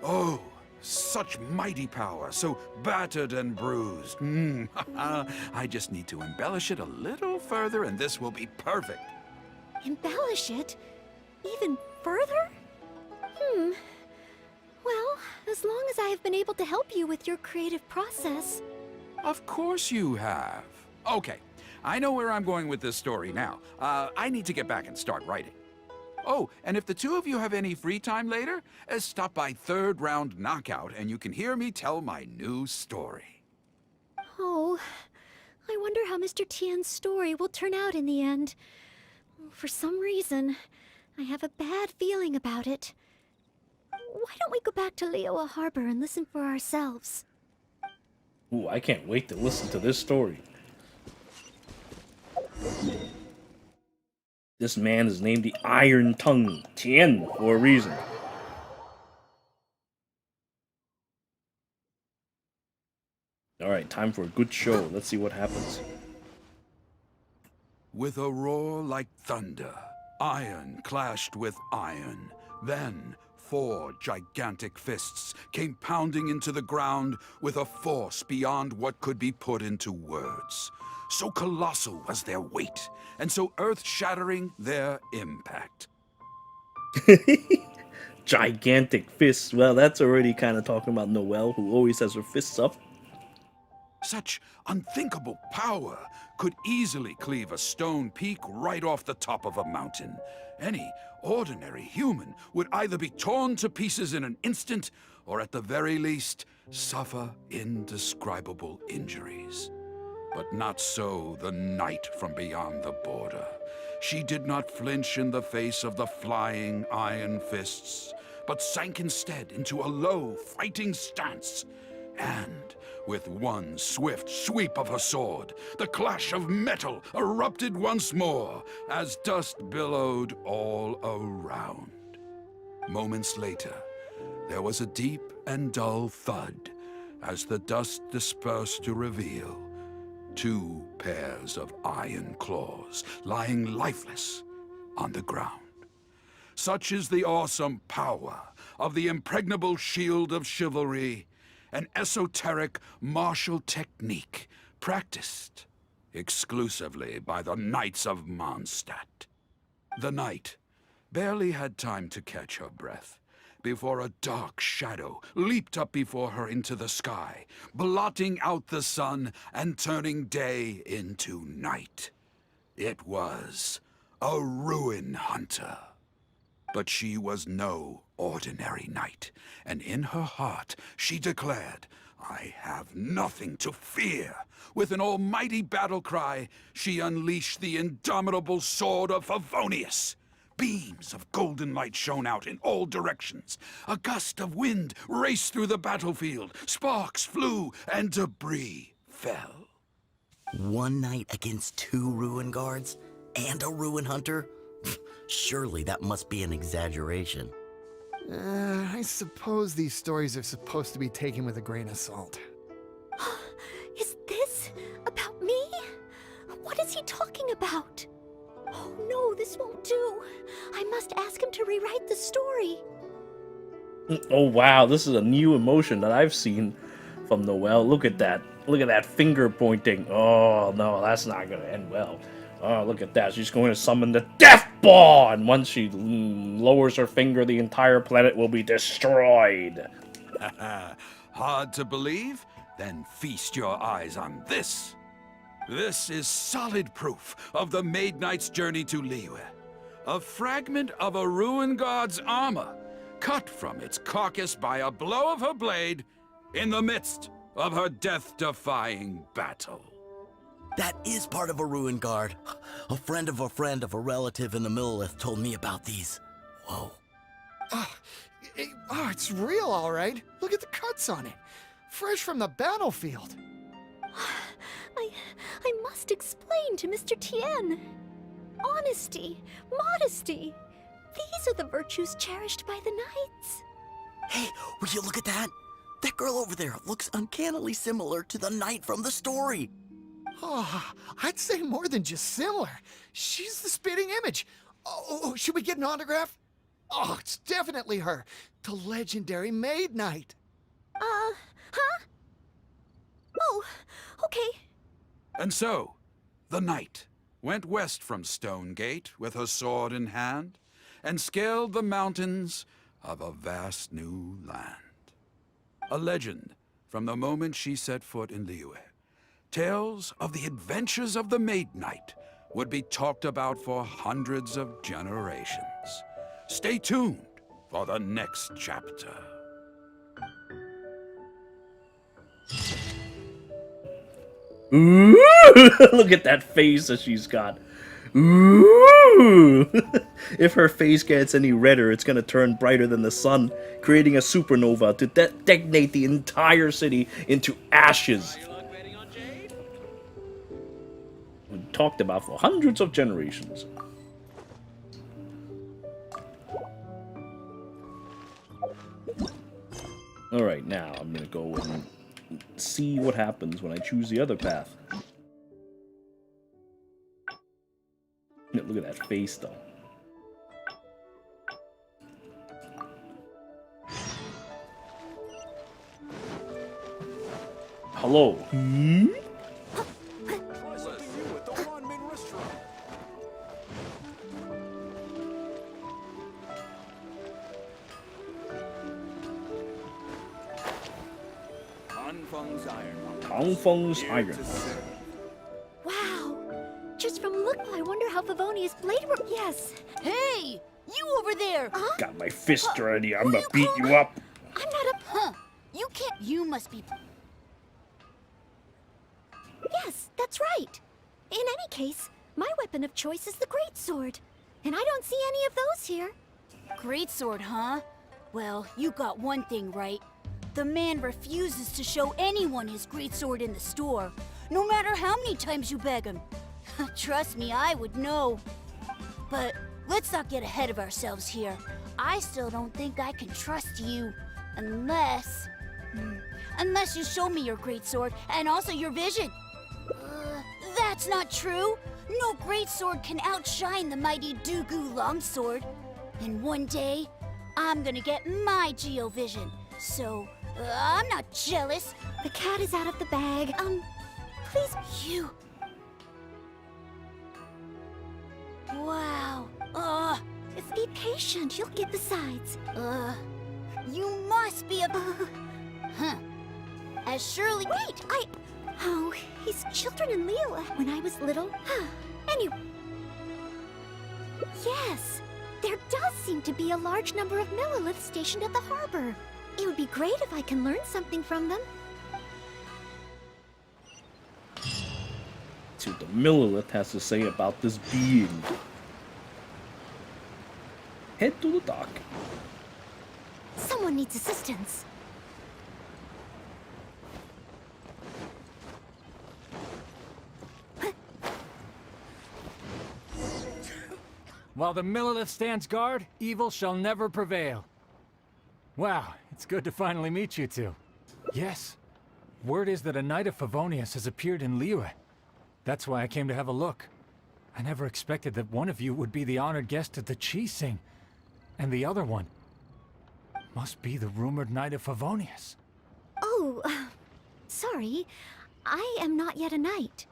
Oh, such mighty power, so battered and bruised. I just need to embellish it a little further and this will be perfect. Embellish it? Even further? Well, as long as I have been able to help you with your creative process. Of course you have. Okay, I know where I'm going with this story now. I need to get back and start writing. Oh, and if the two of you have any free time later, stop by Third Round Knockout and you can hear me tell my new story. Oh, I wonder how Mr. Tian's story will turn out in the end. For some reason, I have a bad feeling about it. Why don't we go back to Liyue Harbor and listen for ourselves? Ooh, I can't wait to listen to this story. This man is named the Iron Tongue Tian for a reason. Alright, time for a good show. Let's see what happens. With a roar like thunder, iron clashed with iron. Then 4 gigantic fists came pounding into the ground with a force beyond what could be put into words. So colossal was their weight, and so earth-shattering their impact. Gigantic fists. Well, that's already kind of talking about Noelle, who always has her fists up. Such unthinkable power could easily cleave a stone peak right off the top of a mountain. Any ordinary human would either be torn to pieces in an instant, or at the very least, suffer indescribable injuries. But not so the knight from beyond the border. She did not flinch in the face of the flying iron fists, but sank instead into a low, fighting stance. And with one swift sweep of her sword, the clash of metal erupted once more as dust billowed all around. Moments later, there was a deep and dull thud as the dust dispersed to reveal 2 pairs of iron claws lying lifeless on the ground. Such is the awesome power of the impregnable shield of chivalry, an esoteric martial technique practiced exclusively by the Knights of Mondstadt. The knight barely had time to catch her breath before a dark shadow leaped up before her into the sky, blotting out the sun and turning day into night. It was a ruin hunter. But she was no ordinary knight, and in her heart she declared, "I have nothing to fear." With an almighty battle cry, she unleashed the indomitable sword of Favonius. beams of golden light shone out in all directions. A gust of wind raced through the battlefield. Sparks flew and debris fell. One knight against 2 ruin guards? And a ruin hunter? Surely that must be an exaggeration. I suppose these stories are supposed to be taken with a grain of salt. Is this about me? What is he talking about? Oh no, this won't do. I must ask him to rewrite the story. Oh wow, this is a new emotion that I've seen from Noelle. Look at that. Look at that finger pointing. Oh no, that's not going to end well. Oh, look at that. She's going to summon the Death Ball! And once she lowers her finger, the entire planet will be destroyed. Hard to believe? Then feast your eyes on this. This is solid proof of the Maid Knight's journey to Liyue. A fragment of a ruin god's armor, cut from its carcass by a blow of her blade in the midst of her death-defying battle. That is part of a ruin guard. A friend of a relative in the Millelith told me about these. Whoa. It's real, all right. Look at the cuts on it. Fresh from the battlefield. I must explain to Mr. Tien. Honesty, modesty. These are the virtues cherished by the knights. Hey, will you look at that? That girl over there looks uncannily similar to the knight from the story. Oh, I'd say more than just similar. She's the spitting image. Oh, should we get an autograph? Oh, it's definitely her. The legendary Maid Knight. Huh? Oh, okay. And so, the knight went west from Stone Gate with her sword in hand and scaled the mountains of a vast new land. A legend from the moment she set foot in Liyue. Tales of the adventures of the Maid Knight would be talked about for hundreds of generations. Stay tuned for the next chapter. Ooh, look at that face that she's got. Ooh. If her face gets any redder, it's gonna turn brighter than the sun, creating a supernova to detonate the entire city into ashes. We talked about for hundreds of generations. Alright, now I'm gonna go and see what happens when I choose the other path. Look at that face, though. Hello. Hmm? Try something new at the Wanmin restaurant. Feng's iron. Wow. Just from look, I wonder how Favonia's blade work. Yes. Hey! You over there! Got my fist ready. I'm gonna beat you up. I'm not a... Huh. You can't... You must be... Yes, that's right. In any case, my weapon of choice is the greatsword. And I don't see any of those here. Greatsword, huh? Well, you got one thing right. The man refuses to show anyone his greatsword in the store, no matter how many times you beg him. Trust me, I would know. But let's not get ahead of ourselves here. I still don't think I can trust you, unless... unless you show me your greatsword and also your vision. That's not true. No greatsword can outshine the mighty Dooku longsword. And one day, I'm gonna get my Geovision. So, I'm not jealous. The cat is out of the bag. Please... You... Wow. If be patient, you'll get the sides. You must be a... Huh. As surely... Wait, Oh, he's children in Liyue. When I was little... Anyway... Yes, there does seem to be a large number of Milleliths stationed at the harbor. It would be great if I can learn something from them. See what the Millelith has to say about this being. head to the dock. Someone needs assistance. While the Millelith stands guard, evil shall never prevail. Wow, it's good to finally meet you two. Yes, word is that a Knight of Favonius has appeared in Liyue. That's why I came to have a look. I never expected that one of you would be the honored guest at the Chi-Sing, and the other one must be the rumored Knight of Favonius. Oh, sorry. I am not yet a knight.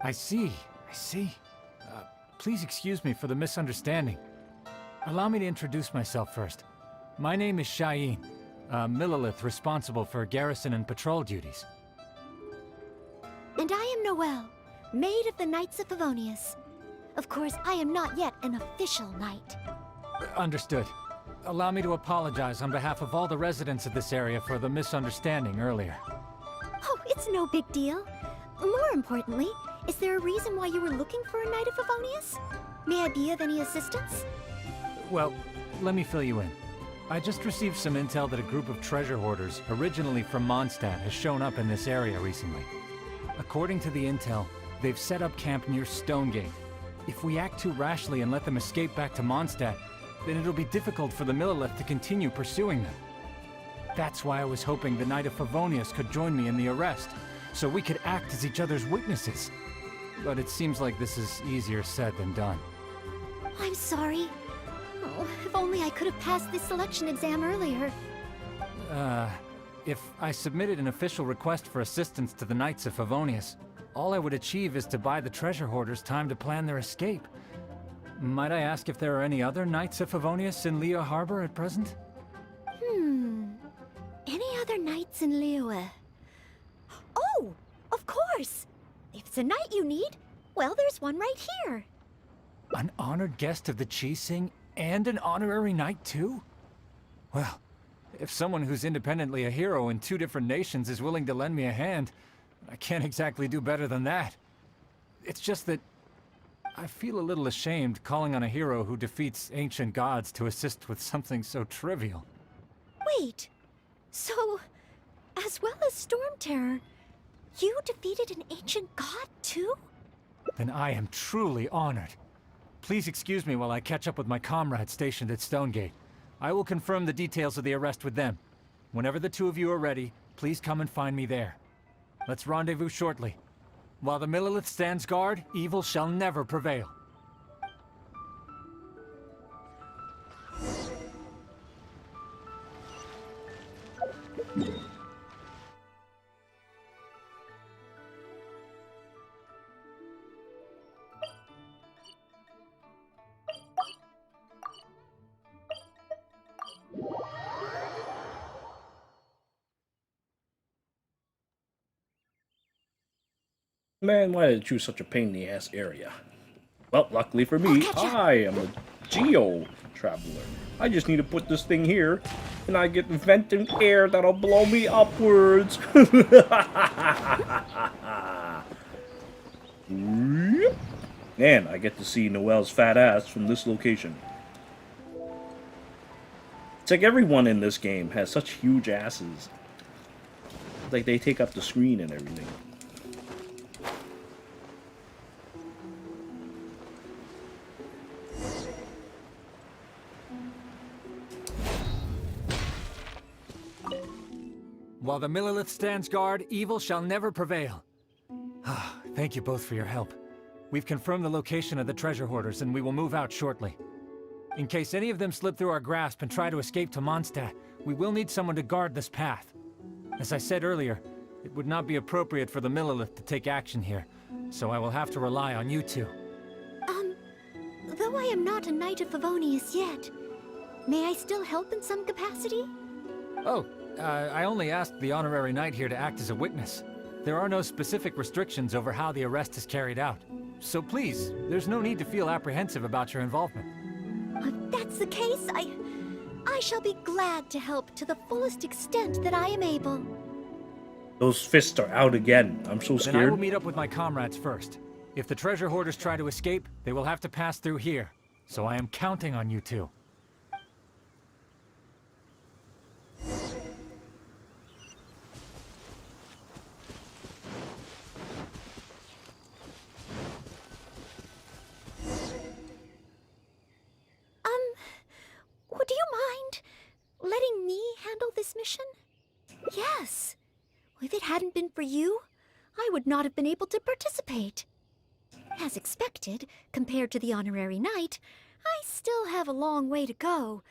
I see. Please excuse me for the misunderstanding. Allow me to introduce myself first. My name is Xian, a Millelith responsible for garrison and patrol duties. And I am Noelle, maid of the Knights of Favonius. Of course, I am not yet an official knight. Understood. Allow me to apologize on behalf of all the residents of this area for the misunderstanding earlier. Oh, it's no big deal. More importantly, is there a reason why you were looking for a Knight of Favonius? May I be of any assistance? Well, let me fill you in. I just received some intel that a group of treasure hoarders, originally from Mondstadt, has shown up in this area recently. According to the intel, they've set up camp near Stonegate. If we act too rashly and let them escape back to Mondstadt, then it'll be difficult for the Millelith to continue pursuing them. That's why I was hoping the Knight of Favonius could join me in the arrest, so we could act as each other's witnesses. But it seems like this is easier said than done. I'm sorry. Oh, if only I could have passed this selection exam earlier. If I submitted an official request for assistance to the Knights of Favonius, all I would achieve is to buy the treasure hoarders time to plan their escape. Might I ask if there are any other Knights of Favonius in Liyue Harbor at present? Any other knights in Liyue? Oh, of course! If it's a knight you need, well, there's one right here. An honored guest of the Chi-Sing and an honorary knight too? Well, if someone who's independently a hero in two different nations is willing to lend me a hand, I can't exactly do better than that. It's just that I feel a little ashamed calling on a hero who defeats ancient gods to assist with something so trivial. Wait, so, as well as Storm Terror, you defeated an ancient god too? Then I am truly honored. Please excuse me while I catch up with my comrades stationed at Stonegate. I will confirm the details of the arrest with them. Whenever the two of you are ready, please come and find me there. Let's rendezvous shortly. While the Millelith stands guard, evil shall never prevail. Man, why did I choose such a pain in the ass area? Well, luckily for me, I am a geo-traveler. I just need to put this thing here, and I get venting air that'll blow me upwards. And I get to see Noelle's fat ass from this location. It's like everyone in this game has such huge asses. It's like they take up the screen and everything. While the Millelith stands guard, evil shall never prevail. Thank you both for your help. We've confirmed the location of the treasure hoarders, and we will move out shortly. In case any of them slip through our grasp and try to escape to Mondstadt, we will need someone to guard this path. As I said earlier, it would not be appropriate for the Millelith to take action here, so I will have to rely on you two. Though I am not a Knight of Favonius yet, may I still help in some capacity? Oh, I only asked the honorary knight here to act as a witness. There are no specific restrictions over how the arrest is carried out. So please, there's no need to feel apprehensive about your involvement. If that's the case, I shall be glad to help to the fullest extent that I am able. Those fists are out again. I'm so scared. Then I will meet up with my comrades first. If the treasure hoarders try to escape, they will have to pass through here. So I am counting on you two. Would you mind letting me handle this mission? Yes. If it hadn't been for you, I would not have been able to participate. As expected, compared to the honorary knight, I still have a long way to go.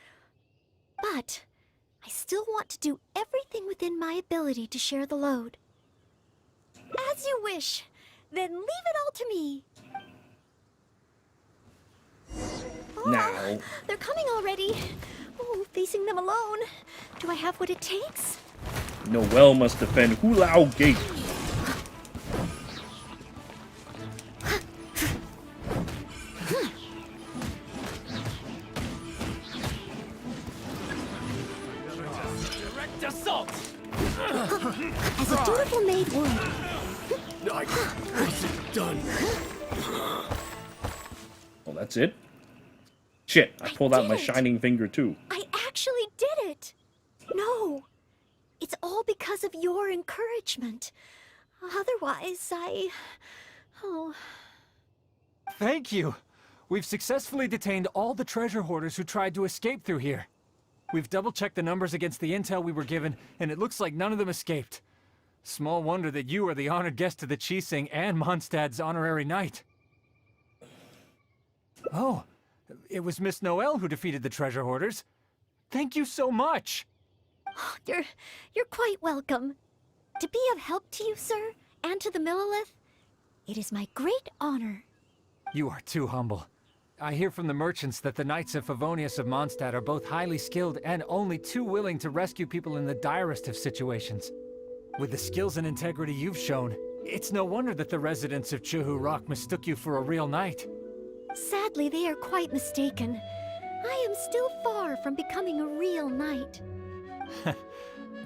But I still want to do everything within my ability to share the load. As you wish. Then leave it all to me. Now. They're coming already. Oh, facing them alone. Do I have what it takes? Noelle must defend Hulao Gate. Direct assault! As a dutiful maid would. I wasn't done. Well, that's it? Shit, I pulled out my shining finger too. I actually did it. No. It's all because of your encouragement. Otherwise, Oh. Thank you! We've successfully detained all the treasure hoarders who tried to escape through here. We've double-checked the numbers against the intel we were given, and it looks like none of them escaped. Small wonder that you are the honored guest of the Qixing and Mondstadt's honorary knight. Oh, it was Miss Noelle who defeated the treasure hoarders. Thank you so much! Oh, you're quite welcome. To be of help to you, sir, and to the Millelith, it is my great honor. You are too humble. I hear from the merchants that the Knights of Favonius of Mondstadt are both highly skilled and only too willing to rescue people in the direst of situations. With the skills and integrity you've shown, it's no wonder that the residents of Chuhu Rock mistook you for a real knight. Sadly, they are quite mistaken. I am still far from becoming a real knight.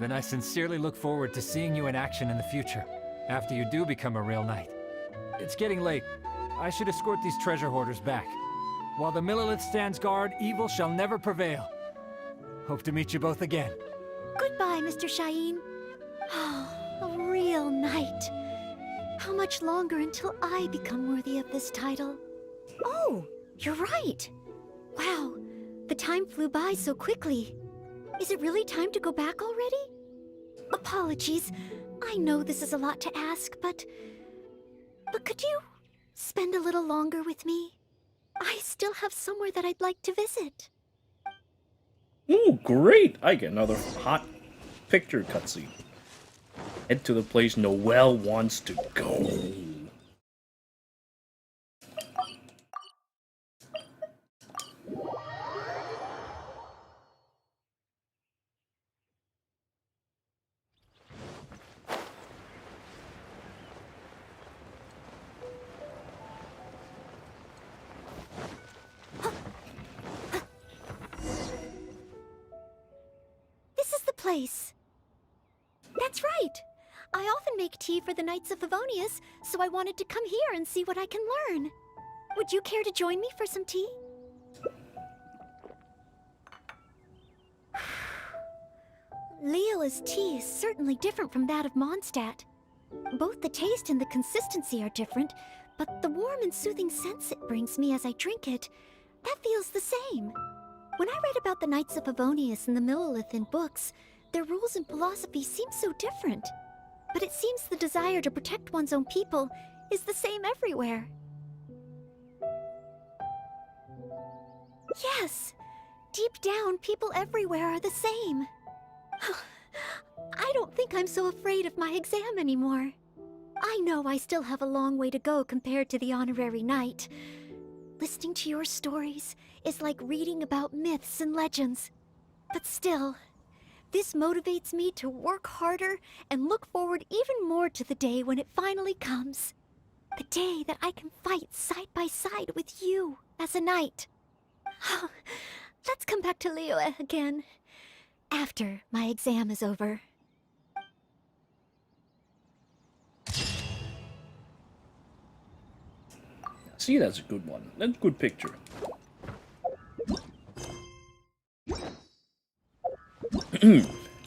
Then I sincerely look forward to seeing you in action in the future, after you do become a real knight. It's getting late. I should escort these treasure hoarders back. While the Millelith stands guard, evil shall never prevail. Hope to meet you both again. Goodbye, Mr. Xian. Oh, a real knight. How much longer until I become worthy of this title? Oh, you're right. Wow, the time flew by so quickly. Is it really time to go back already? Apologies. I know this is a lot to ask, but could you spend a little longer with me? I still have somewhere that I'd like to visit. Ooh, great! I get another hot picture cutscene. Head to the place Noelle wants to go. Place. That's right. I often make tea for the Knights of Favonius, so I wanted to come here and see what I can learn. Would you care to join me for some tea? Leola's tea is certainly different from that of Mondstadt. Both the taste and the consistency are different, but the warm and soothing sense it brings me as I drink it, that feels the same. When I read about the Knights of Favonius and the Millelith in books, their rules and philosophy seem so different. But it seems the desire to protect one's own people is the same everywhere. Yes! Deep down, people everywhere are the same. I don't think I'm so afraid of my exam anymore. I know I still have a long way to go compared to the honorary knight. Listening to your stories is like reading about myths and legends. But still, this motivates me to work harder and look forward even more to the day when it finally comes. The day that I can fight side by side with you as a knight. Let's come back to Liyue again, after my exam is over. See, that's a good one. That's a good picture.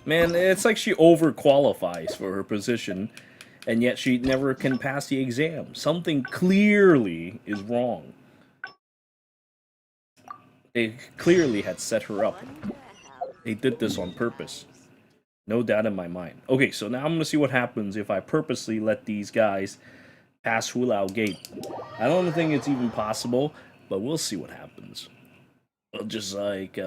Man, it's like she overqualifies for her position, and yet she never can pass the exam. Something clearly is wrong. They clearly had set her up. They did this on purpose. No doubt in my mind. Okay, so now I'm gonna see what happens if I purposely let these guys pass Hulao Gate. I don't think it's even possible, but we'll see what happens. I'll just like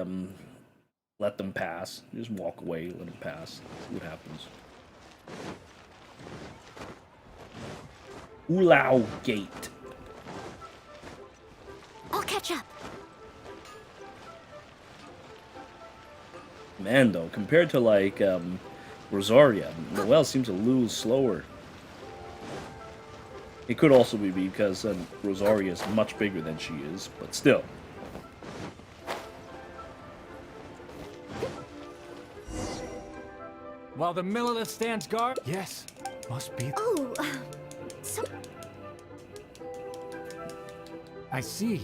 let them pass. Just walk away, let them pass. See what happens. Hulao Gate. I'll catch up. Man, though, compared to like Rosaria, Noelle seems a little slower. It could also be because Rosaria is much bigger than she is, but still. While the Millilith stands guard? Yes, must be. Oh, so... I see.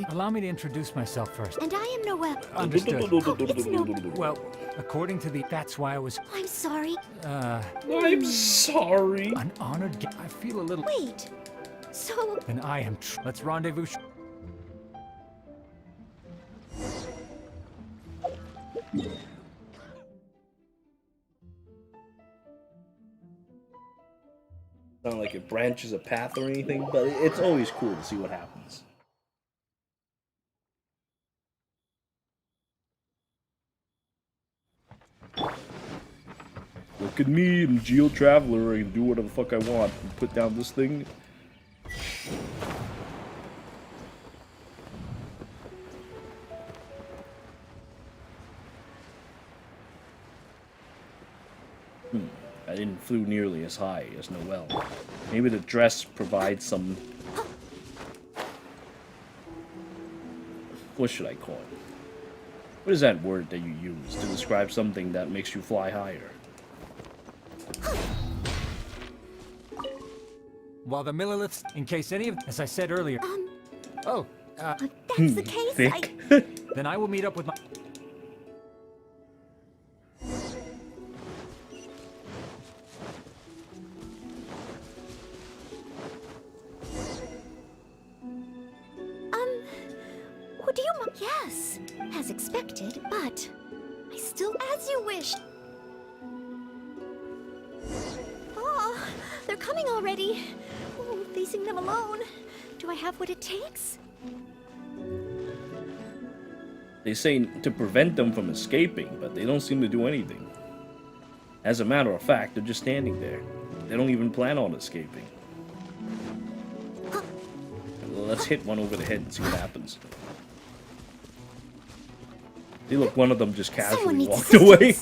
Allow me to introduce myself first. And I am Noelle. Understood. Oh, it's no... Well, according to the... That's why I was... I'm sorry. I'm sorry. An honored I feel a little... Wait. So... Then I am... Let's rendezvous... Not like it branches a path or anything, but it's always cool to see what happens. Look at me, I'm Geo Traveler. I can do whatever the fuck I want. Put down this thing. I didn't flew nearly as high as Noelle. Maybe the dress provides some... What should I call it? What is that word that you use to describe something that makes you fly higher? While the Milliliths, in case any of... As I said earlier... Oh, that's the case, Thicc. Then I will meet up with my... What do you want? Yes, as expected, but I still... As you wish. Oh, they're coming already. Oh, facing them alone. Do I have what it takes? They say to prevent them from escaping, but they don't seem to do anything. As a matter of fact, they're just standing there. They don't even plan on escaping. Well, let's hit one over the head and see what happens. See, look, one of them just casually walked away.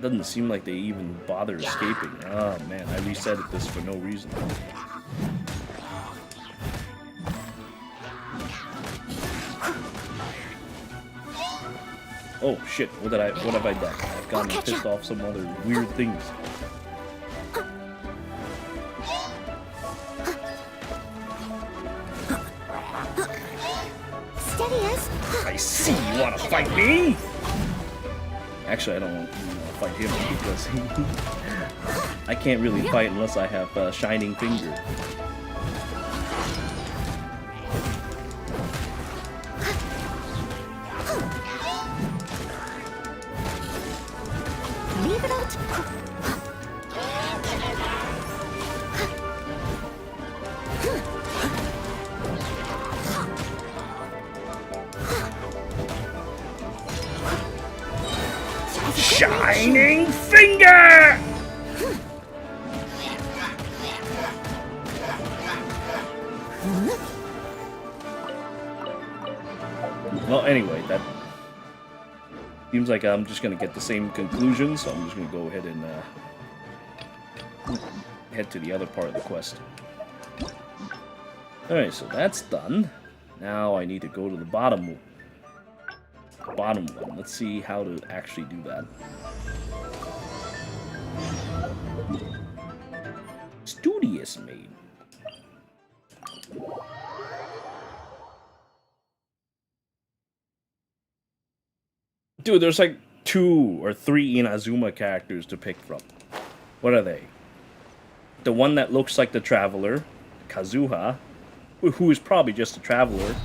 Doesn't seem like they even bother escaping. Oh man, I reset this for no reason. Oh shit, what have I done? I've gotten pissed off some other weird things. I see you want to fight me! Actually, I don't want to fight him because I can't really fight unless I have a Shining Finger. Leave it out. Shining Finger! Well, anyway, that seems like I'm just gonna get the same conclusion, so I'm just gonna go ahead and head to the other part of the quest. Alright, so that's done. Now I need to go to the bottom bottom one. Let's see how to actually do that. Studious maid. Dude, there's like 2 or 3 Inazuma characters to pick from. What are they? The one that looks like the Traveler, Kazuha, who is probably just a Traveler,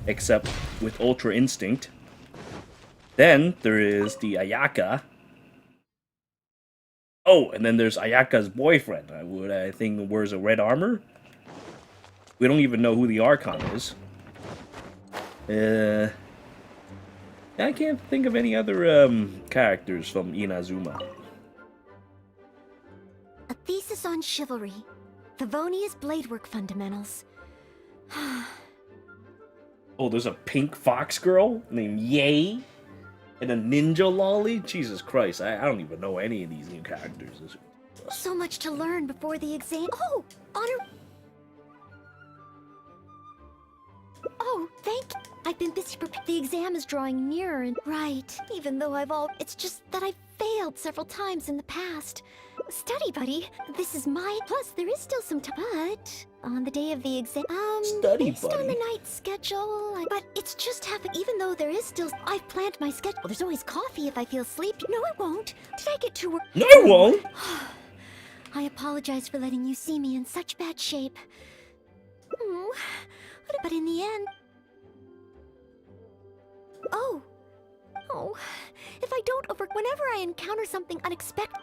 except with Ultra Instinct. Then there is the Ayaka. Oh, and then there's Ayaka's boyfriend, I think wears a red armor. We don't even know who the Archon is. I can't think of any other characters from Inazuma. A thesis on chivalry. Favonia's bladework fundamentals. Oh, there's a pink fox girl named Yay, and a ninja lolly. Jesus Christ, I don't even know any of these new characters. So much to learn before the exam. Oh, honor. Oh, thank you. I've been busy preparing. The exam is drawing nearer and right. Even though it's just that I've failed several times in the past. Study, buddy. This is my. Plus, there is still some time. But on the day of the exam, Study, based buddy. on the night schedule. But it's just happened. Even though there is still, I've planned my schedule. Well, there's always coffee if I feel sleepy. No, I won't. Did I get too work? No, I won't. I apologize for letting you see me in such bad shape. But in the end. Oh, if I don't whenever I encounter something unexpected.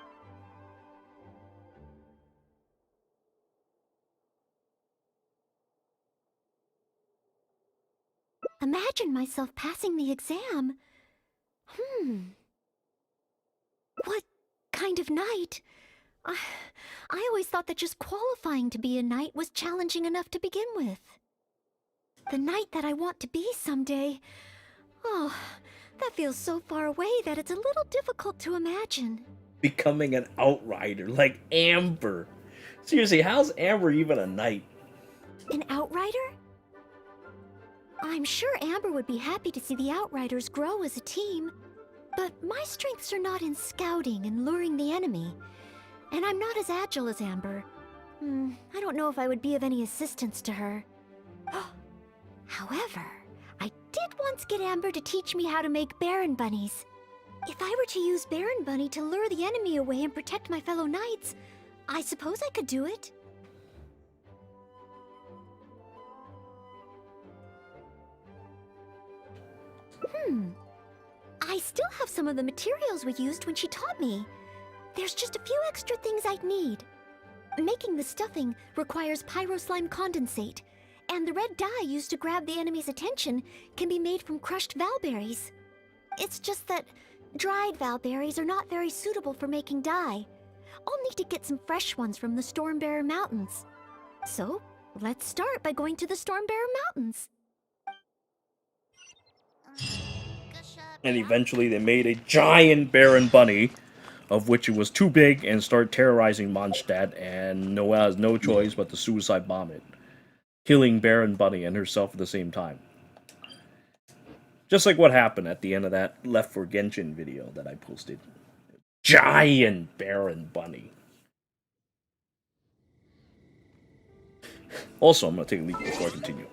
Imagine myself passing the exam. What kind of knight? I always thought that just qualifying to be a knight was challenging enough to begin with. The knight that I want to be someday. Oh, that feels so far away that it's a little difficult to imagine. Becoming an outrider, like Amber. Seriously, how's Amber even a knight? An outrider? I'm sure Amber would be happy to see the Outriders grow as a team. But my strengths are not in scouting and luring the enemy. And I'm not as agile as Amber. I don't know if I would be of any assistance to her. However, I did once get Amber to teach me how to make Baron Bunnies. If I were to use Baron Bunny to lure the enemy away and protect my fellow knights, I suppose I could do it. I still have some of the materials we used when she taught me. There's just a few extra things I'd need. Making the stuffing requires pyroslime condensate, and the red dye used to grab the enemy's attention can be made from crushed valberries. It's just that dried valberries are not very suitable for making dye. I'll need to get some fresh ones from the Stormbearer Mountains. So, let's start by going to the Stormbearer Mountains. And eventually they made a giant Baron Bunny, of which it was too big, and started terrorizing Mondstadt, and Noelle has no choice but to suicide bomb it, killing Baron Bunny and herself at the same time. Just like what happened at the end of that Left for Genshin video that I posted. Giant Baron Bunny. Also, I'm going to take a leak before I continue.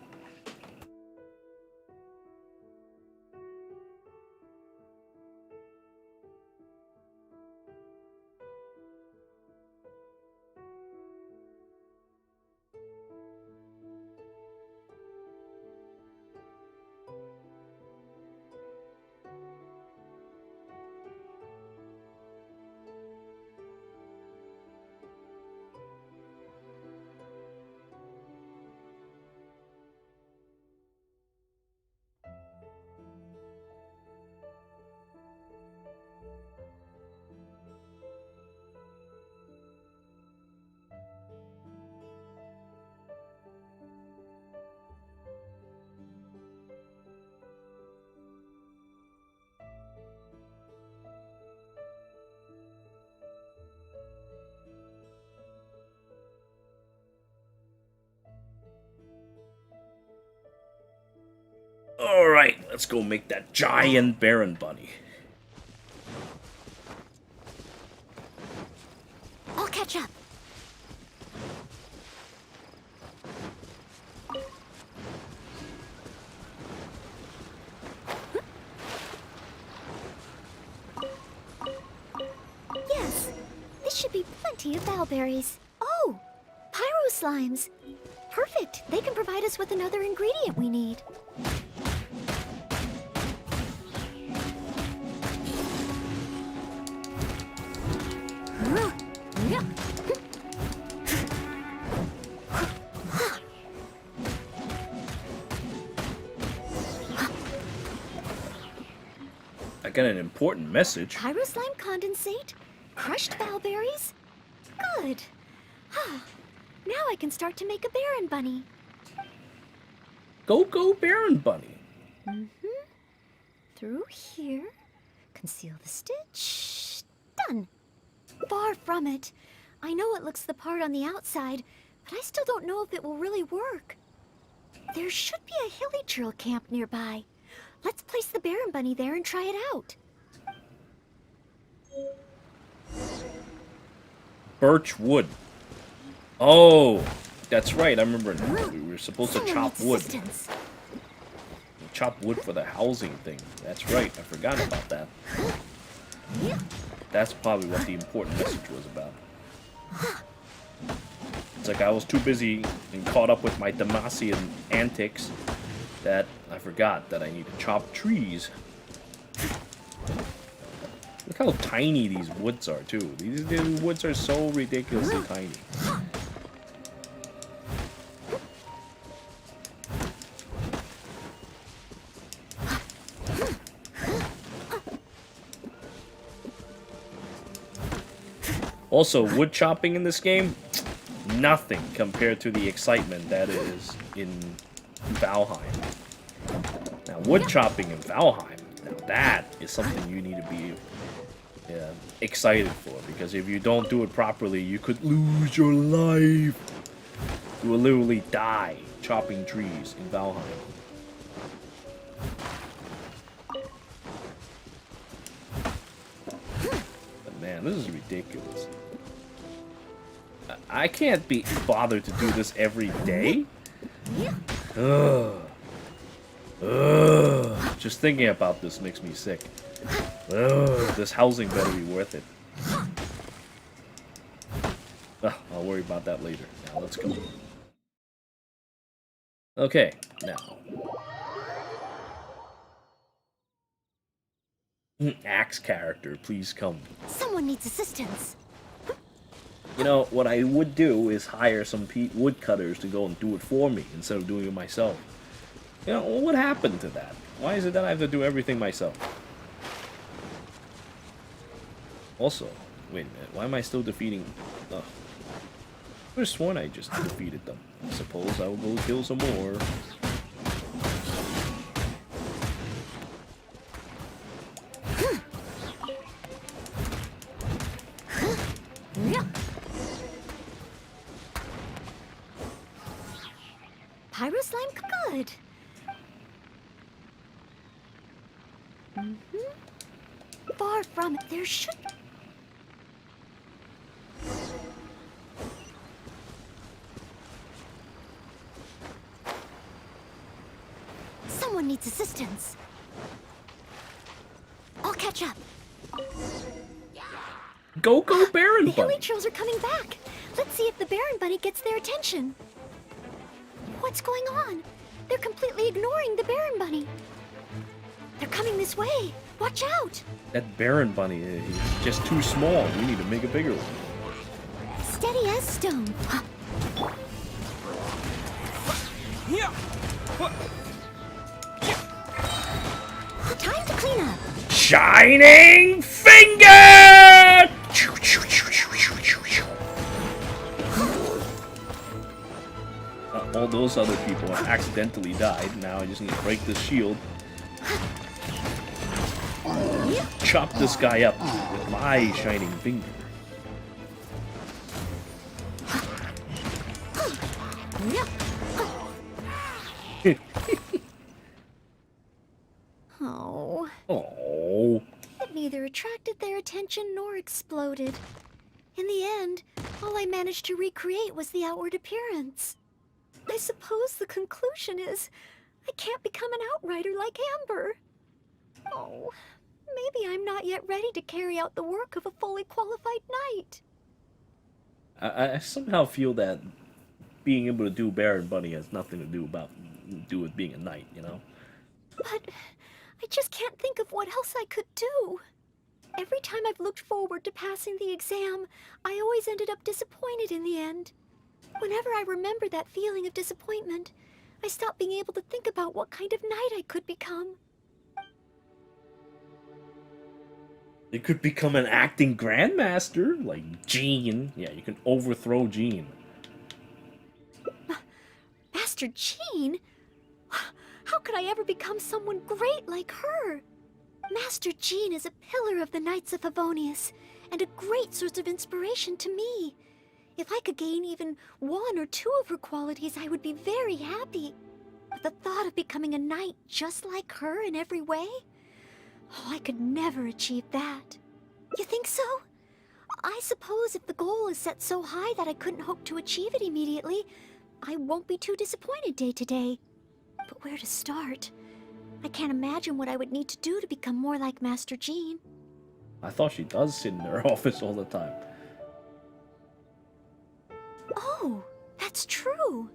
Let's go make that giant Baron bunny. I'll catch up. Yes, this should be plenty of bowberries. Oh, pyro slimes. Perfect. They can provide us with another ingredient we need. I got an important message. Pyro slime condensate? Crushed bowberries? Good. Now I can start to make a Baron bunny. Go Baron bunny. Through here. Conceal the stitch. Done. Far from it. I know it looks the part on the outside, but I still don't know if it will really work. There should be a hilly drill camp nearby. Let's place the Baron bunny there and try it out. Birch wood. Oh, that's right. I remember now. We were supposed to chop wood. Chop wood for the housing thing. That's right. I forgot about that. That's probably what the important message was about. It's like I was too busy and caught up with my Demacian antics that I forgot that I need to chop trees. Look how tiny these woods are, too. These woods are so ridiculously tiny. Also, wood chopping in this game, nothing compared to the excitement that is in Valheim. Now, wood chopping in Valheim, now that is something you need to be excited for, because if you don't do it properly, you could lose your life. You will literally die chopping trees in Valheim. But man, this is ridiculous. I can't be bothered to do this every day. Ugh. Ugh. Just thinking about this makes me sick. Ugh. This housing better be worth it. I'll worry about that later. Now let's go. Okay, now. Axe character, please come. Someone needs assistance. You know, what I would do is hire some woodcutters to go and do it for me instead of doing it myself. You know, what happened to that? Why is it that I have to do everything myself? Also, wait a minute, why am I still defeating... I could have sworn I just defeated them. I suppose I will go kill some more. Pyro slime good. Far from it. There should... Someone needs assistance. I'll catch up. Go Baron The Bunny! hilly trails are coming back. Let's see if the Baron Bunny gets their attention. What's going on? They're completely ignoring the Baron Bunny. They're coming this way. Watch out! That Baron Bunny is just too small. We need to make a bigger one. Steady as stone. Time to clean up. Shining Finger! All those other people accidentally died. Now I just need to break this shield. Chop this guy up with my shining finger. attention nor exploded. In the end, all I managed to recreate was the outward appearance. I suppose the conclusion is I can't become an outrider like Amber. Oh, maybe I'm not yet ready to carry out the work of a fully qualified knight. I somehow feel that being able to do Bear and Bunny has nothing to do with being a knight, you know? But I just can't think of what else I could do. Every time I've looked forward to passing the exam, I always ended up disappointed in the end. Whenever I remember that feeling of disappointment, I stop being able to think about what kind of knight I could become. You could become an acting grandmaster, like Jean. Yeah, you can overthrow Jean. Master Jean? How could I ever become someone great like her? Master Jean is a pillar of the Knights of Favonius, and a great source of inspiration to me. If I could gain even 1 or 2 of her qualities, I would be very happy. But the thought of becoming a knight just like her in every way? Oh, I could never achieve that. You think so? I suppose if the goal is set so high that I couldn't hope to achieve it immediately, I won't be too disappointed day to day. But where to start? I can't imagine what I would need to do to become more like Master Jean. I thought she does sit in her office all the time. Oh, that's true.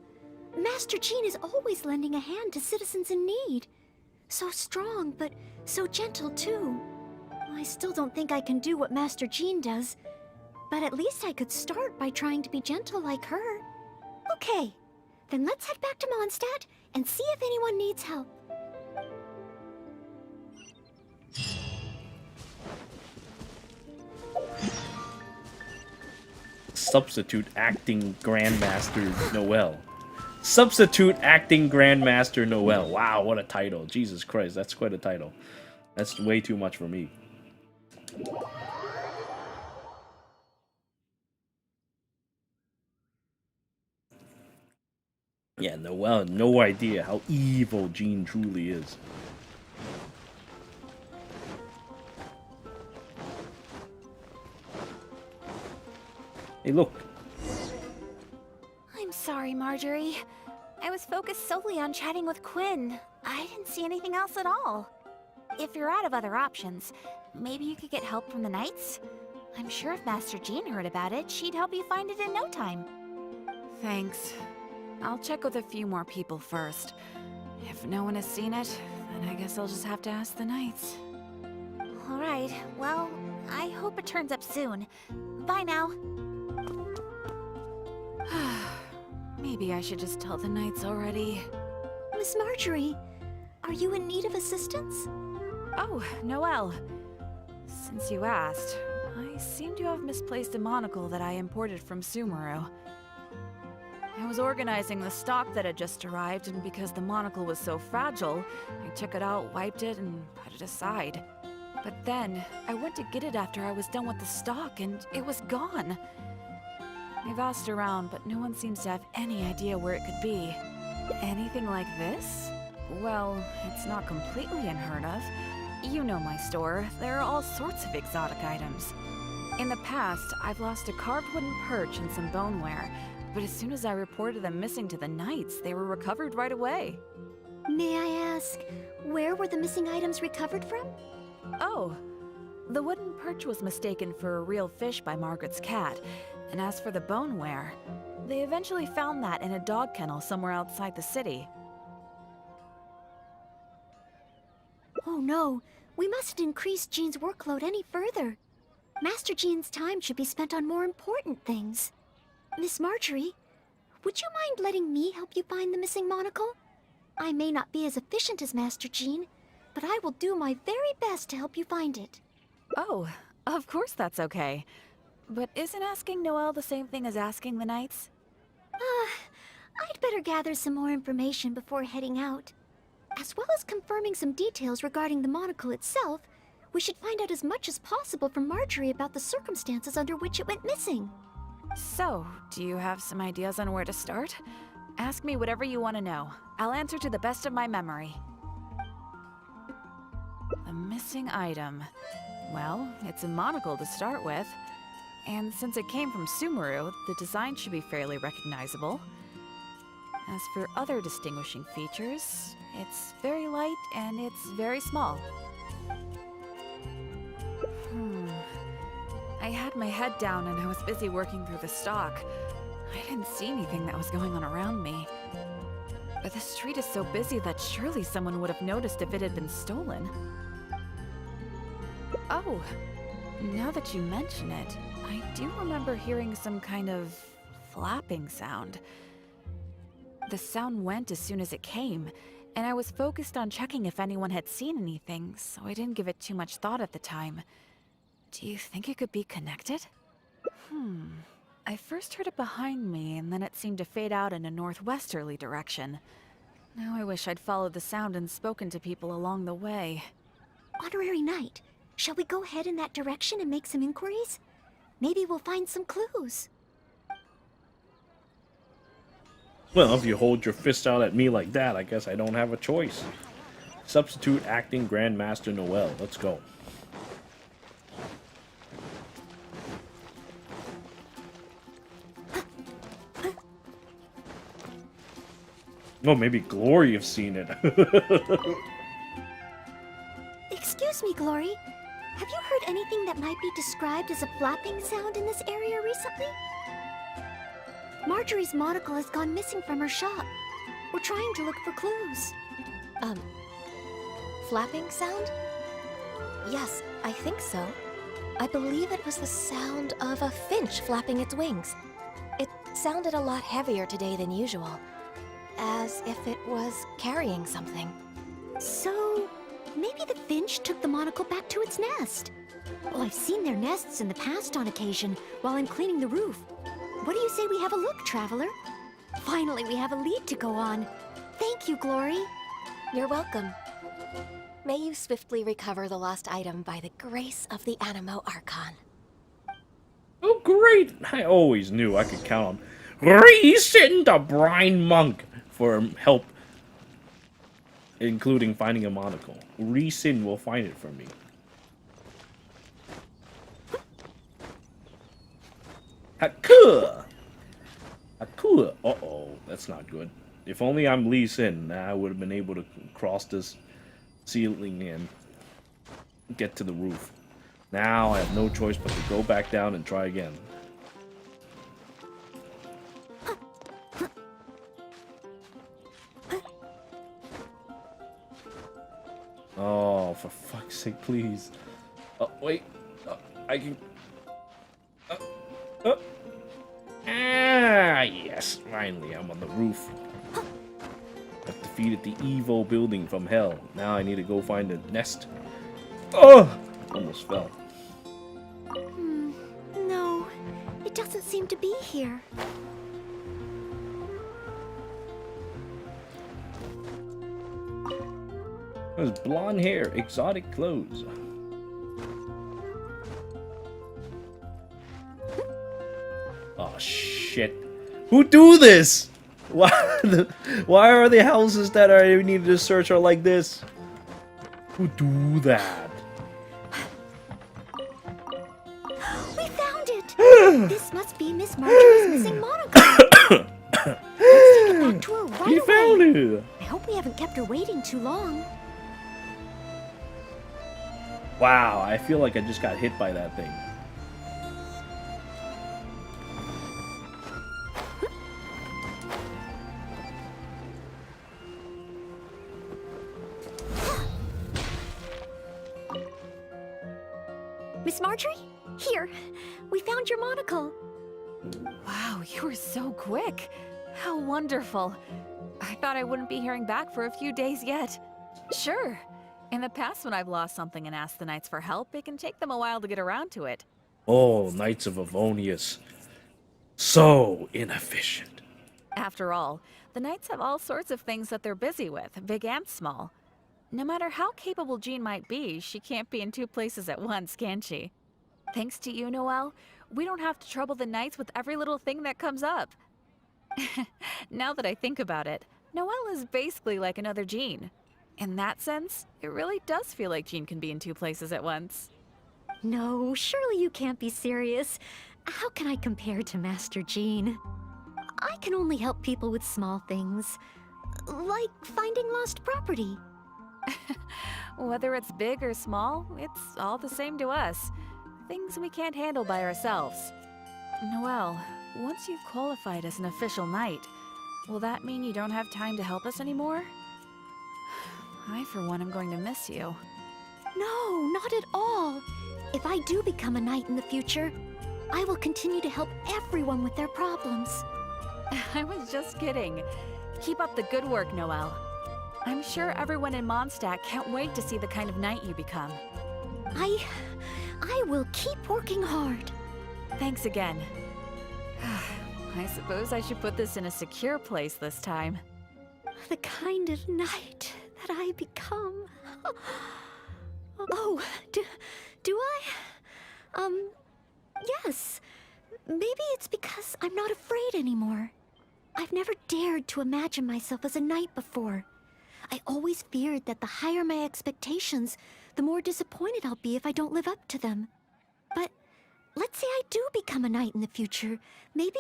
Master Jean is always lending a hand to citizens in need. So strong, but so gentle too. I still don't think I can do what Master Jean does, but at least I could start by trying to be gentle like her. Okay, then let's head back to Mondstadt and see if anyone needs help. Substitute acting Grandmaster Noelle. Substitute acting Grandmaster Noelle. Wow, what a title. Jesus Christ, that's quite a title. That's way too much for me. Yeah, Noelle, no idea how evil Jean truly is. Hey, look. I'm sorry, Marjorie. I was focused solely on chatting with Quinn. I didn't see anything else at all. If you're out of other options, maybe you could get help from the Knights? I'm sure if Master Jean heard about it, she'd help you find it in no time. Thanks. I'll check with a few more people first. If no one has seen it, then I guess I'll just have to ask the Knights. Alright, well, I hope it turns up soon. Bye now. Maybe I should just tell the Knights already. Miss Marjorie, are you in need of assistance? Oh, Noelle. Since you asked, I seem to have misplaced a monocle that I imported from Sumeru. I was organizing the stock that had just arrived, and because the monocle was so fragile, I took it out, wiped it, and put it aside. But then, I went to get it after I was done with the stock, and it was gone. I've asked around, but no one seems to have any idea where it could be. Anything like this? Well, it's not completely unheard of. You know my store. There are all sorts of exotic items. In the past, I've lost a carved wooden perch and some boneware, but as soon as I reported them missing to the Knights, they were recovered right away. May I ask, where were the missing items recovered from? Oh, the wooden perch was mistaken for a real fish by Margaret's cat, and as for the boneware, they eventually found that in a dog kennel somewhere outside the city. Oh no, we mustn't increase Jean's workload any further. Master Jean's time should be spent on more important things. Miss Marjorie, would you mind letting me help you find the missing monocle? I may not be as efficient as Master Jean, but I will do my very best to help you find it. Oh, of course that's okay. But isn't asking Noelle the same thing as asking the Knights? I'd better gather some more information before heading out. As well as confirming some details regarding the monocle itself, we should find out as much as possible from Marjorie about the circumstances under which it went missing. So, do you have some ideas on where to start? Ask me whatever you want to know. I'll answer to the best of my memory. The missing item. Well, it's a monocle to start with. And since it came from Sumeru, the design should be fairly recognizable. As for other distinguishing features, it's very light and it's very small. I had my head down and I was busy working through the stock. I didn't see anything that was going on around me. But the street is so busy that surely someone would have noticed if it had been stolen. Oh, now that you mention it, I do remember hearing some kind of flapping sound. The sound went as soon as it came, and I was focused on checking if anyone had seen anything, so I didn't give it too much thought at the time. Do you think it could be connected? I first heard it behind me, and then it seemed to fade out in a northwesterly direction. Now I wish I'd followed the sound and spoken to people along the way. Honorary Knight, shall we go ahead in that direction and make some inquiries? Maybe we'll find some clues. Well, if you hold your fist out at me like that, I guess I don't have a choice. Substitute acting Grandmaster Noelle. Let's go. Oh, maybe Glory have seen it. Excuse me, Glory. Have you heard anything that might be described as a flapping sound in this area recently? Marjorie's monocle has gone missing from her shop. We're trying to look for clues. Flapping sound? Yes, I think so. I believe it was the sound of a finch flapping its wings. It sounded a lot heavier today than usual, as if it was carrying something. So, maybe the finch took the monocle back to its nest. Well, I've seen their nests in the past on occasion while I'm cleaning the roof. What do you say we have a look, Traveler? Finally, we have a lead to go on. Thank you, Glory. You're welcome. May you swiftly recover the lost item by the grace of the Animo Archon. Oh, great! I always knew I could count on Reason the Brine Monk for help, including finding a monocle. Reason will find it for me. Hakua! Hakua! Uh-oh, that's not good. If only I'm Lee Sin, I would have been able to cross this ceiling and get to the roof. Now I have no choice but to go back down and try again. Oh, for fuck's sake, please. Wait. I can... yes. Finally, I'm on the roof. I've defeated the evil building from hell. Now I need to go find a nest. Oh! Almost fell. No, it doesn't seem to be here. There's blonde hair, exotic clothes. Oh shit. Who do this? Why are the houses that I needed to search are like this? Who do that? We found it! This must be Miss Marjorie's missing monocle. Let's take it back to her right away. We found it! I hope we haven't kept her waiting too long. Wow, I feel like I just got hit by that thing. Miss Marjorie? Here, we found your monocle. Wow, you were so quick. How wonderful. I thought I wouldn't be hearing back for a few days yet. Sure. In the past, when I've lost something and asked the Knights for help, it can take them a while to get around to it. Oh, Knights of Avonius. So inefficient. After all, the Knights have all sorts of things that they're busy with, big and small. No matter how capable Jean might be, she can't be in two places at once, can she? Thanks to you, Noelle, we don't have to trouble the Knights with every little thing that comes up. Now that I think about it, Noelle is basically like another Jean. In that sense, it really does feel like Jean can be in two places at once. No, surely you can't be serious. How can I compare to Master Jean? I can only help people with small things, like finding lost property. Whether it's big or small, it's all the same to us. Things we can't handle by ourselves. Noelle, once you've qualified as an official knight, will that mean you don't have time to help us anymore? I, for one, am going to miss you. No, not at all. If I do become a knight in the future, I will continue to help everyone with their problems. I was just kidding. Keep up the good work, Noelle. I'm sure everyone in Mondstadt can't wait to see the kind of knight you become. I will keep working hard. Thanks again. I suppose I should put this in a secure place this time. The kind of knight that I become. Oh, do I? Yes. Maybe it's because I'm not afraid anymore. I've never dared to imagine myself as a knight before. I always feared that the higher my expectations, the more disappointed I'll be if I don't live up to them. But let's say I do become a knight in the future. Maybe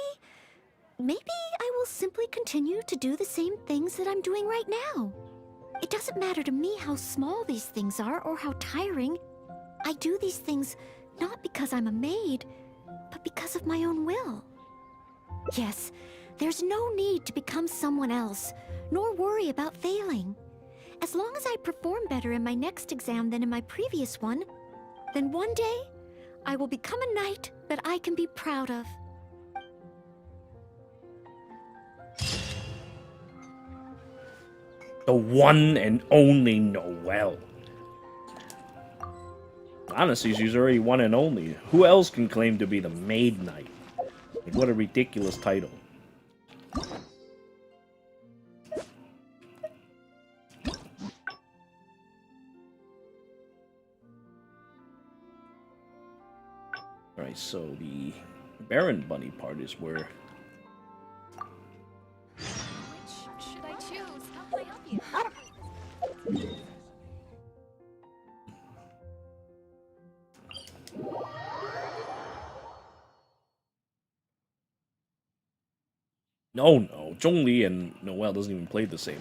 I will simply continue to do the same things that I'm doing right now. It doesn't matter to me how small these things are or how tiring. I do these things not because I'm a maid, but because of my own will. Yes, there's no need to become someone else, nor worry about failing. As long as I perform better in my next exam than in my previous one, then one day, I will become a knight that I can be proud of. The one and only Noelle. Honestly, she's already one and only. Who else can claim to be the Maid Knight? Like, what a ridiculous title. Alright, so the Baron Bunny part is where... Which should I choose? How can I help you? No, Zhongli and Noelle doesn't even play the same.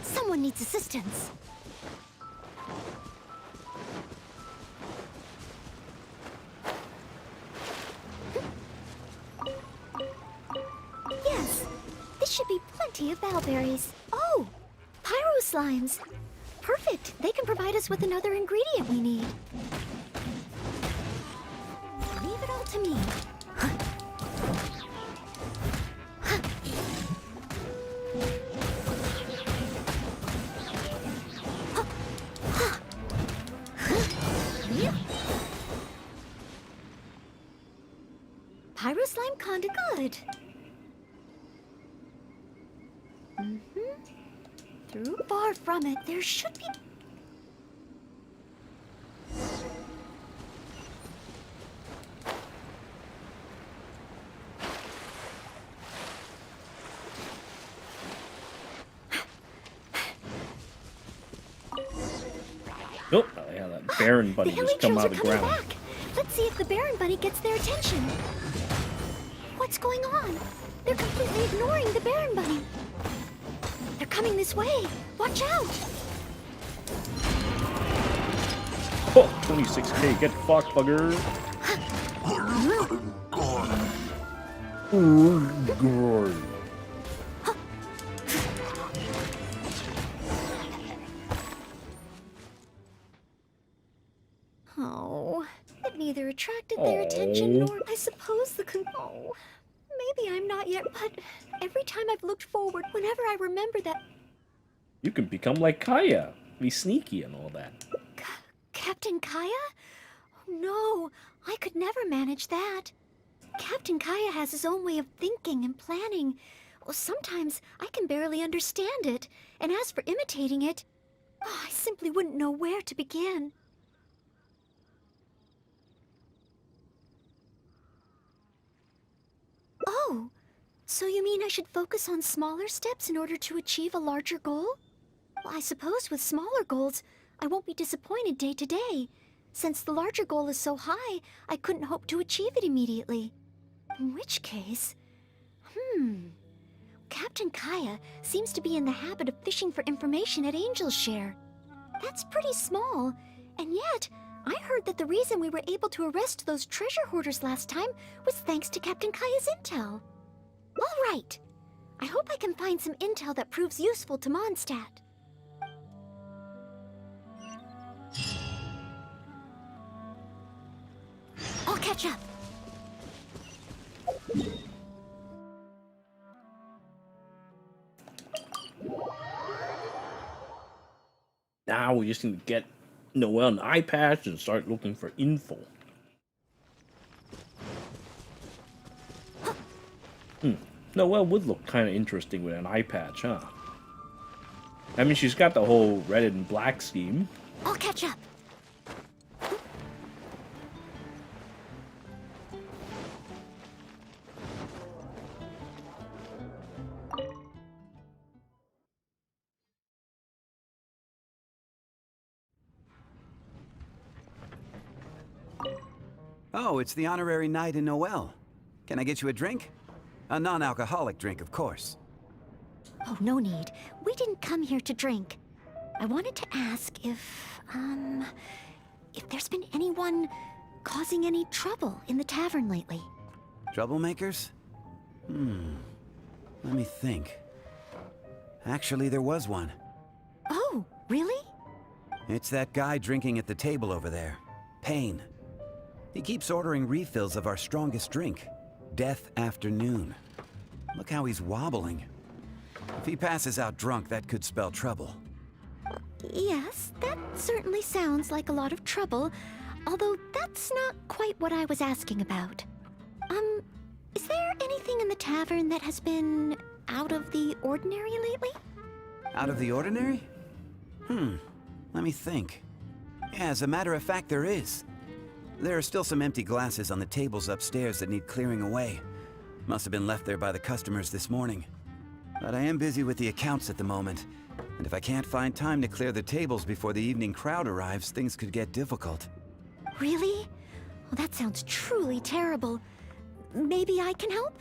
Someone needs assistance. Yes, this should be plenty of bowberries. Oh, pyro slimes. Perfect. They can provide us with another ingredient we need. Leave it all to me. Pyro slime kinda good. Through far from it, there should be... Oh, yeah, that Baron Bunny just come out of the ground. Back. Let's see if the Baron Bunny gets their attention. What's going on? They're completely ignoring the Baron Bunny. They're coming this way. Watch out! Oh, 26k, get fucked, bugger. Good. Oh, it neither attracted their attention nor I suppose oh, maybe I'm not yet, but every time I've looked forward, whenever I remember that... You can become like Kaya. Be sneaky and all that. Captain Kaya? Oh, no, I could never manage that. Captain Kaya has his own way of thinking and planning. Well, sometimes I can barely understand it, and as for imitating it, I simply wouldn't know where to begin. Oh, so you mean I should focus on smaller steps in order to achieve a larger goal? Well, I suppose with smaller goals, I won't be disappointed day to day. Since the larger goal is so high, I couldn't hope to achieve it immediately. In which case... Captain Kaya seems to be in the habit of fishing for information at Angel's Share. That's pretty small, and yet, I heard that the reason we were able to arrest those treasure hoarders last time was thanks to Captain Kaya's intel. All right. I hope I can find some intel that proves useful to Mondstadt. I'll catch up. Now we just need to get Noelle an eye patch and start looking for info. Noelle would look kind of interesting with an eye patch, huh? I mean, she's got the whole red and black scheme. I'll catch up. Oh, it's the honorary knight in Noelle. Can I get you a drink? A non-alcoholic drink, of course. Oh, no need. We didn't come here to drink. I wanted to ask if there's been anyone causing any trouble in the tavern lately. Troublemakers? Let me think. Actually, there was one. Oh, really? It's that guy drinking at the table over there. Pain. He keeps ordering refills of our strongest drink, Death Afternoon. Look how he's wobbling. If he passes out drunk, that could spell trouble. Yes, that certainly sounds like a lot of trouble, although that's not quite what I was asking about. Is there anything in the tavern that has been out of the ordinary lately? Out of the ordinary? Let me think. Yeah, as a matter of fact, there is. There are still some empty glasses on the tables upstairs that need clearing away. Must have been left there by the customers this morning. But I am busy with the accounts at the moment, and if I can't find time to clear the tables before the evening crowd arrives, things could get difficult. Really? Well, that sounds truly terrible. Maybe I can help?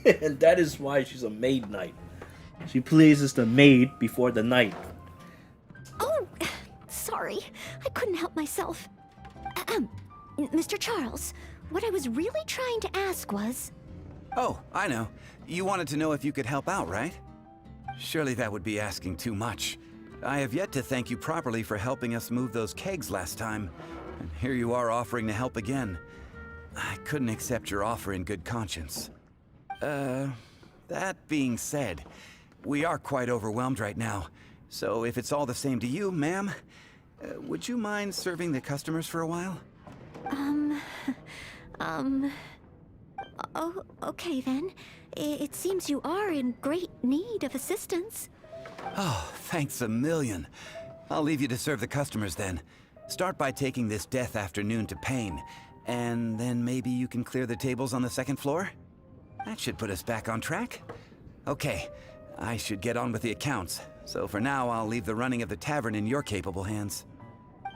And that is why she's a maid knight. She pleases the maid before the knight. Oh, sorry. I couldn't help myself. Mr. Charles, what I was really trying to ask was... Oh, I know. You wanted to know if you could help out, right? Surely that would be asking too much. I have yet to thank you properly for helping us move those kegs last time. And here you are offering to help again. I couldn't accept your offer in good conscience. That being said, we are quite overwhelmed right now. So if it's all the same to you, ma'am, would you mind serving the customers for a while? Oh, okay then. It seems you are in great need of assistance. Oh, thanks a million. I'll leave you to serve the customers then. Start by taking this Death Afternoon to Pain, and then maybe you can clear the tables on the second floor? That should put us back on track. Okay, I should get on with the accounts, so for now I'll leave the running of the tavern in your capable hands.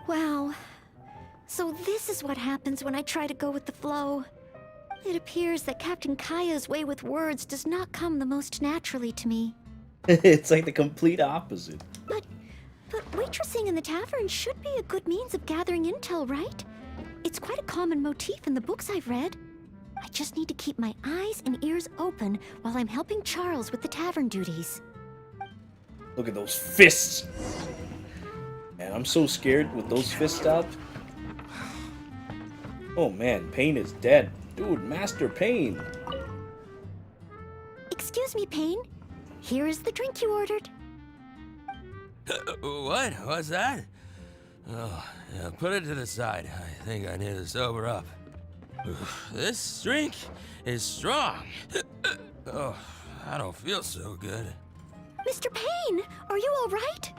Wow. So this is what happens when I try to go with the flow. It appears that Captain Kaya's way with words does not come the most naturally to me. It's like the complete opposite. But waitressing in the tavern should be a good means of gathering intel, right? It's quite a common motif in the books I've read. I just need to keep my eyes and ears open while I'm helping Charles with the tavern duties. Look at those fists. Man, I'm so scared with those fists out. Oh man, Pain is dead. Dude, Master Pain. Excuse me, Pain. Here is the drink you ordered. What? What's that? Oh, yeah, put it to the side. I think I need to sober up. This drink is strong. Oh, I don't feel so good. Mr. Pain, are you all right?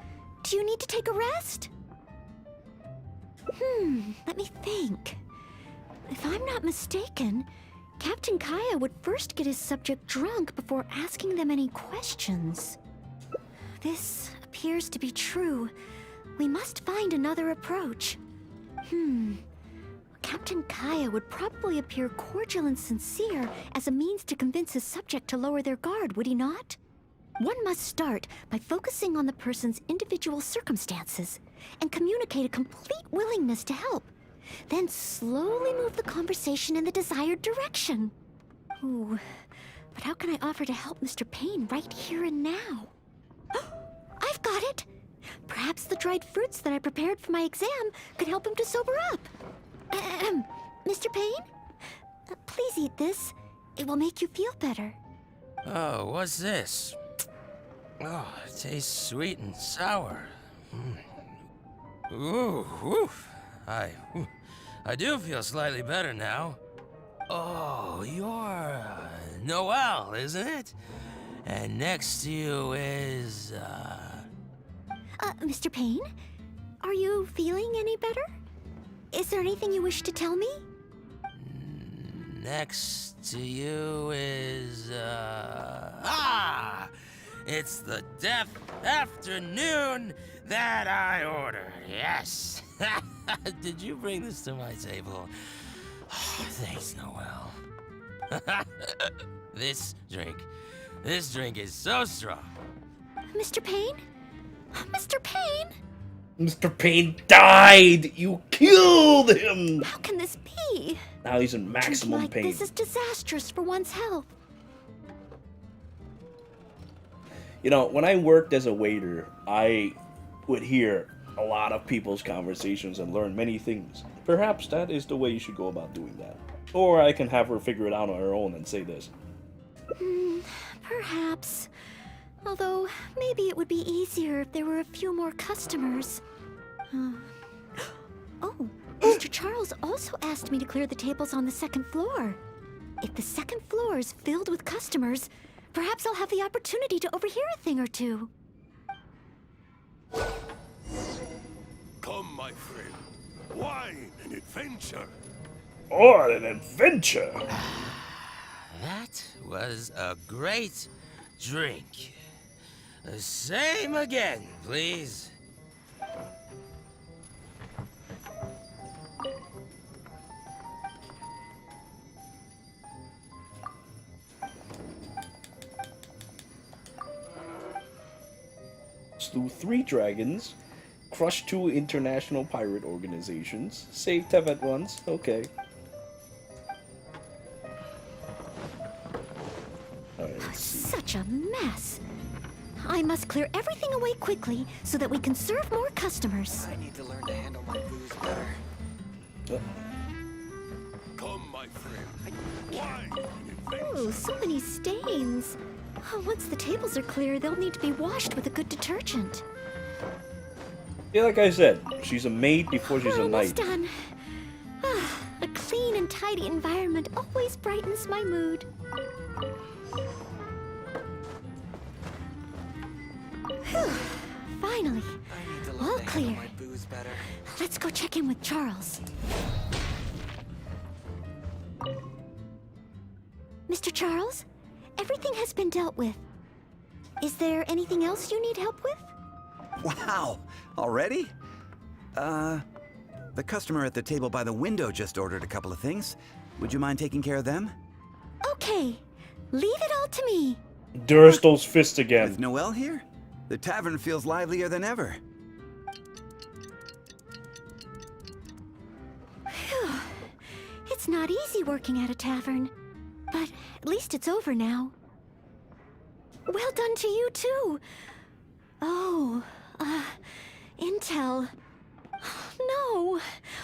Do you need to take a rest? Let me think. If I'm not mistaken, Captain Kaya would first get his subject drunk before asking them any questions. This appears to be true. We must find another approach. Captain Kaya would probably appear cordial and sincere as a means to convince his subject to lower their guard, would he not? One must start by focusing on the person's individual circumstances and communicate a complete willingness to help. Then slowly move the conversation in the desired direction. Ooh, but how can I offer to help Mr. Payne right here and now? I've got it! Perhaps the dried fruits that I prepared for my exam could help him to sober up. Mr. Payne? Please eat this. It will make you feel better. Oh, what's this? Oh, it tastes sweet and sour. Ooh, woof. I do feel slightly better now. Oh, you're Noelle, isn't it? And next to you is, Mr. Payne? Are you feeling any better? Is there anything you wish to tell me? Next to you is, it's the death afternoon that I ordered, yes! Did you bring this to my table? Oh, thanks, Noelle. This drink is so strong. Mr. Payne? Mr. Payne? Mr. Payne died! You killed him! How can this be? Now he's in maximum like pain. This is disastrous for one's health. You know, when I worked as a waiter, I would hear a lot of people's conversations and learn many things. Perhaps that is the way you should go about doing that. Or I can have her figure it out on her own and say this. Perhaps. Although, maybe it would be easier if there were a few more customers. Oh, Mr. Charles also asked me to clear the tables on the second floor. If the second floor is filled with customers, perhaps I'll have the opportunity to overhear a thing or two. Come, my friend. Wine and adventure. Or an adventure. That was a great drink. Same again, please. Slew 3 dragons, crushed 2 international pirate organizations, saved Tevet once, okay. Alright, let's see. Such a mess. I must clear everything away quickly so that we can serve more customers. I need to learn to handle my booze better. Come, my friend. Wine and adventure. Oh, so many stains. Once the tables are clear, they'll need to be washed with a good detergent. Yeah, like I said, she's a maid before she's We're a almost knight. done. A clean and tidy environment always brightens my mood. Whew. Finally, all clear. Let's go check in with Charles. Mr. Charles, everything has been dealt with. Is there anything else you need help with? Wow! Already? The customer at the table by the window just ordered a couple of things. Would you mind taking care of them? Okay, leave it all to me. Durstel's fist again. With Noelle here? The tavern feels livelier than ever. Phew. It's not easy working at a tavern, but at least it's over now. Well done to you, too. Oh, intel. No,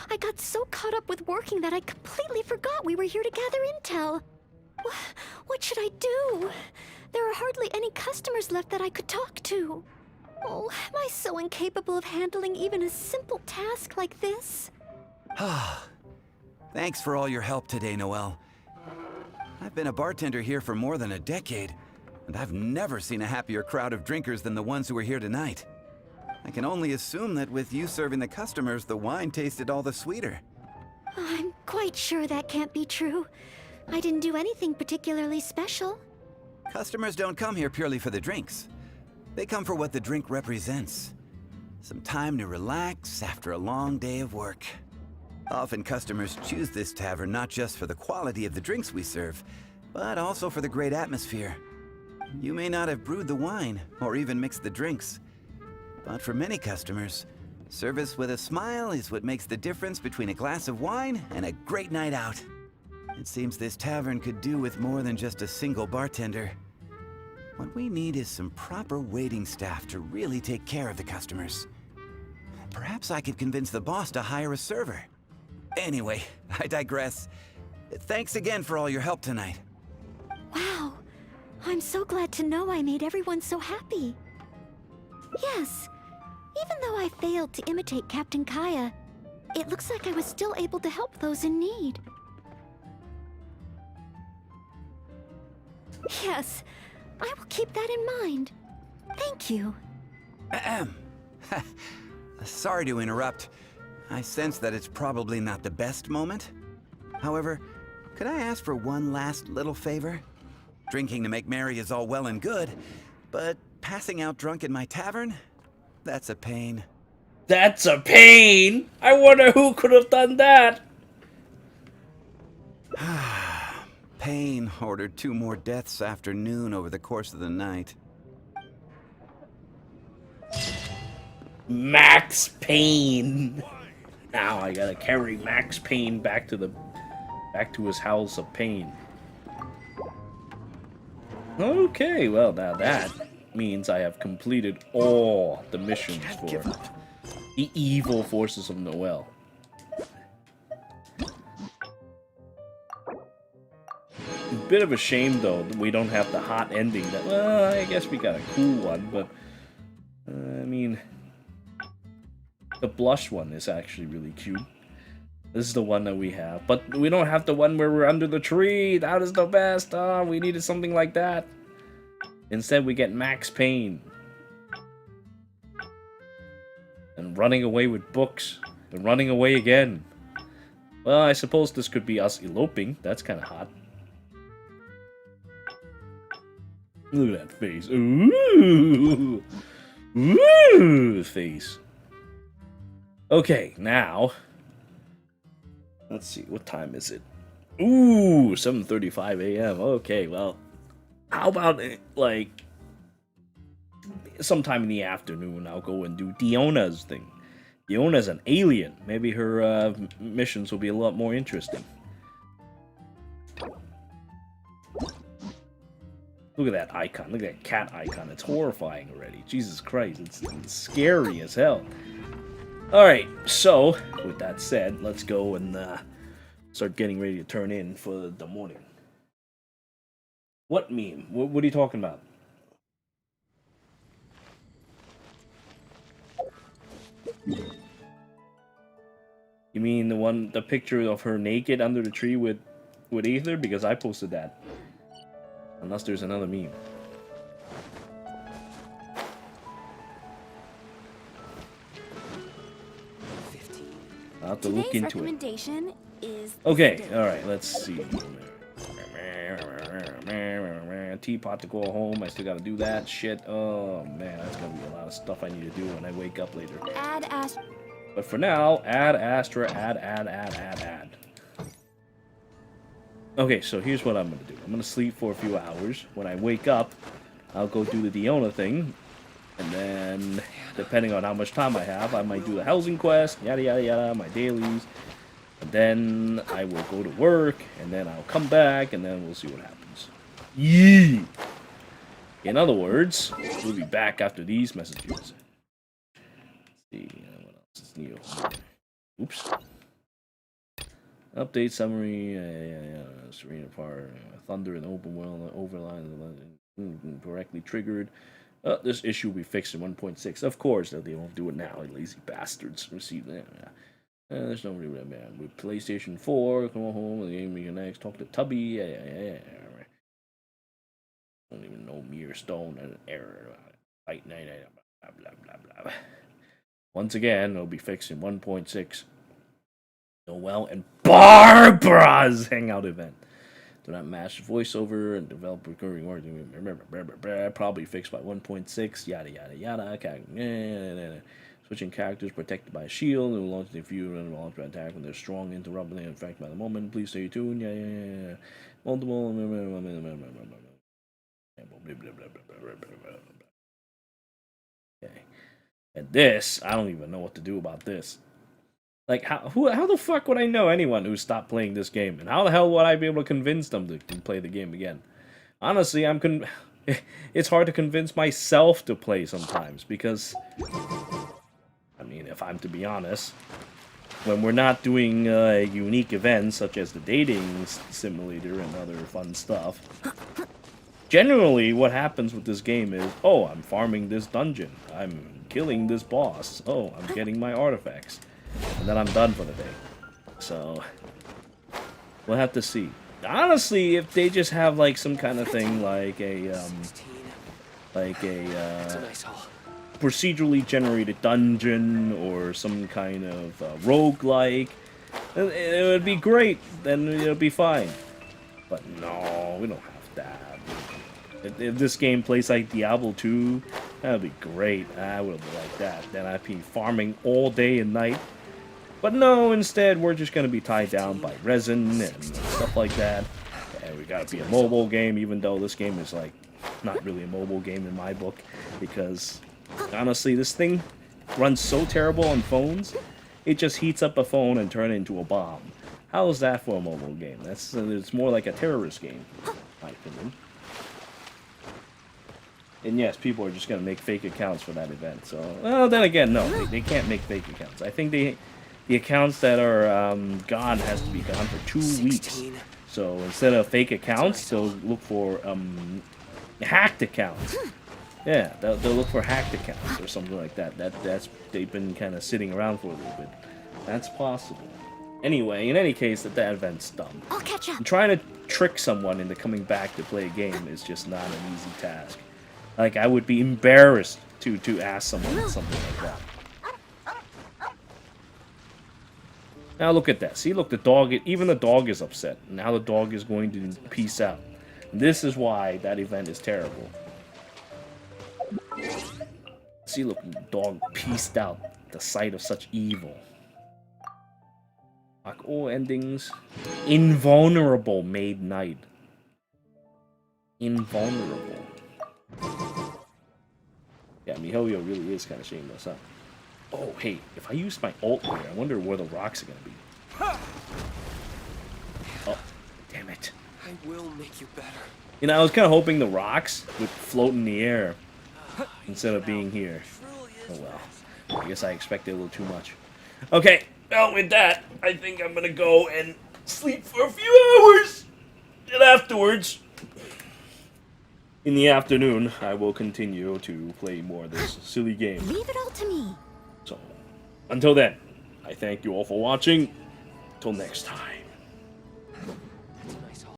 I got so caught up with working that I completely forgot we were here to gather intel. What should I do? There are hardly any customers left that I could talk to. Oh, am I so incapable of handling even a simple task like this? Thanks for all your help today, Noelle. I've been a bartender here for more than a decade, and I've never seen a happier crowd of drinkers than the ones who are here tonight. I can only assume that with you serving the customers, the wine tasted all the sweeter. I'm quite sure that can't be true. I didn't do anything particularly special. Customers don't come here purely for the drinks. They come for what the drink represents. Some time to relax after a long day of work. Often customers choose this tavern not just for the quality of the drinks we serve, but also for the great atmosphere. You may not have brewed the wine or even mixed the drinks, but for many customers, service with a smile is what makes the difference between a glass of wine and a great night out. It seems this tavern could do with more than just a single bartender. What we need is some proper waiting staff to really take care of the customers. Perhaps I could convince the boss to hire a server. Anyway, I digress. Thanks again for all your help tonight. Wow, I'm so glad to know I made everyone so happy. Yes, even though I failed to imitate Captain Kaya, it looks like I was still able to help those in need. Yes, I will keep that in mind. Thank you. Ahem. Sorry to interrupt. I sense that it's probably not the best moment. However, could I ask for one last little favor? Drinking to make merry is all well and good, but passing out drunk in my tavern? That's a pain. That's a pain! I wonder who could have done that! Pain ordered 2 more deaths after noon over the course of the night. Max Payne. Now I gotta carry Max Payne back to his house of pain. Okay, well now that means I have completed all the missions for the evil forces of Noelle. A bit of a shame though that we don't have the hot ending. That, well, I guess we got a cool one, but I mean, the blush one is actually really cute. This is the one that we have, but we don't have the one where we're under the tree. That is the best. We needed something like that. Instead, we get Max Payne and running away with books and running away again. Well, I suppose this could be us eloping. That's kind of hot. Look at that face. Ooh. Ooh, face. Okay, now let's see, what time is it? Ooh, 7:35 a.m. Okay, well, how about like sometime in the afternoon I'll go and do Diona's thing. Diona's an alien. Maybe her missions will be a lot more interesting. Look at that icon. Look at that cat icon. It's horrifying already. Jesus Christ, it's scary as hell. Alright, so, with that said, let's go and start getting ready to turn in for the morning. What meme? What are you talking about? You mean the picture of her naked under the tree with Aether? Because I posted that. Unless there's another meme. I'll have to look into it. recommendation is Okay, alright, let's see. Teapot to go home. I still gotta do that shit. Oh man, that's gonna be a lot of stuff I need to do when I wake up later. Add Astra. But for now, add Astra, add. Okay, so here's what I'm gonna do. I'm gonna sleep for a few hours. When I wake up, I'll go do the Diona thing. And then, depending on how much time I have, I might do the housing quest, yada yada yada, my dailies. And then I will go to work, and then I'll come back, and then we'll see what happens. Yee! In other words, we'll be back after these messages. Let's see, what else is new? Oops. Update summary, Serena Par, Thunder in the open world, overline, correctly triggered. This issue will be fixed in 1.6. Of course, they won't do it now, lazy bastards. Receive that. There's nobody with man. With PlayStation 4, come home, the game reconnects, talk to Tubby. Yeah. Don't even know Mere Stone and error. Blah, blah, blah, blah. Once again, it'll be fixed in 1.6. Noelle and Barbara's Hangout event. Do not match voiceover and develop recurring words. Probably fixed by 1.6. Yada yada yada. Switching characters protected by a shield. It will launch the few and launch by attack when they're strong, interrupting and affected by the moment. Please stay tuned. Yeah. Multiple. Okay. And this, I don't even know what to do about this. Like, how the fuck would I know anyone who stopped playing this game? And how the hell would I be able to convince them to play the game again? Honestly, it's hard to convince myself to play sometimes, because, I mean, if I'm to be honest, when we're not doing unique events such as the dating simulator and other fun stuff, generally what happens with this game is, oh, I'm farming this dungeon, I'm killing this boss, oh, I'm getting my artifacts, and then I'm done for the day. So, we'll have to see. Honestly, if they just have like some kind of thing like a procedurally generated dungeon or some kind of roguelike, it would be great. Then it'll be fine. But no, we don't have that. If this game plays like Diablo 2, that would be great. I would like that. Then I'd be farming all day and night. But no, instead, we're just going to be tied down by resin and stuff like that. And we got to be a mobile game, even though this game is, like, not really a mobile game in my book. Because, honestly, this thing runs so terrible on phones, it just heats up a phone and turns it into a bomb. How is that for a mobile game? It's more like a terrorist game, in my opinion. And yes, people are just going to make fake accounts for that event. So, well, then again, no, they can't make fake accounts. I think the accounts that are gone has to be gone for 2 weeks. So instead of fake accounts, they'll look for hacked accounts. Yeah, they'll look for hacked accounts or something like that. They've been kind of sitting around for a little bit. That's possible. Anyway, in any case, that event's dumb. I'll catch up. And trying to trick someone into coming back to play a game is just not an easy task. Like, I would be embarrassed to ask someone something like that. Now look at that. See, look, the dog, even the dog is upset. Now the dog is going to peace out. This is why that event is terrible. See, look, the dog peaced out at the sight of such evil. Like all endings. Invulnerable made knight. Invulnerable. Yeah, Mihoyo really is kind of shameless, huh? Oh, hey, if I use my ult here, I wonder where the rocks are going to be. Oh, damn it. I will make you better. You know, I was kind of hoping the rocks would float in the air instead of being here. Oh, well. I guess I expected a little too much. Okay, well, with that, I think I'm going to go and sleep for a few hours. And afterwards, in the afternoon, I will continue to play more of this silly game. Leave it all to me. So, until then, I thank you all for watching. Till next time.